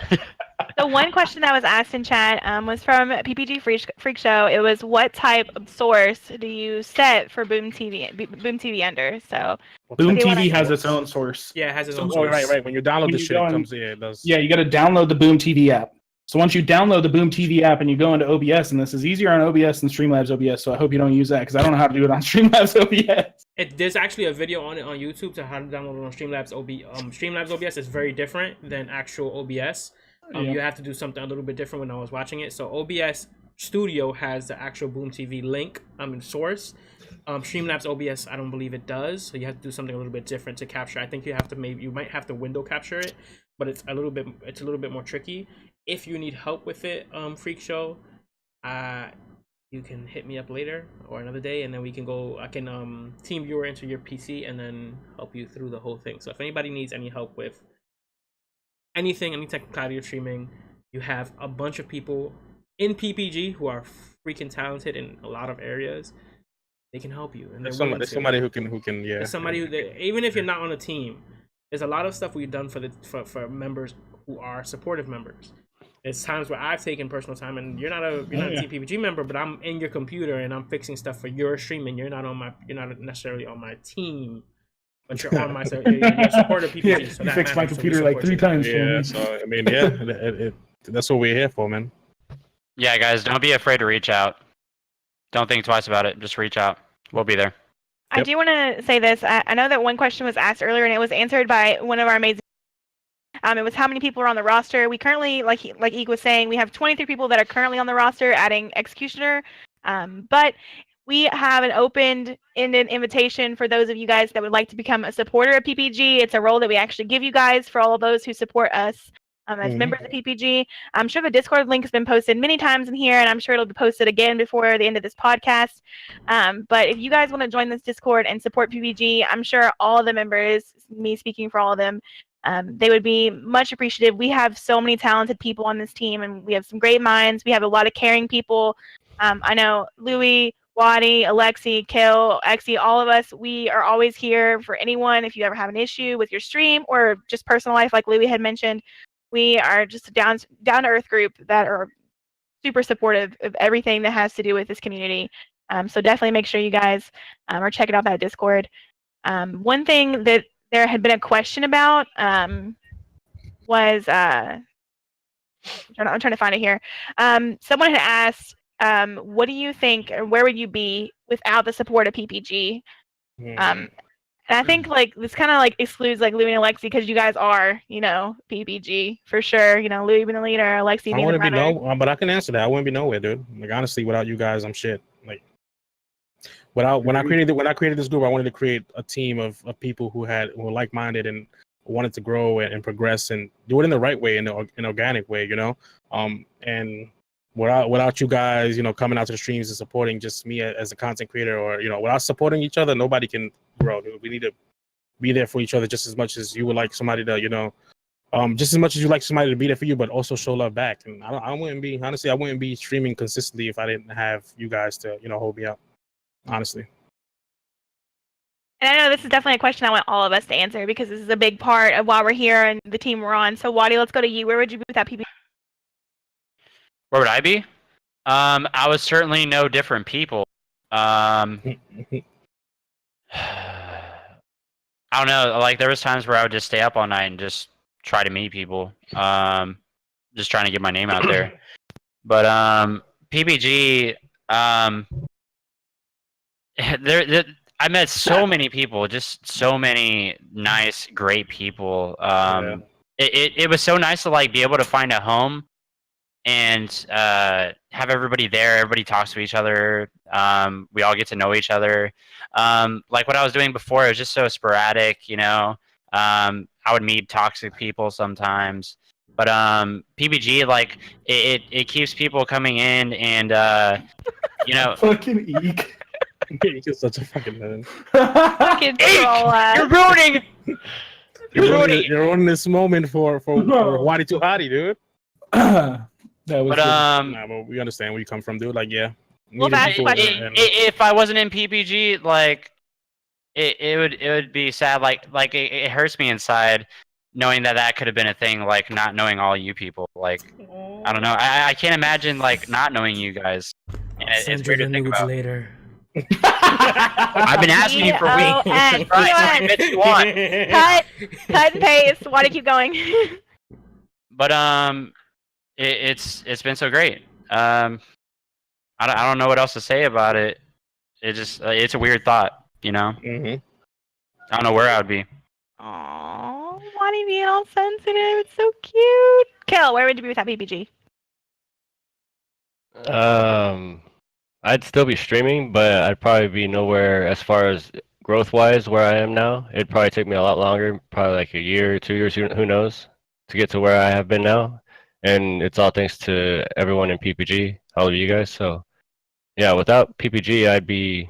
the one question that was asked in chat was from PPG Freak Show. It was, what type of source do you set for Boom TV under? So Boom do you wanna- TV has its own source. Yeah, it has its own So- source. Right. When you download When the you shit, go it in- comes. Yeah, it does. Yeah, you got to download the Boom TV app. So once you download the Boom TV app and you go into OBS, and this is easier on OBS than Streamlabs OBS, so I hope you don't use that because I don't know how to do it on Streamlabs OBS. There's actually a video on it on YouTube to how to download it on Streamlabs Streamlabs OBS is very different than actual OBS. You have to do something a little bit different when I was watching it. So OBS Studio has the actual Boom TV link, source. Streamlabs OBS, I don't believe it does. So you have to do something a little bit different to capture. I think you might have to window capture it, but it's a little bit more tricky. If you need help with it, Freak Show, you can hit me up later or another day, and then I can team viewer into your PC and then help you through the whole thing. So if anybody needs any help with anything, any technicality of streaming, you have a bunch of people in PPG who are freaking talented in a lot of areas. They can help you, and There's somebody who can yeah. There's somebody even if you're not on a team, there's a lot of stuff we've done for members who are supportive members. There's times where I've taken personal time, and you're not a TPPG member, but I'm in your computer and I'm fixing stuff for your stream, and you're not necessarily on my team, but you're on my you're supportive PPG. Yeah, so you that fixed my matters, so we computer like support 3 you. times. Yeah, so I mean, that's what we're here for, man. Yeah, guys, don't be afraid to reach out. Don't think twice about it. Just reach out. We'll be there. I do want to say this. I know that one question was asked earlier, and it was answered by one of our amazing. It was how many people are on the roster. We currently, like Eek was saying, we have 23 people that are currently on the roster, adding Executioner. But we have an open-ended invitation for those of you guys that would like to become a supporter of PPG. It's a role that we actually give you guys for all of those who support us as members of PPG. I'm sure the Discord link has been posted many times in here, and I'm sure it'll be posted again before the end of this podcast. But if you guys want to join this Discord and support PPG, I'm sure all of the members, me speaking for all of them, they would be much appreciative. We have so many talented people on this team, and we have some great minds. We have a lot of caring people. I know Louis, Wadi, Alexi, Kill, Exi, all of us, we are always here for anyone. If you ever have an issue with your stream or just personal life, like Louis had mentioned, we are just a down-to-earth group that are super supportive of everything that has to do with this community. So definitely make sure you guys are checking out that Discord. One thing that there had been a question about was I'm trying to find it here. Someone had asked, what do you think, or where would you be without the support of PPG? And I think like this kind of like excludes like Louis and Alexi, because you guys are, PPG for sure. Louis being the leader, Alexi being the runner. But I can answer that. I wouldn't be nowhere, dude. Like honestly, without you guys, I'm shit. Like when I created this group, I wanted to create a team of people who were like-minded and wanted to grow and progress and do it in the right way, in an organic way, and without you guys, coming out to the streams and supporting just me as a content creator, or without supporting each other, nobody can grow, dude. We need to be there for each other just as much as you would like somebody to, just as much as you like somebody to be there for you, but also show love back. And I wouldn't be streaming consistently if I didn't have you guys to, hold me up, honestly. And I know this is definitely a question I want all of us to answer, because this is a big part of why we're here and the team we're on. So Wadi, let's go to you. Where would you be without PPG? Where would I be? I was certainly no different people. I don't know. Like there was times where I would just stay up all night and just try to meet people. Just trying to get my name out there. But PPG, I met so many people, just so many nice, great people. It was so nice to like be able to find a home and have everybody there. Everybody talks to each other. We all get to know each other. Like what I was doing before, it was just so sporadic, I would meet toxic people sometimes. But PPG, like it keeps people coming in, and Fucking Eek. You're such a fucking man. Fucking troll ass. You're ruining You're ruining this moment for Wadi to Hottie, dude. That was But we understand where you come from, dude. Like, yeah, Well, Needed fast people question. and- If I wasn't in PPG, like it would be sad. Like it hurts me inside knowing that could have been a thing. Like not knowing all you people. Like I don't know. I can't imagine like not knowing you guys. And I'll send it's you weird the to think nudes about. later. I've been asking you for weeks. P-O-S. Right, P-O-S. if you want. Cut and paste. Why to keep going? But it's been so great. I don't know what else to say about it. It just it's a weird thought, you know. Mhm. I don't know where I would be. Aww, Wadi being all sensitive. It's so cute. Kill, where would you be without PPG? I'd still be streaming, but I'd probably be nowhere as far as growth-wise where I am now. It'd probably take me a lot longer, probably like a year, 2 years, who knows, to get to where I have been now. And it's all thanks to everyone in PPG, all of you guys. So, yeah, without PPG, I'd be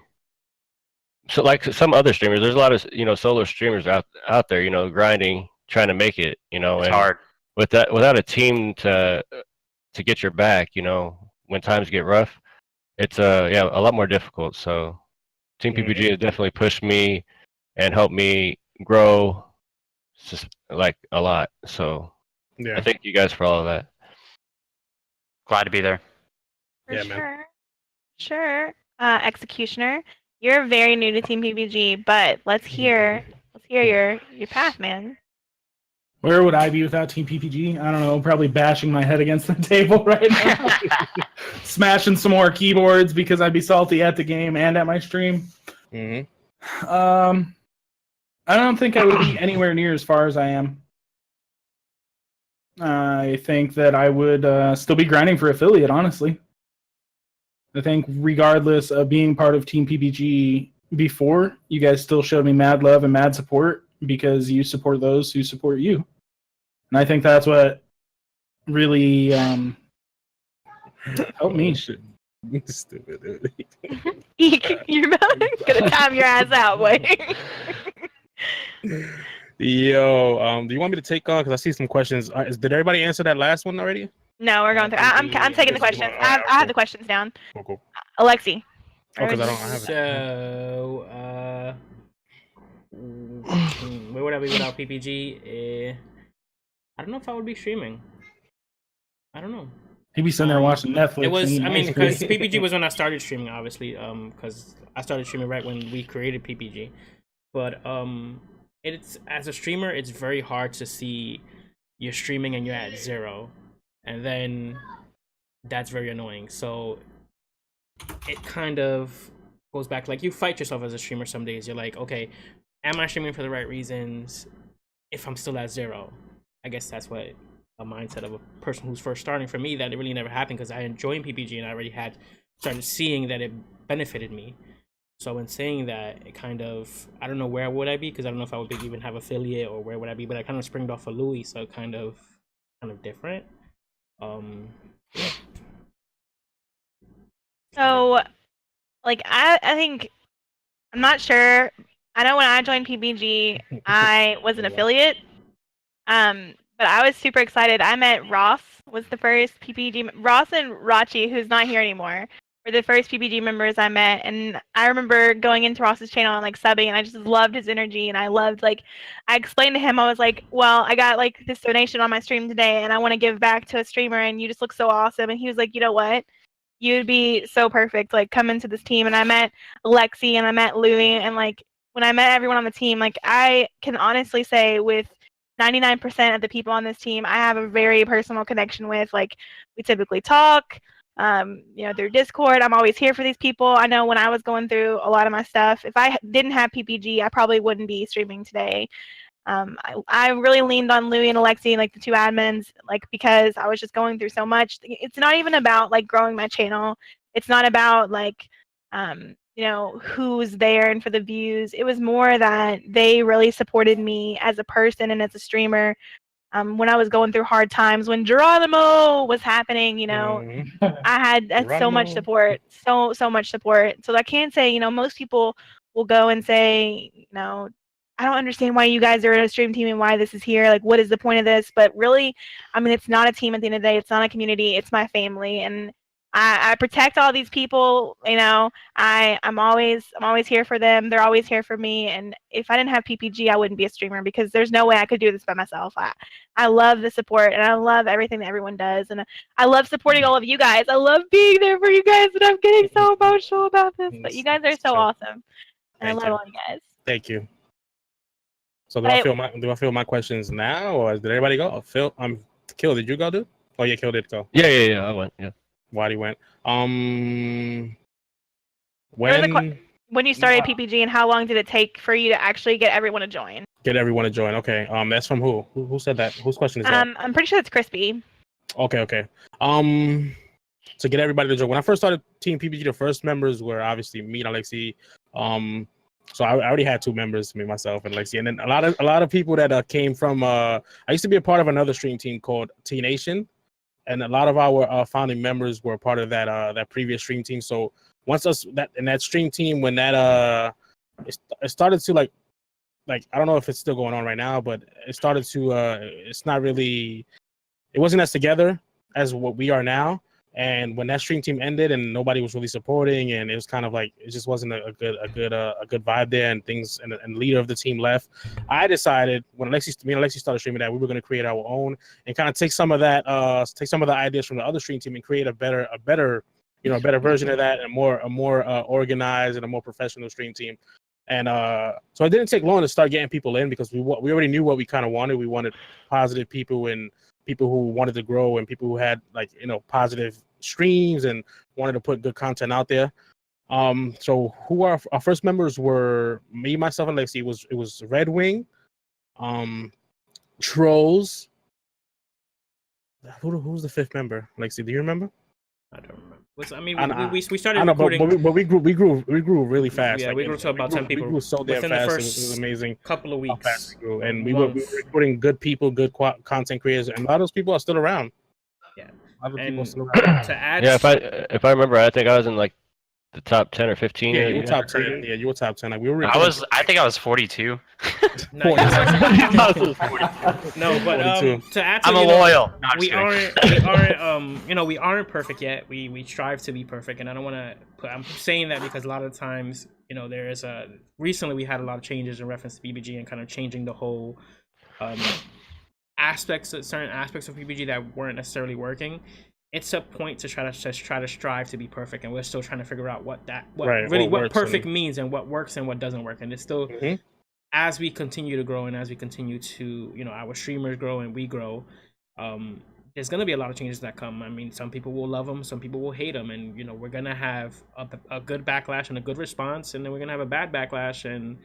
so like some other streamers. There's a lot of solo streamers out there, grinding, trying to make it, It's and hard. without a team to get your back, when times get rough, it's a lot more difficult. So Team PPG has definitely pushed me and helped me grow just like a lot. So Yeah. I thank you guys for all of that. Glad to be there. For Yeah, sure. man. Sure. Executioner, you're very new to Team PPG, but let's hear your path, man. Where would I be without Team PPG? I don't know. Probably bashing my head against the table right now. Smashing some more keyboards because I'd be salty at the game and at my stream. Mhm. I don't think I would be anywhere near as far as I am. I think that I would still be grinding for affiliate, honestly. I think regardless of being part of Team PPG before, you guys still showed me mad love and mad support because you support those who support you. And I think that's what really helped me. Oh, shit. Stupid. You're gonna time your ass out, boy. Yo, do you want me to take on? Because I see some questions. Did everybody answer that last one already? No, we're going through. I'm taking the questions. I have the questions down. Cool. Alexi. Oh, because I have it. So, where would I be without PPG? I don't know if I would be streaming. I don't know. He'd be sitting there watching Netflix. It was, eating I mean, ice cream. because PPG was when I started streaming, obviously, because I started streaming right when we created PPG. But it's as a streamer, it's very hard to see you're streaming and you're at 0, and then that's very annoying. So it kind of goes back, like, you fight yourself as a streamer some days. You're like, okay, am I streaming for the right reasons if I'm still at 0? I guess that's what a mindset of a person who's first starting. For me, that it really never happened because I enjoyed PPG and I already had started seeing that it benefited me. So in saying that, it kind of, I don't know where would I be, because I don't know if I would even have affiliate or where would I be, but I kind of springed off of Louis, so kind of different. So, like, I think, I'm not sure. I know when I joined PPG, I was an affiliate. But I was super excited. I met Ross, was the first PPG. Ross and Rachi, who's not here anymore, were the first PPG members I met. And I remember going into Ross's channel and like subbing, and I just loved his energy. And I loved, like, I explained to him, I was like, well, I got like this donation on my stream today, and I want to give back to a streamer, and you just look so awesome. And he was like, you know what? You'd be so perfect. Like, come into this team. And I met Alexi and I met Louis, and like when I met everyone on the team, like I can honestly say with 99% of the people on this team, I have a very personal connection with. Like, we typically talk, through Discord. I'm always here for these people. I know when I was going through a lot of my stuff, if I didn't have PPG, I probably wouldn't be streaming today. I really leaned on Louis and Alexi, like the two admins, like because I was just going through so much. It's not even about like growing my channel. It's not about like, who's there and for the views. It was more that they really supported me as a person and as a streamer. When I was going through hard times, when Geronimo was happening, I had so much support, so much support. So I can't say, most people will go and say, I don't understand why you guys are in a stream team and why this is here. Like, what is the point of this? But really, I mean, it's not a team at the end of the day. It's not a community. It's my family. And I protect all these people. You know, I'm always here for them. They're always here for me. And if I didn't have PPG, I wouldn't be a streamer because there's no way I could do this by myself. I love the support and I love everything that everyone does. And I love supporting all of you guys. I love being there for you guys. And I'm getting so emotional about this. But you guys are so awesome. And I love all you guys. Thank you. So do I feel my questions now, or did everybody go? Phil, Kill, did you go, dude? Oh yeah, Kill did go. Yeah. I went. Yeah. Wadi went. When you started PPG, and how long did it take for you to actually get everyone to join? Get everyone to join. Okay. That's from who? Who said that? Whose question is that? I'm pretty sure it's Crispy. Okay. To get everybody to join. When I first started Team PPG, the first members were obviously me and Alexi. So I already had 2 members, me, myself, and Alexi, and then a lot of people that came from. I used to be a part of another stream team called T Nation, and a lot of our founding members were part of that previous stream team. So once that stream team, when that it started to like I don't know if it's still going on right now, but it started to it's not really, it wasn't as together as what we are now. And when that stream team ended and nobody was really supporting, and it was kind of like it just wasn't a good vibe there, and things and the leader of the team left, I decided when me and Alexi started streaming that we were going to create our own and kind of take some of that take some of the ideas from the other stream team and create a better version of that, and a more organized and a more professional stream team. And so it didn't take long to start getting people in because we already knew what we kind of wanted. We wanted positive people and people who wanted to grow and people who had positive streams and wanted to put good content out there. So who our first members were me, myself, and Alexi. It was Red Wing, Trolls. Who's the 5th member? Alexi, do you remember? I don't remember. We started recruiting. But we grew really fast. Yeah, we grew to about 10 people. We grew so damn within fast. the It was amazing. Couple of weeks. How fast we grew. And we were recruiting good people, good content creators, and a lot of those people are still around. Yeah. A lot of people are still around. To add, Yeah, if I remember, I think I was in like the top 10 or 15. Yeah, you were top 10. Yeah, you were top 10. Like we were. I think I was 42. No, but to add to, I'm loyal. No, I'm we aren't perfect yet. We strive to be perfect, and I don't want to. I'm saying that because a lot of times, there is recently we had a lot of changes in reference to PPG and kind of changing the whole certain aspects of PPG that weren't necessarily working. It's a point to try to strive to be perfect, and we're still trying to figure out what perfect means and what works and what doesn't work. And it's still as we continue to grow and as we continue to our streamers grow and we grow, there's gonna be a lot of changes that come. I mean, some people will love them, some people will hate them, and we're gonna have a good backlash and a good response, and then we're gonna have a bad backlash, and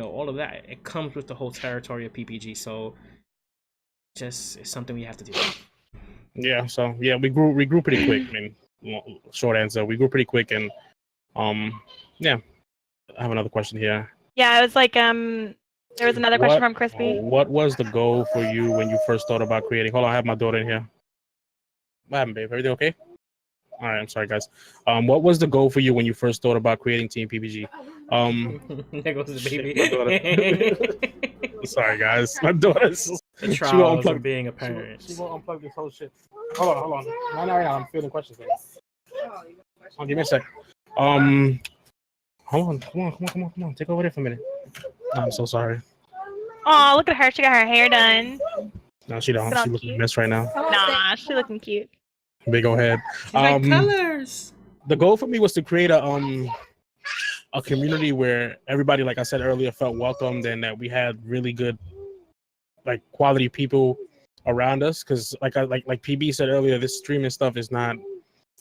all of that. It comes with the whole territory of PPG, so just it's something we have to do. Yeah, so yeah, we grew pretty quick. I mean, short answer, we grew pretty quick, and yeah. I have another question here. Yeah, it was like there was another question from Crispy. What was the goal for you when you first thought about creating? Hold on, I have my daughter in here. What happened, babe? Everything okay? All right, I'm sorry, guys. What was the goal for you when you first thought about creating Team PPG? There goes the baby. Sorry, guys. My daughter's. The trials of being a parent. She won't unplug this whole shit. Hold on. Not right now. I'm feeling questions. Give me a sec. Hold on. Come on. Take over there for a minute. I'm so sorry. Oh, look at her. She got her hair done. No, she don't. She looking a mess right now. Nah, she looking cute. Big old head. Like colors. The goal for me was to create a community where everybody, like I said earlier, felt welcomed and that we had really good, like, quality people around us. Because like PB said earlier, this streaming stuff is not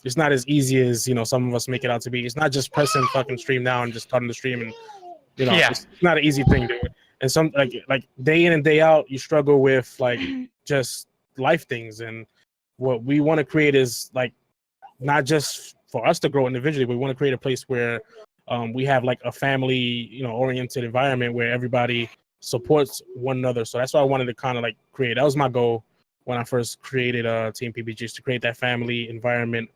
as easy as some of us make it out to be. It's not just pressing fucking stream now and just starting the stream, and it's not an easy thing, dude. And some like day in and day out, you struggle with like just life things. And what we want to create is like not just for us to grow individually, but we want to create a place where we have like a family, oriented environment where everybody supports one another. So that's what I wanted to kind of like create. That was my goal when I first created Team PPG, is to create that family environment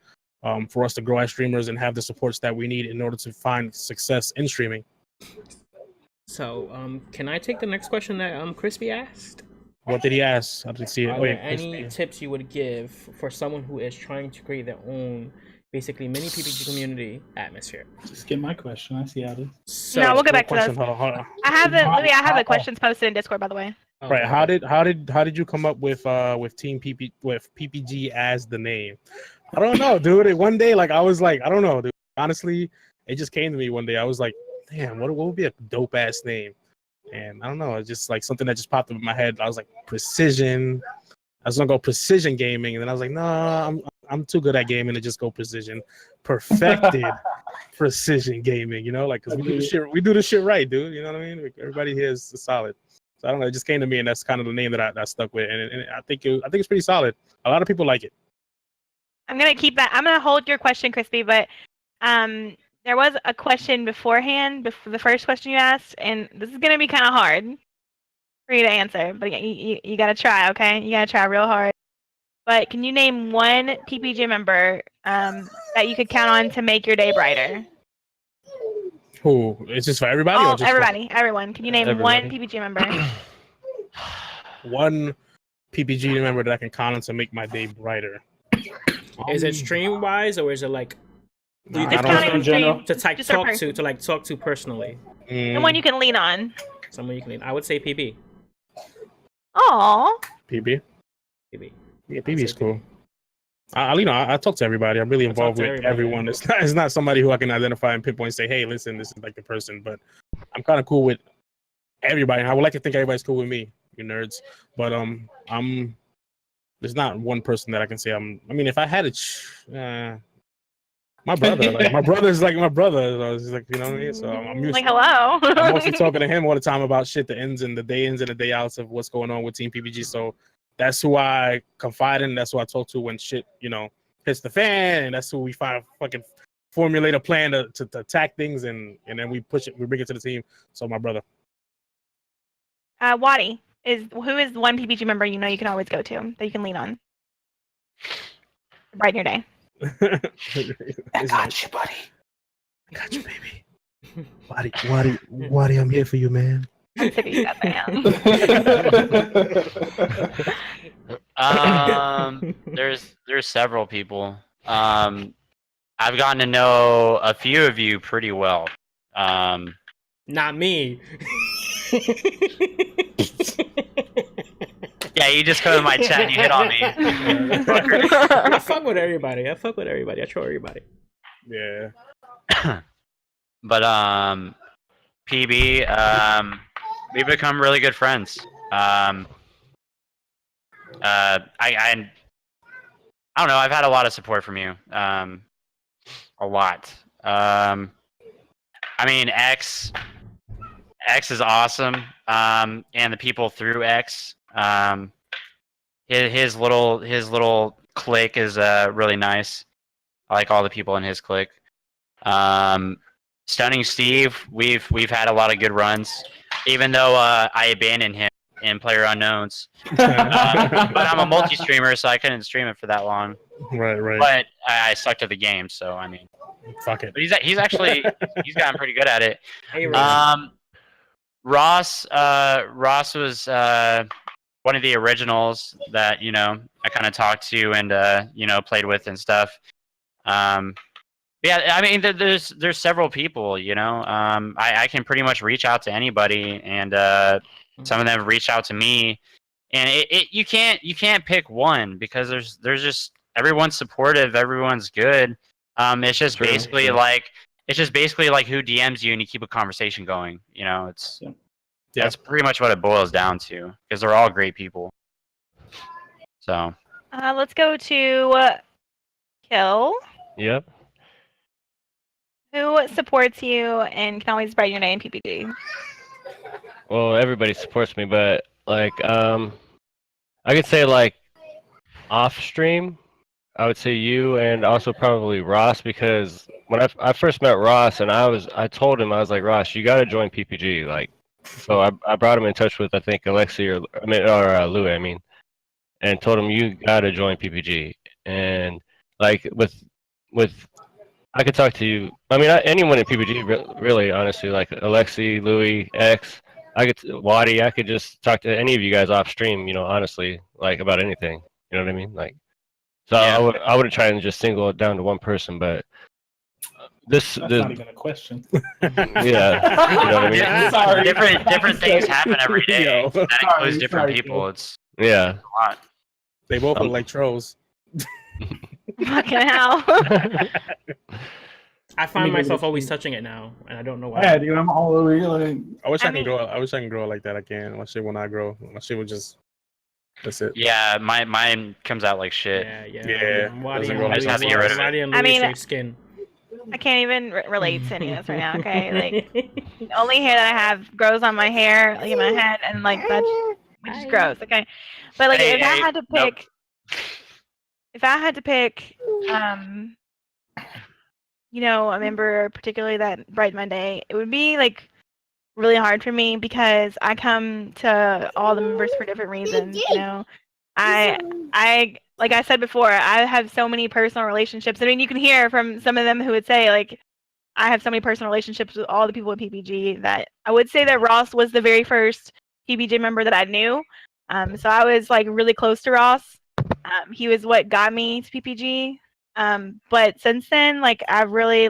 for us to grow as streamers and have the supports that we need in order to find success in streaming. So, can I take the next question that Crispy asked? What did he ask? I didn't see it. Are there any tips you would give for someone who is trying to create their own basically mini PPG community atmosphere. Just get my question. I see how it is. So, No, we'll get back to Question. those. Hold on. I have the Louis. I have the Oh, questions posted in Discord, by the way. okay, Right. okay. How did you come up with Team PP with PPG as the name? I don't know, dude. One day, like I was like, I don't know, dude. Honestly, it just came to me one day. I was like, damn, what would be a dope ass name? And I don't know, it's just like something that just popped up in my head. I was like, precision. I was gonna go precision gaming, and then I was like, nah, I'm too good at gaming to just go precision. Perfected precision gaming, you know, like because we do the shit right, dude. You know what I mean? Like, everybody here is solid. So I don't know, it just came to me, and that's kind of the name that I stuck with, and I think it's pretty solid. A lot of people like it. I'm gonna keep that. I'm gonna hold your question, Crispy, but there was a question beforehand, before the first question you asked, and this is gonna be kind of hard for you to answer, but you gotta try, okay? You gotta try real hard. But can you name one PPG member that you could count on to make your day brighter? Who? It's just for everybody, or Oh, just everybody, everyone. Can you name one Everybody. PPG member? one PPG member that I can count on to make my day brighter? Is it stream wise, or is it like who you I can don't- count in on general. to like Just a talk person. to like talk to personally? The one you can lean on. Someone you can. I would say PB. Oh, PB. PB. Yeah, PB's cool. I talk to everybody. I'm really I talk involved to with everybody, everyone. It's not somebody who I can identify and pinpoint and say, hey, listen, this is like the person. But I'm kind of cool with everybody. I would like to think everybody's cool with me, you nerds. But there's not one person that I can say I mean, if I had my brother, like my brother's like my brother. So it's like, you know what I mean? So I'm used. like hello. I'm mostly talking to him all the time about shit, the ins and the day outs of what's going on with Team PPG. So that's who I confide in. That's who I talk to when shit, hits the fan. And that's who we fucking formulate a plan to attack things, and then we push it, we bring it to the team. So my brother. Wadi who is one PPG member you know you can always go to that you can lean on? Brighten your day. I got you, buddy. I got you, baby. Wadi, I'm here for you, man. I'm sick of you guys, man. There's several people. I've gotten to know a few of you pretty well. Not me. Yeah, you just come in my chat and you hit on me. I fuck with everybody. I troll everybody. Yeah. But PB, we've become really good friends. I don't know. I've had a lot of support from you. A lot. I mean, X is awesome. And the people through X. His little clique is really nice. I like all the people in his clique. Stunning Steve, we've had a lot of good runs, even though I abandoned him in Player Unknowns. But I'm a multi-streamer, so I couldn't stream it for that long. Right. But I stuck to the game, so I mean, fuck it. but he's actually he's gotten pretty good at it. Hey, Ross. Ross was one of the originals that I kind of talked to and played with and stuff. Yeah, I mean, there's several people. I can pretty much reach out to anybody, and some of them reach out to me, and you can't pick one because there's just everyone's supportive, everyone's good. It's just basically like who DMs you and you keep a conversation going. That's pretty much what it boils down to because they're all great people. So Let's go to Kill. Yep. Who supports you and can always brighten your day in PPG? Well, everybody supports me, but like I could say like off stream, I would say you and also probably Ross, because when I first met Ross and I told him, I was like, Ross, you got to join PPG, like. So I brought him in touch with I think Alexi or Louis, and told him you gotta join PPG. And like with I could talk to you. I mean, anyone in PPG really, honestly, like Alexi, Louis, X. Wadi. I could just talk to any of you guys off stream. Honestly, like about anything. You know what I mean? Like So Yeah. I wouldn't try and just single it down to one person, but That's not even a question. yeah, you know what I mean? Yeah, sorry. Different things happen every day. Yo. That includes Sorry, different sorry, people. Phil. It's Yeah. a lot. They both look like trolls. Fucking hell. I find Let me go myself to always the- touching it now, and I don't know why. Yeah, dude, I'm all over you. Like, I wish I I, can mean- grow. I wish I can grow like that. I can. My shit will not grow. My shit would just. That's it. Yeah, mine comes out like shit. Yeah, Wadi doesn't and grow Louis, like I just have to get rid of it. Wadi and I Louis mean- shade skin. I can't even relate to any of this right now. Okay, like the only hair that I have grows on my hair, like in my head, and like that's which is gross. Okay, but like if I had to nope. pick, if I had to pick, you know, a member particularly that brightened my day, it would be like really hard for me because I come to all the members for different reasons. You know, I like I said before, I have so many personal relationships. I mean, you can hear from some of them who would say like I have so many personal relationships with all the people at PPG that I would say that Ross was the very first PPG member that I knew. So I was like really close to Ross. He was what got me to PPG. But since then, like I've really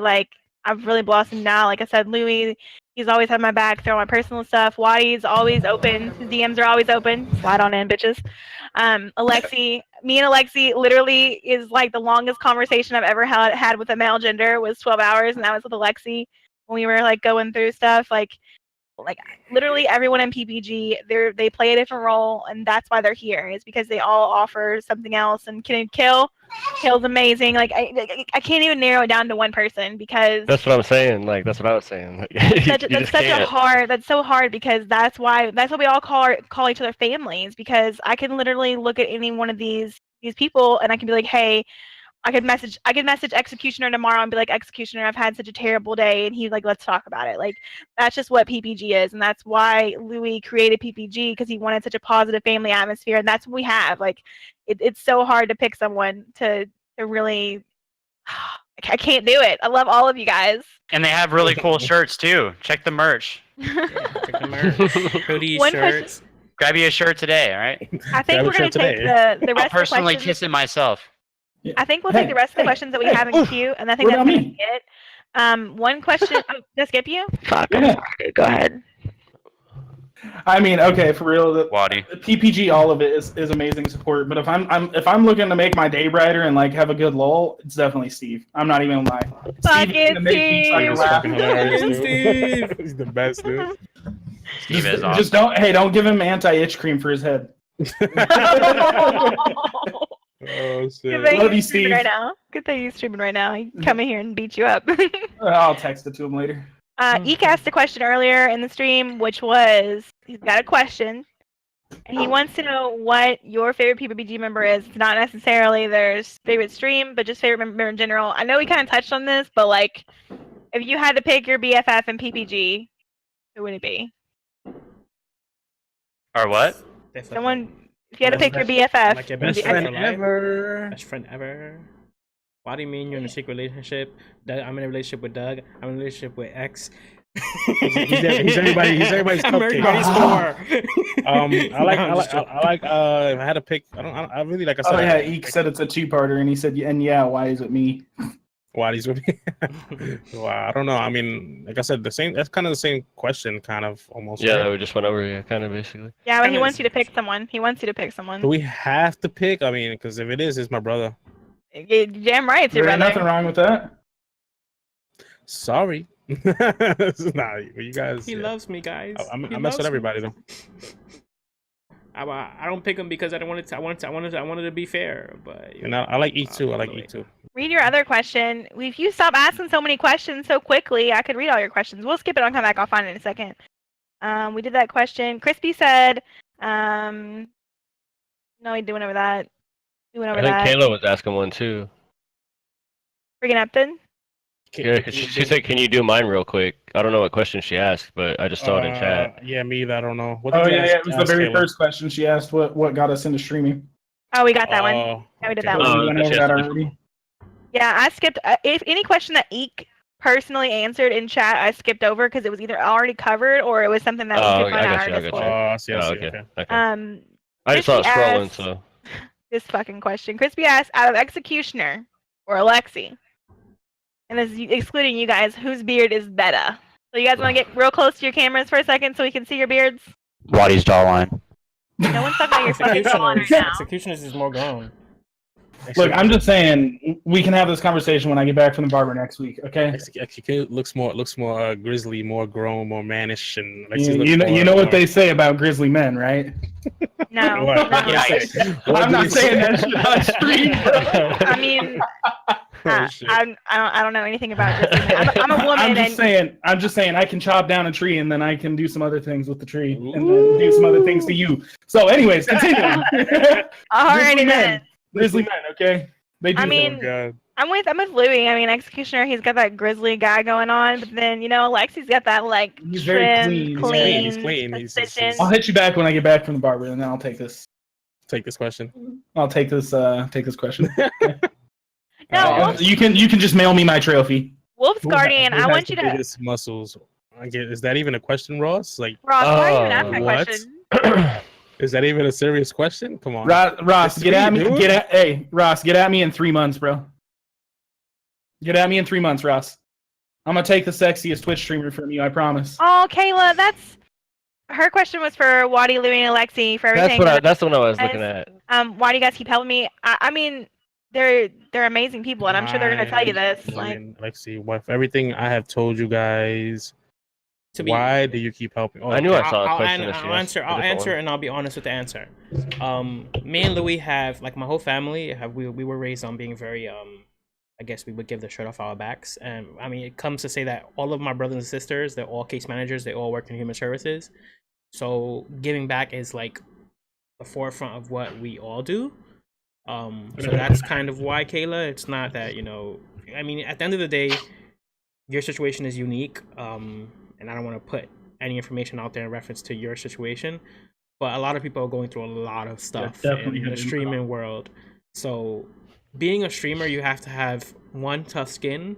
blossomed now. Like I said, Louis, he's always had my back, throw my personal stuff. Wadi's always open. His DMs are always open. Slide on in, bitches. Alexi, me and Alexi literally is like the longest conversation I've ever had with a male gender was 12 hours, and that was with Alexi when we were like going through stuff. Like literally everyone in PPG, they play a different role, and that's why they're here. Is because they all offer something else. And Kill's amazing. Like I can't even narrow it down to one person because That's what I'm saying. Like that's what I was saying. Like, that's so hard because that's why we all call each other families, because I can literally look at any one of these people and I can be like, hey, I could message Executioner tomorrow and be like, Executioner, I've had such a terrible day, and he's like, let's talk about it. Like that's just what PPG is, and that's why Louis created PPG, because he wanted such a positive family atmosphere, and that's what we have. Like it's so hard to pick someone to really. I can't do it. I love all of you guys. And they have really cool shirts too. Check the merch. Check the merch. Hoodies, One shirts. Grab you a shirt today, all right? I think we're gonna take the I'll rest of the personally questions. kiss it myself. I think we'll take the rest of the questions that we have in queue, and I think What that's about gonna be it. One question. Oh, did I skip you? Fuck. Yeah. I'm sorry. Go ahead. I mean, okay, for real, the Wadi. PPG, all of it is amazing support. But if I'm looking to make my day brighter and like have a good lull, it's definitely Steve. I'm not even gonna lie. Fuck Steve is it, gonna make me Steve. fucking He's laugh. fucking hilarious, dude. Steve. He's the best, dude. Steve is Just awesome. don't give him anti-itch cream for his head. Oh Good shit. thing Love you, he's streaming Steve. right now. Good thing he's streaming right now. He come in here and beat you up. I'll text it to him later. Eek asked a question earlier in the stream, which was he's got a question, and he wants to know what your favorite PPG member is. It's not necessarily their favorite stream, but just favorite member in general. I know we kind of touched on this, but like, if you had to pick your BFF in PPG, who would it be? Or what? Someone. If you had to pick your BFF, Like your Best best who would friend it for life. ever. Best friend ever. Why do you mean you're in a secret relationship? Doug, I'm in a relationship with Doug. I'm in a relationship with X. He's everybody's I'm cupcake. everybody's whore. I like. No, I'm just joking. If I had to pick, I really like. I said. Oh yeah, Eek said it's a two-parter, and he said, and yeah, why is it me? Wadi's with me. Wow, I don't know. I mean, like I said, the same. That's kind of the same question, kind of almost. Yeah, right? that we just went over. Yeah, kind of basically. Yeah, but he Kinda wants the you to same pick someone. He wants you to pick someone. Do we have to pick? I mean, because if it is, it's my brother. Damn right, it's your There ain't brother. nothing wrong with that. Sorry. Nah, you guys. He yeah. loves me, guys. I He mess loves with me. everybody though. I don't pick him because I don't want it. I wanted to be fair, but And I like E too. I like E too. Read your other question. If you stop asking so many questions so quickly, I could read all your questions. We'll skip it. I'll come back. I'll find it in a second. We did that question. Crispy said, no, we went over that. We went over I think that. Kayla was asking one too. Bring it up then. Yeah, she said, "Can you do mine real quick?" I don't know what question she asked, but I just saw it in chat. Yeah, me either. I don't know. What Oh did you yeah, ask- yeah, it was the ask very Kayla? first question she asked. What got us into streaming? Oh, we got that one. Oh, Yeah, we did okay. that one. We went that's over that yes. already. Yeah, I skipped. If any question that Eek personally answered in chat, I skipped over because it was either already covered or it was something that we Oh, could I find got out you, our I got Discord. you. Oh, I see, Oh, I see. okay. Okay. Okay. Um, I just saw it Chrissy scrolling, asked- so this fucking question. Crispy asks, out of Executioner or Alexi, and this is excluding you guys, whose beard is better? So you guys want to get real close to your cameras for a second so we can see your beards? Wadi's jawline. No one's talking about your fucking jawline right now. Executioners is more grown. Look, I'm just saying we can have this conversation when I get back from the barber next week. Okay. Execute looks more grizzly, more grown, more mannish, and you know what they say about grizzly men, right? No. What? No. I'm not saying that shit on stream, bro. I mean, I don't know anything about grizzly men. I'm a woman. I'm just saying I can chop down a tree and then I can do some other things with the tree and then do some other things to you. So, anyways, continuing. Alrighty then. Grizzly men, okay? They do. I mean, I'm with Louis. I mean, Executioner, he's got that grizzly guy going on, but then Alexi's got that like he's trim, very clean. He's clean. I'll hit you back when I get back from the barber, and then I'll take this. Take this question. I'll take this question. No, you can just mail me my trophy. Wolf's Guardian, I want you to. Biggest muscles. Is that even a question, Ross? Like, Ross, why are you even asking that question? Is that even a serious question? Come on, Ross, get at me. Hey, Ross, get at me in 3 months, bro. Get at me in 3 months, Ross. I'm gonna take the sexiest Twitch streamer from you. I promise. Oh, Kayla, that's her question was for Wadi, Louie, and Alexi for everything. That's the one I was looking at. Why do you guys keep helping me? I mean, they're amazing people, and I'm sure they're gonna tell you this. Alexi, with everything I have told you guys. Why do you keep helping? I knew I saw a question. I'll answer, and I'll be honest with the answer. Me and Louis have, like, my whole family we were raised on being very I guess we would give the shirt off our backs, and I mean it comes to say that all of my brothers and sisters, they're all case managers, they all work in human services, so giving back is like the forefront of what we all do. So that's kind of why, Kayla. It's not that I mean, at the end of the day, your situation is unique. And I don't want to put any information out there in reference to your situation, but a lot of people are going through a lot of stuff in the streaming world. So being a streamer, you have to have, 1, tough skin,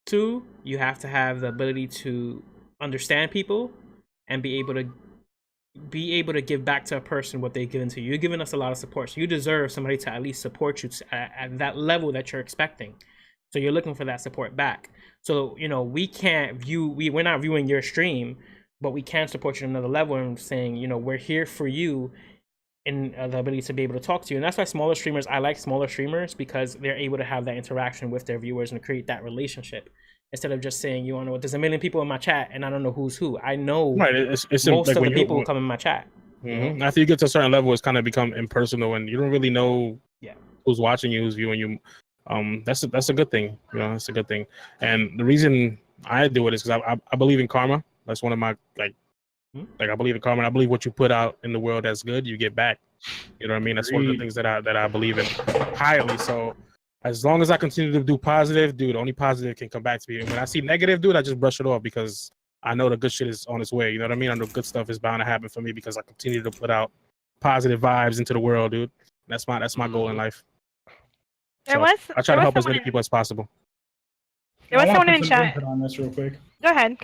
2, you have to have the ability to understand people and be able to give back to a person what they've given to you. You're giving us a lot of support, so you deserve somebody to at least support you at that level that you're expecting. So you're looking for that support back. So, we're not viewing your stream, but we can support you at another level and saying, we're here for you in the ability to be able to talk to you. And that's why I like smaller streamers, because they're able to have that interaction with their viewers and create that relationship. Instead of just saying, there's a million people in my chat and I don't know who's who. I know it's most of the people who come in my chat. Mm-hmm. After you get to a certain level, it's kind of become impersonal and you don't really know who's watching you, who's viewing you. That's a good thing, it's a good thing. And the reason I do it is because I believe in karma. That's one of my I believe in karma. And I believe what you put out in the world that's good, you get back. You know what I mean? That's one of the things that I believe in highly. So as long as I continue to do positive, dude, only positive can come back to me. And when I see negative, dude, I just brush it off because I know the good shit is on its way. You know what I mean? I know good stuff is bound to happen for me because I continue to put out positive vibes into the world, dude. That's my goal in life. I try to help as many people as possible. There was someone in chat. On this real quick. Go ahead.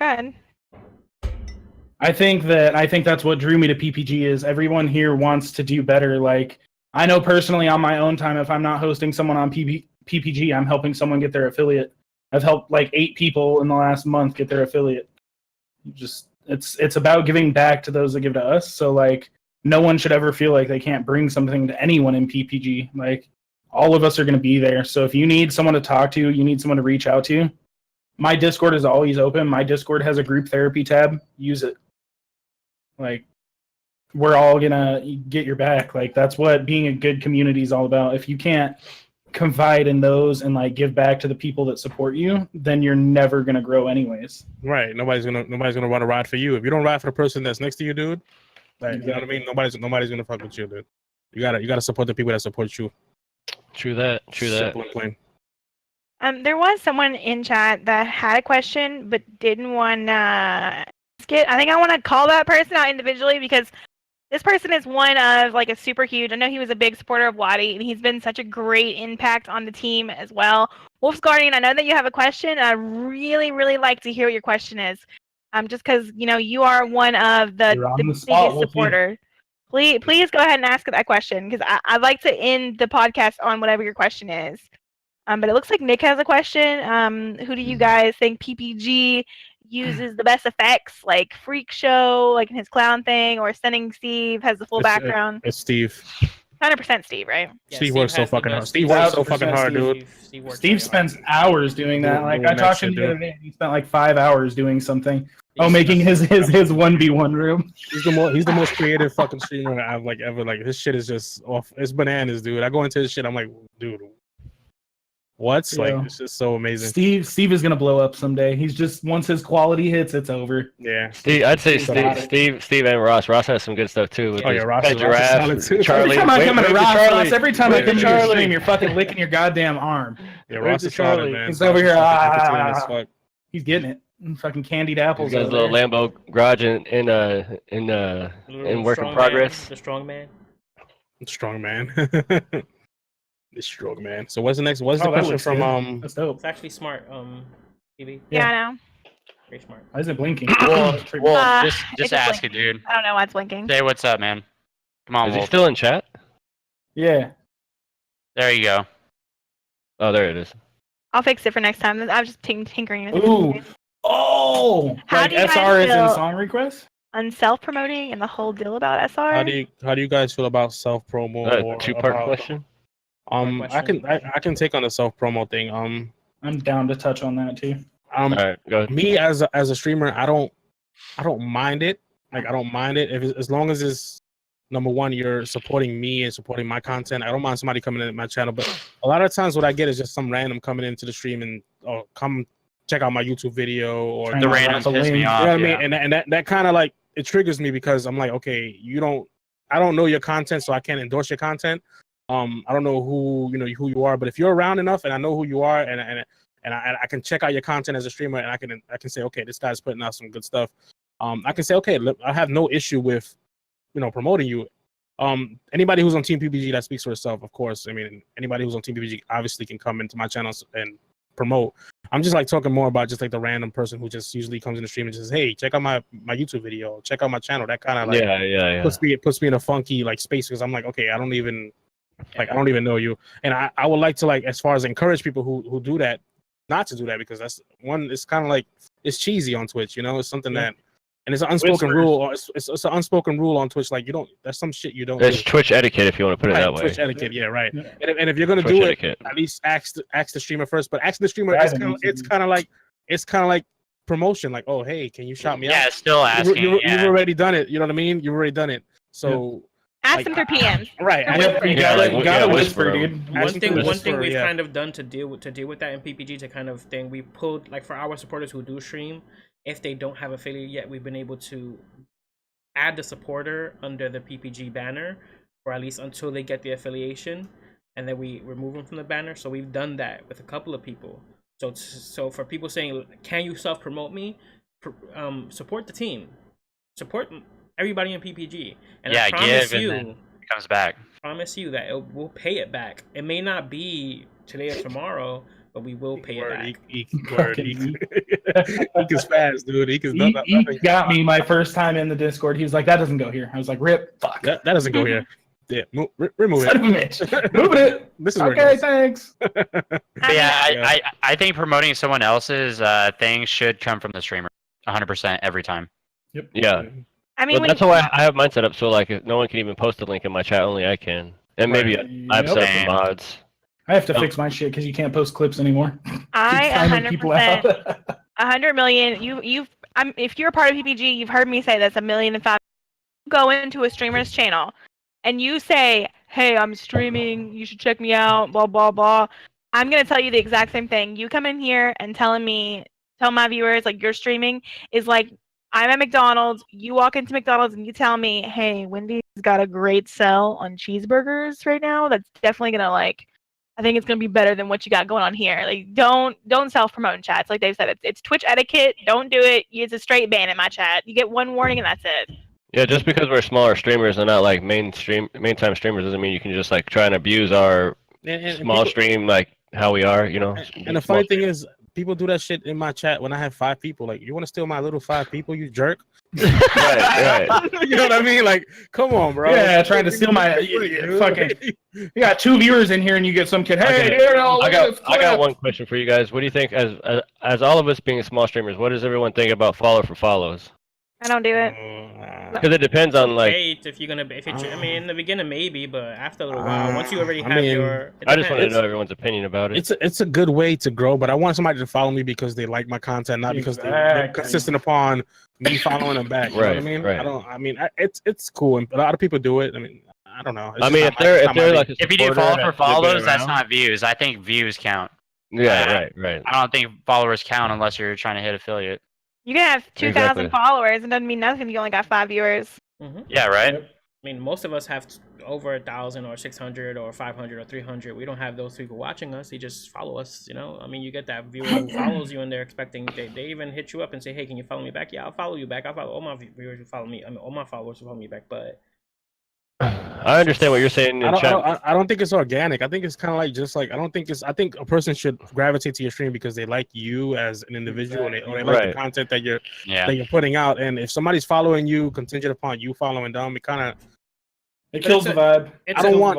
I think that's what drew me to PPG is everyone here wants to do better. Like, I know personally on my own time, if I'm not hosting someone on PPG, I'm helping someone get their affiliate. I've helped like 8 people in the last month get their affiliate. It's about giving back to those that give to us. So like, no one should ever feel like they can't bring something to anyone in PPG. Like, all of us are going to be there. So if you need someone to talk to, you need someone to reach out to, my Discord is always open. My Discord has a group therapy tab. Use it. Like, we're all going to get your back. Like, that's what being a good community is all about. If you can't confide in those and like give back to the people that support you, then you're never going to grow anyways. Right. Nobody's going to run a ride for you. If you don't ride for the person that's next to you, dude, like, you know what I mean? Nobody's going to fuck with you, dude. You got to support the people that support you. True that. Simple and plain. There was someone in chat that had a question but didn't want to ask it. I think I want to call that person out individually because this person is one of like a super huge. I know he was a big supporter of Wadi, and he's been such a great impact on the team as well. Wolf's Guardian, I know that you have a question. And I really, really like to hear what your question is. Just because you are one of the biggest supporters. Please go ahead and ask that question because I'd like to end the podcast on whatever your question is. But it looks like Nick has a question. Who do you guys think PPG uses the best effects, like Freak Show, like in his clown thing, or Sending Steve has the full background? It's Steve. 100% Steve, right? Yeah, Steve works so has the fucking hard. best. Steve works so fucking 1000% hard, dude. Steve spends hours doing that. Like I talked to him the other day, he spent like 5 hours doing something. Making his 1v1 room. He's the most creative fucking streamer I've like ever. Like his shit is just off. It's bananas, dude. I go into his shit, I'm like, dude, what's like? It's just so amazing. Steve is gonna blow up someday. He's just once his quality hits, it's over. Yeah, I'd say Steve and Ross. Ross has some good stuff too. With Ross is Giraffe, too. Charlie. Every time I come into Ross, every time I come to your stream, you're fucking licking your goddamn arm. Yeah, Ross is Charlie, man. He's over here. He's getting it. Fucking candied apples. His little Lambo garage in work in progress. The strong man. Strong man. The strong man. So what's the next? What's the question from That's dope. It's actually smart. PB. Yeah, I know. Very smart. Why is it blinking? Well, just ask it, blinking. dude. I don't know why it's blinking. Say what's up, man. Come on, Is he Wolf. still in chat? Yeah. There you go. Oh, there it is. I'll fix it for next time. I was just tinkering. Ooh. Oh. How Like do you guys SR is in feel song requests? on self-promoting and the whole deal about SR? How do you guys feel about self promo? Two-part question. I can take on the self promo thing. I'm down to touch on that too. All right, go ahead. Me as a streamer, I don't mind it. Like I don't mind it as long as it's number one, you're supporting me and supporting my content. I don't mind somebody coming in my channel, but a lot of times what I get is just some random coming into the stream and come check out my YouTube video or The randoms piss me off. You know what I mean? And that kind of like it triggers me because I'm like, okay, I don't know your content, so I can't endorse your content. I don't know who you are, but if you're around enough and I know who you are and I can check out your content as a streamer and I can say, okay, this guy's putting out some good stuff. I can say, okay, look, I have no issue with promoting you. Anybody who's on Team PPG, that speaks for itself, of course. I mean, anybody who's on Team PPG obviously can come into my channels and promote. I'm just like talking more about just like the random person who just usually comes in the stream and just says, hey, check out my YouTube video, check out my channel. That kind of like puts me in a funky like space because I'm like, okay, I don't even know you. And I would like to like as far as encourage people who do that not to do that because that's one, it's kind of like it's cheesy on Twitch, it's something that. And it's an unspoken rule. It's an unspoken rule on Twitch. Like that's some shit you don't. It's Twitch etiquette, if you want to put it that way. Twitch etiquette, yeah, right. Yeah. And if you're gonna do it, at least ask the streamer first. But ask the streamer. It's kind of like promotion. Like, oh, hey, can you shout me out? Yeah, still asking. You've already done it. You know what I mean? You've already done it. So ask them through PMs. Right. You gotta whisper, dude. One thing we've kind of done to deal with that in PPG to kind of thing, we pulled like for our supporters who do stream. If they don't have affiliate yet, we've been able to add the supporter under the PPG banner, or at least until they get the affiliation, and then we remove them from the banner. So we've done that with a couple of people. So for people saying, "Can you self-promote me?" Support the team, support everybody in PPG, and I promise you, and then it comes back. Promise you that we'll pay it back. It may not be today or tomorrow. But we will pay it back. He is fast, dude. He got me my first time in the Discord. He was like, "That doesn't go here." I was like, "Rip, fuck, that doesn't go here." Yeah, remove it. Move it. This is okay. Thanks. I think promoting someone else's thing should come from the streamer, 100% every time. Yep. Yeah. I mean, that's why I have mine set up so like if no one can even post a link in my chat, only I can, and maybe I've set up the mods. I have to fix my shit because you can't post clips anymore. I 100%, 100 million. If you're a part of PPG, you've heard me say this 1,000,005. Go into a streamer's channel, and you say, "Hey, I'm streaming. You should check me out." Blah blah blah. I'm gonna tell you the exact same thing. You come in here and tell my viewers like you're streaming is like I'm at McDonald's. You walk into McDonald's and you tell me, "Hey, Wendy's got a great sell on cheeseburgers right now." That's definitely gonna I think it's gonna be better than what you got going on here. Like, don't self-promote in chats. Like Dave said, it's Twitch etiquette. Don't do it. It's a straight ban in my chat. You get one warning and that's it. Yeah, just because we're smaller streamers and not like main time streamers doesn't mean you can just like try and abuse our small stream like how we are. And the funny thing is, people do that shit in my chat when I have 5 people. Like, you want to steal my little 5 people, you jerk? Right. You know what I mean? Like, come on, bro. Yeah, trying to steal my fucking. You got 2 viewers in here, and you get some kid. Hey, Okay. dude, oh, I look at this got clip." one question for you guys. What do you think, as all of us being small streamers, what does everyone think about follow for follows? I don't do it. Because it depends on like. Hey, if you're gonna, if it, I mean, in the beginning maybe, but after a little while, once you already I have mean, your, I just wanted to know everyone's opinion about it. It's a good way to grow, but I want somebody to follow me because they like my content, not because they're Exactly. consistent upon me following them back. You know what I mean? Right. It's cool, and a lot of people do it. I mean, I don't know. I mean, if they're like, if you do follow for follows, that's not views. I think views count. Yeah, right. I don't think followers count unless you're trying to hit affiliate. You can have 2,000 Exactly. followers. It doesn't mean nothing if you only got 5 viewers. Yeah, right. Yep. I mean, most of us have over 1,000 or 600 or 500 or 300. We don't have those people watching us. They just follow us. You know, I mean, you get that viewer who follows you, and they're expecting. They even hit you up and say, "Hey, can you follow me back?" Yeah, I'll follow you back. I'll follow all my viewers who follow me. I mean, all my followers who follow me back. But I understand what you're saying in chat. I don't think it's organic. I think it's kind of like just like I think a person should gravitate to your stream because they like you as an individual or they like the content that you're putting out. And if somebody's following you contingent upon you following them, it kills the vibe. I don't want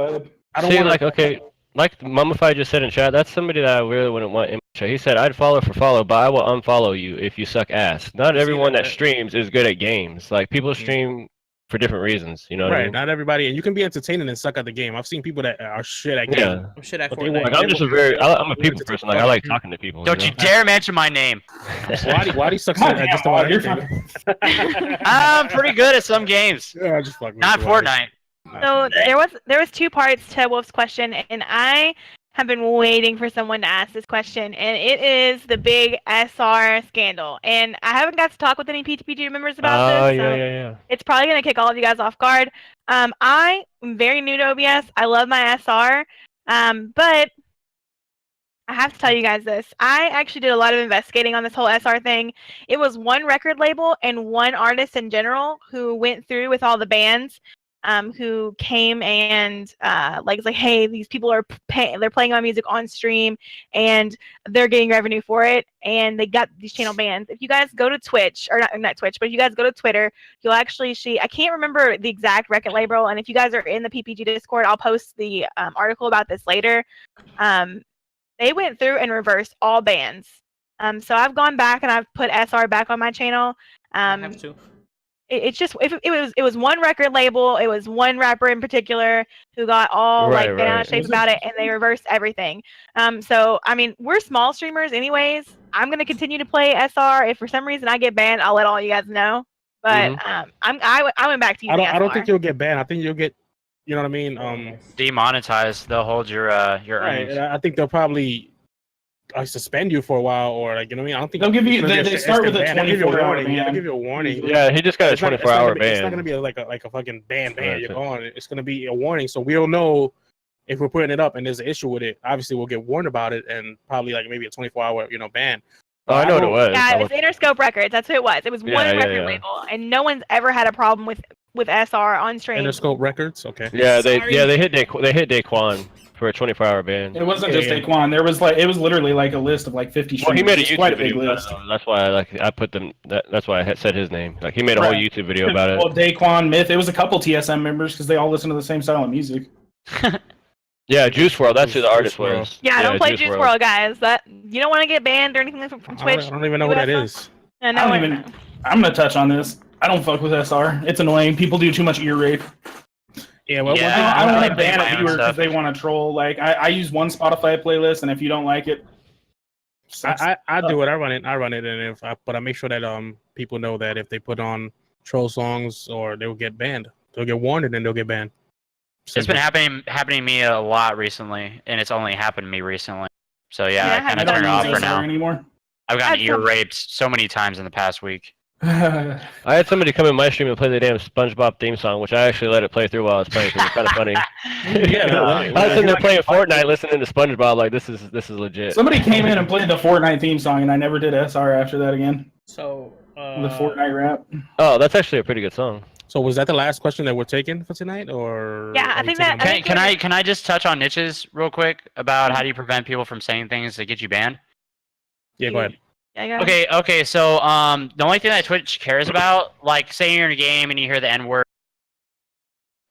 like like Mummified just said in chat, that's somebody that I really wouldn't want in my chat. He said, I'd follow for follow, but I will unfollow you if you suck ass. Not everyone that streams is good at games. Like, people stream for different reasons, you know what I mean? Not everybody, and you can be entertaining and suck at the game. I've seen people that are shit at games. Yeah. I'm shit at But Fortnite. Like, I'm just I'm a people person. Like, I like talking to people. Don't you dare mention my name. Wadi sucks at just about everything. I'm pretty good at some games. Yeah, just fuck Not Fortnite. So there was 2 parts to Wolf's question, and I have been waiting for someone to ask this question, and it is the big SR scandal. And I haven't got to talk with any PPG members about this. Yeah. It's probably going to kick all of you guys off guard. I am very new to OBS. I love my SR, but I have to tell you guys this. I actually did a lot of investigating on this whole SR thing. It was one record label and one artist in general who went through with all the bands. Who came and was like, hey, these people are they're playing my music on stream and they're getting revenue for it, and they got these channel bans. If you guys go to Twitch, or not Twitch, but if you guys go to Twitter, you'll actually see, I can't remember the exact record label, and if you guys are in the PPG Discord, I'll post the article about this later. They went through and reversed all bans. So I've gone back and I've put SR back on my channel. I have to. It's just it was one record label, it was one rapper in particular who got all bent out of shape about it, and they reversed everything. So I mean, we're small streamers anyways. I'm gonna continue to play SR. If for some reason I get banned, I'll let all you guys know. But I went back to using SR. I don't think you'll get banned. I think you'll get, you know what I mean, demonetized. They'll hold your earnings. Right. I think they'll probably suspend you for a while, or like, you know what I mean. I don't think they'll give you. They start with a 24-hour ban. They'll give you a warning. Yeah, he just got a 24-hour ban. It's not gonna be like a fucking ban. You're gone. It's gonna be a warning, so we'll know if we're putting it up and there's an issue with it. Obviously, we'll get warned about it, and probably like maybe a 24-hour ban. Oh, I know what it was. Yeah, it was Interscope Records. That's who it was. It was one record label, and no one's ever had a problem with SR on stream. Interscope Records, okay. Yeah, they hit Daquan for a 24-hour ban. It wasn't just Daquan. There was it was literally like a list of like 50 streamers. Well, he made a It's YouTube quite a big video. list. That's why I put them. That's why I said his name. Like, he made a whole YouTube video about it. Well, Daquan, Myth. It was a couple TSM members because they all listen to the same style of music. Yeah, Juice WRLD. That's who the artist was. Yeah, don't play Juice WRLD, guys. That you don't want to get banned or anything from Twitch. I don't even know what that is. I'm gonna touch on this. I don't fuck with SR. It's annoying. People do too much ear rape. Yeah, well, I don't want to ban a viewer because they want to troll. Like, I use one Spotify playlist, and if you don't like it, I do it. I run it, and but I make sure that people know that if they put on troll songs, or they will get banned. They'll get warned, and then they'll get banned. It's been happening to me a lot recently, and it's only happened to me recently. So yeah, I kind of turned it off for now. Anymore. I've gotten ear raped so many times in the past week. I had somebody come in my stream and play the damn SpongeBob theme song, which I actually let it play through while I was playing because it's kind of funny. I was sitting there playing Fortnite, listening to SpongeBob, like, this is legit. Somebody came in and played the Fortnite theme song, and I never did SR after that again. So the Fortnite rap. Oh, that's actually a pretty good song. So was that the last question that we're taking for tonight, or? Yeah, I think that. Can I just touch on niches real quick about how do you prevent people from saying things that get you banned? Yeah, go ahead. Yeah, go ahead. Okay. So the only thing that Twitch cares about, like, say you're in a game and you hear the N word,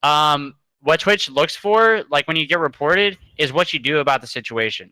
what Twitch looks for, like when you get reported, is what you do about the situation.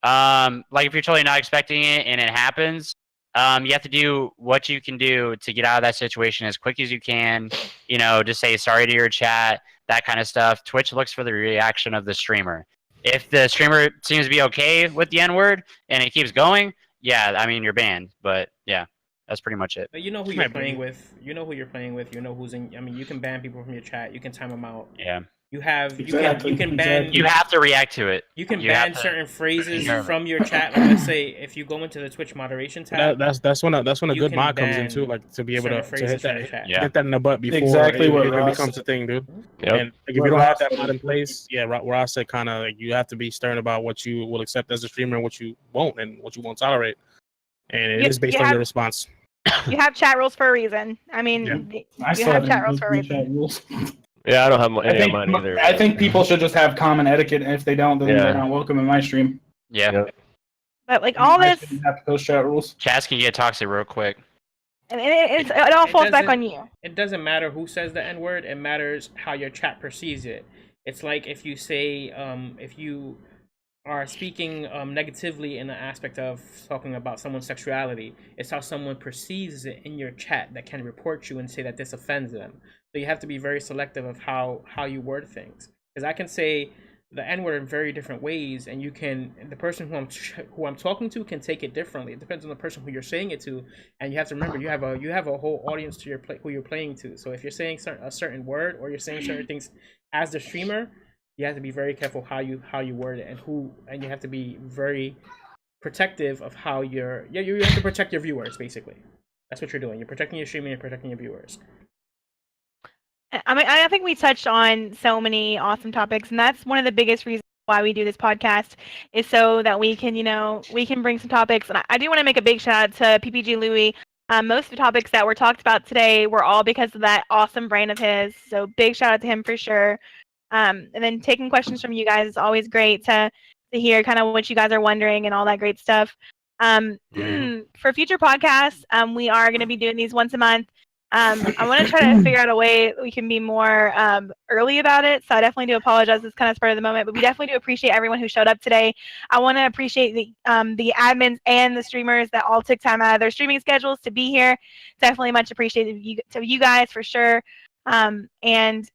Like if you're totally not expecting it and it happens, you have to do what you can do to get out of that situation as quick as you can. You know, just say sorry to your chat, that kind of stuff. Twitch looks for the reaction of the streamer. If the streamer seems to be okay with the N word and it keeps going, yeah, I mean you're banned. But yeah, that's pretty much it. But you know who you're playing with. You know who you're playing with. You know who's in. I mean, you can ban people from your chat. You can time them out. Yeah. You have. Exactly, You can ban. exactly. You have to react to it. You can You ban have to- certain phrases Yeah. from your chat. Like let's say if you go into the Twitch moderation tab. That's when a You good can mod comes in ban too, like to be able certain to phrases hit from your that, chat. Yeah. get that in the butt before Exactly what it Ross becomes a said. thing, dude. Yep. And like, if What you don't have Ross that said. mod in place, yeah, Ross said kind of like you have to be stern about what you will accept as a streamer and what you won't and what you won't tolerate. And it is based on your response. You have chat rules for a reason. I mean, I you still have haven't chat rules used for a the reason. chat rules. Yeah, I don't have I any of think mine either. I think people should just have common etiquette, and if they don't, then they're not welcome in my stream. Yeah. Yep. But like all I this, shouldn't have to post chat rules. Chats can get toxic real quick. and it all falls back on you. It doesn't matter who says the N word. It matters how your chat perceives it. It's like if you say, if you are speaking negatively in the aspect of talking about someone's sexuality, it's how someone perceives it in your chat that can report you and say that this offends them. So you have to be very selective of how you word things. Because I can say the N word in very different ways, and the person who I'm talking to can take it differently. It depends on the person who you're saying it to, and you have to remember you have a whole audience to who you're playing to. So if you're saying a certain word or you're saying certain things as the streamer, you have to be very careful how you word it and you have to be very protective of how you have to protect your viewers. Basically, that's what you're doing. You're protecting your streaming. You're protecting your viewers. I mean, I think we touched on so many awesome topics, and that's one of the biggest reasons why we do this podcast is so that we can, we can bring some topics. And I do want to make a big shout out to PPG Louie. Most of the topics that were talked about today were all because of that awesome brain of his. So big shout out to him for sure. And then taking questions from you guys is always great to hear kind of what you guys are wondering and all that great stuff. For future podcasts, we are going to be doing these once a month. I want to try to figure out a way we can be more early about it. So I definitely do apologize. It's kind of spur of the moment, but we definitely do appreciate everyone who showed up today. I want to appreciate the admins and the streamers that all took time out of their streaming schedules to be here. Definitely much appreciated to you guys for sure. And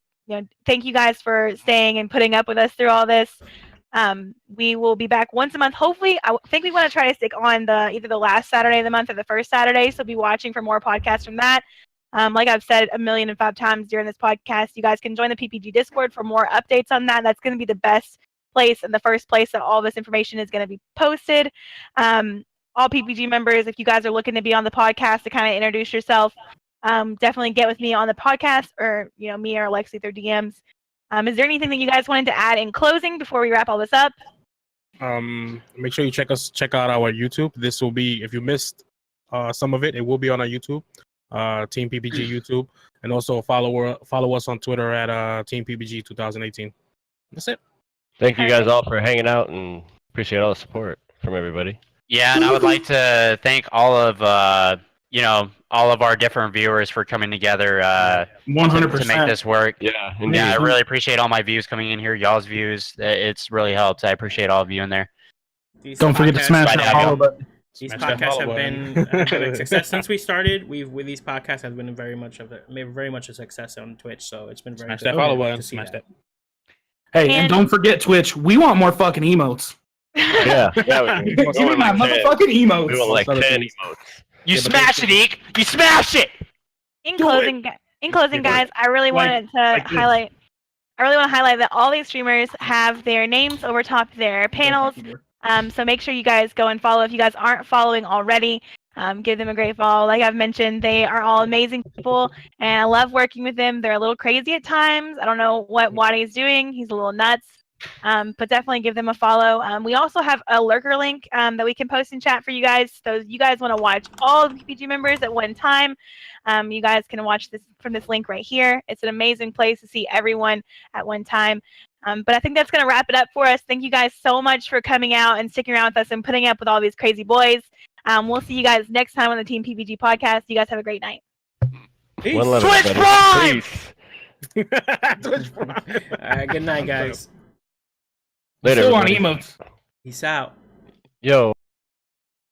thank you guys for staying and putting up with us through all this. We will be back once a month. Hopefully, I think we want to try to stick on either the last Saturday of the month or the first Saturday. So be watching for more podcasts from that. Like I've said 1,000,005 times during this podcast, you guys can join the PPG Discord for more updates on that. That's going to be the best place and the first place that all this information is going to be posted. All PPG members, if you guys are looking to be on the podcast to kind of introduce yourself, definitely get with me on the podcast or, me or Alexi through DMs. Is there anything that you guys wanted to add in closing before we wrap all this up? Make sure you check out our YouTube. This will be, if you missed some of it, it will be on our YouTube. Team PPG YouTube, and also follow us on Twitter at Team PPG 2018. That's it. Thank you guys all for hanging out and appreciate all the support from everybody. Yeah, and I would like to thank all of all of our different viewers for coming together 100% to make this work. Yeah, I really appreciate all my views coming in here, y'all's views. It's really helped. I appreciate all of you in there. Don't forget to smash that follow button. These podcasts have been a success since we started. With these podcasts have been very much a success on Twitch. So it's been very Smash good that follow button. to see Smash that. Hey, and don't forget Twitch. We want more fucking emotes. Yeah. Give me my motherfucking emotes. We want like 10 emotes. You smash it, Eek! You smash it! In closing, guys, I really wanted to highlight. I really want to highlight that all these streamers have their names over top of their panels. So make sure you guys go and follow. If you guys aren't following already, give them a great follow. Like I've mentioned, they are all amazing people, and I love working with them. They're a little crazy at times. I don't know what Wadi is doing. He's a little nuts. But definitely give them a follow. We also have a lurker link that we can post in chat for you guys. So you guys want to watch all the PPG members at one time. You guys can watch this from this link right here. It's an amazing place to see everyone at one time. But I think that's going to wrap it up for us. Thank you guys so much for coming out and sticking around with us and putting up with all these crazy boys. We'll see you guys next time on the Team PPG podcast. You guys have a great night. Peace. One love, Twitch everybody. Prime! Peace. Twitch Prime. All right, good night, guys. Later. Still on everybody. emotes. Peace out. Yo.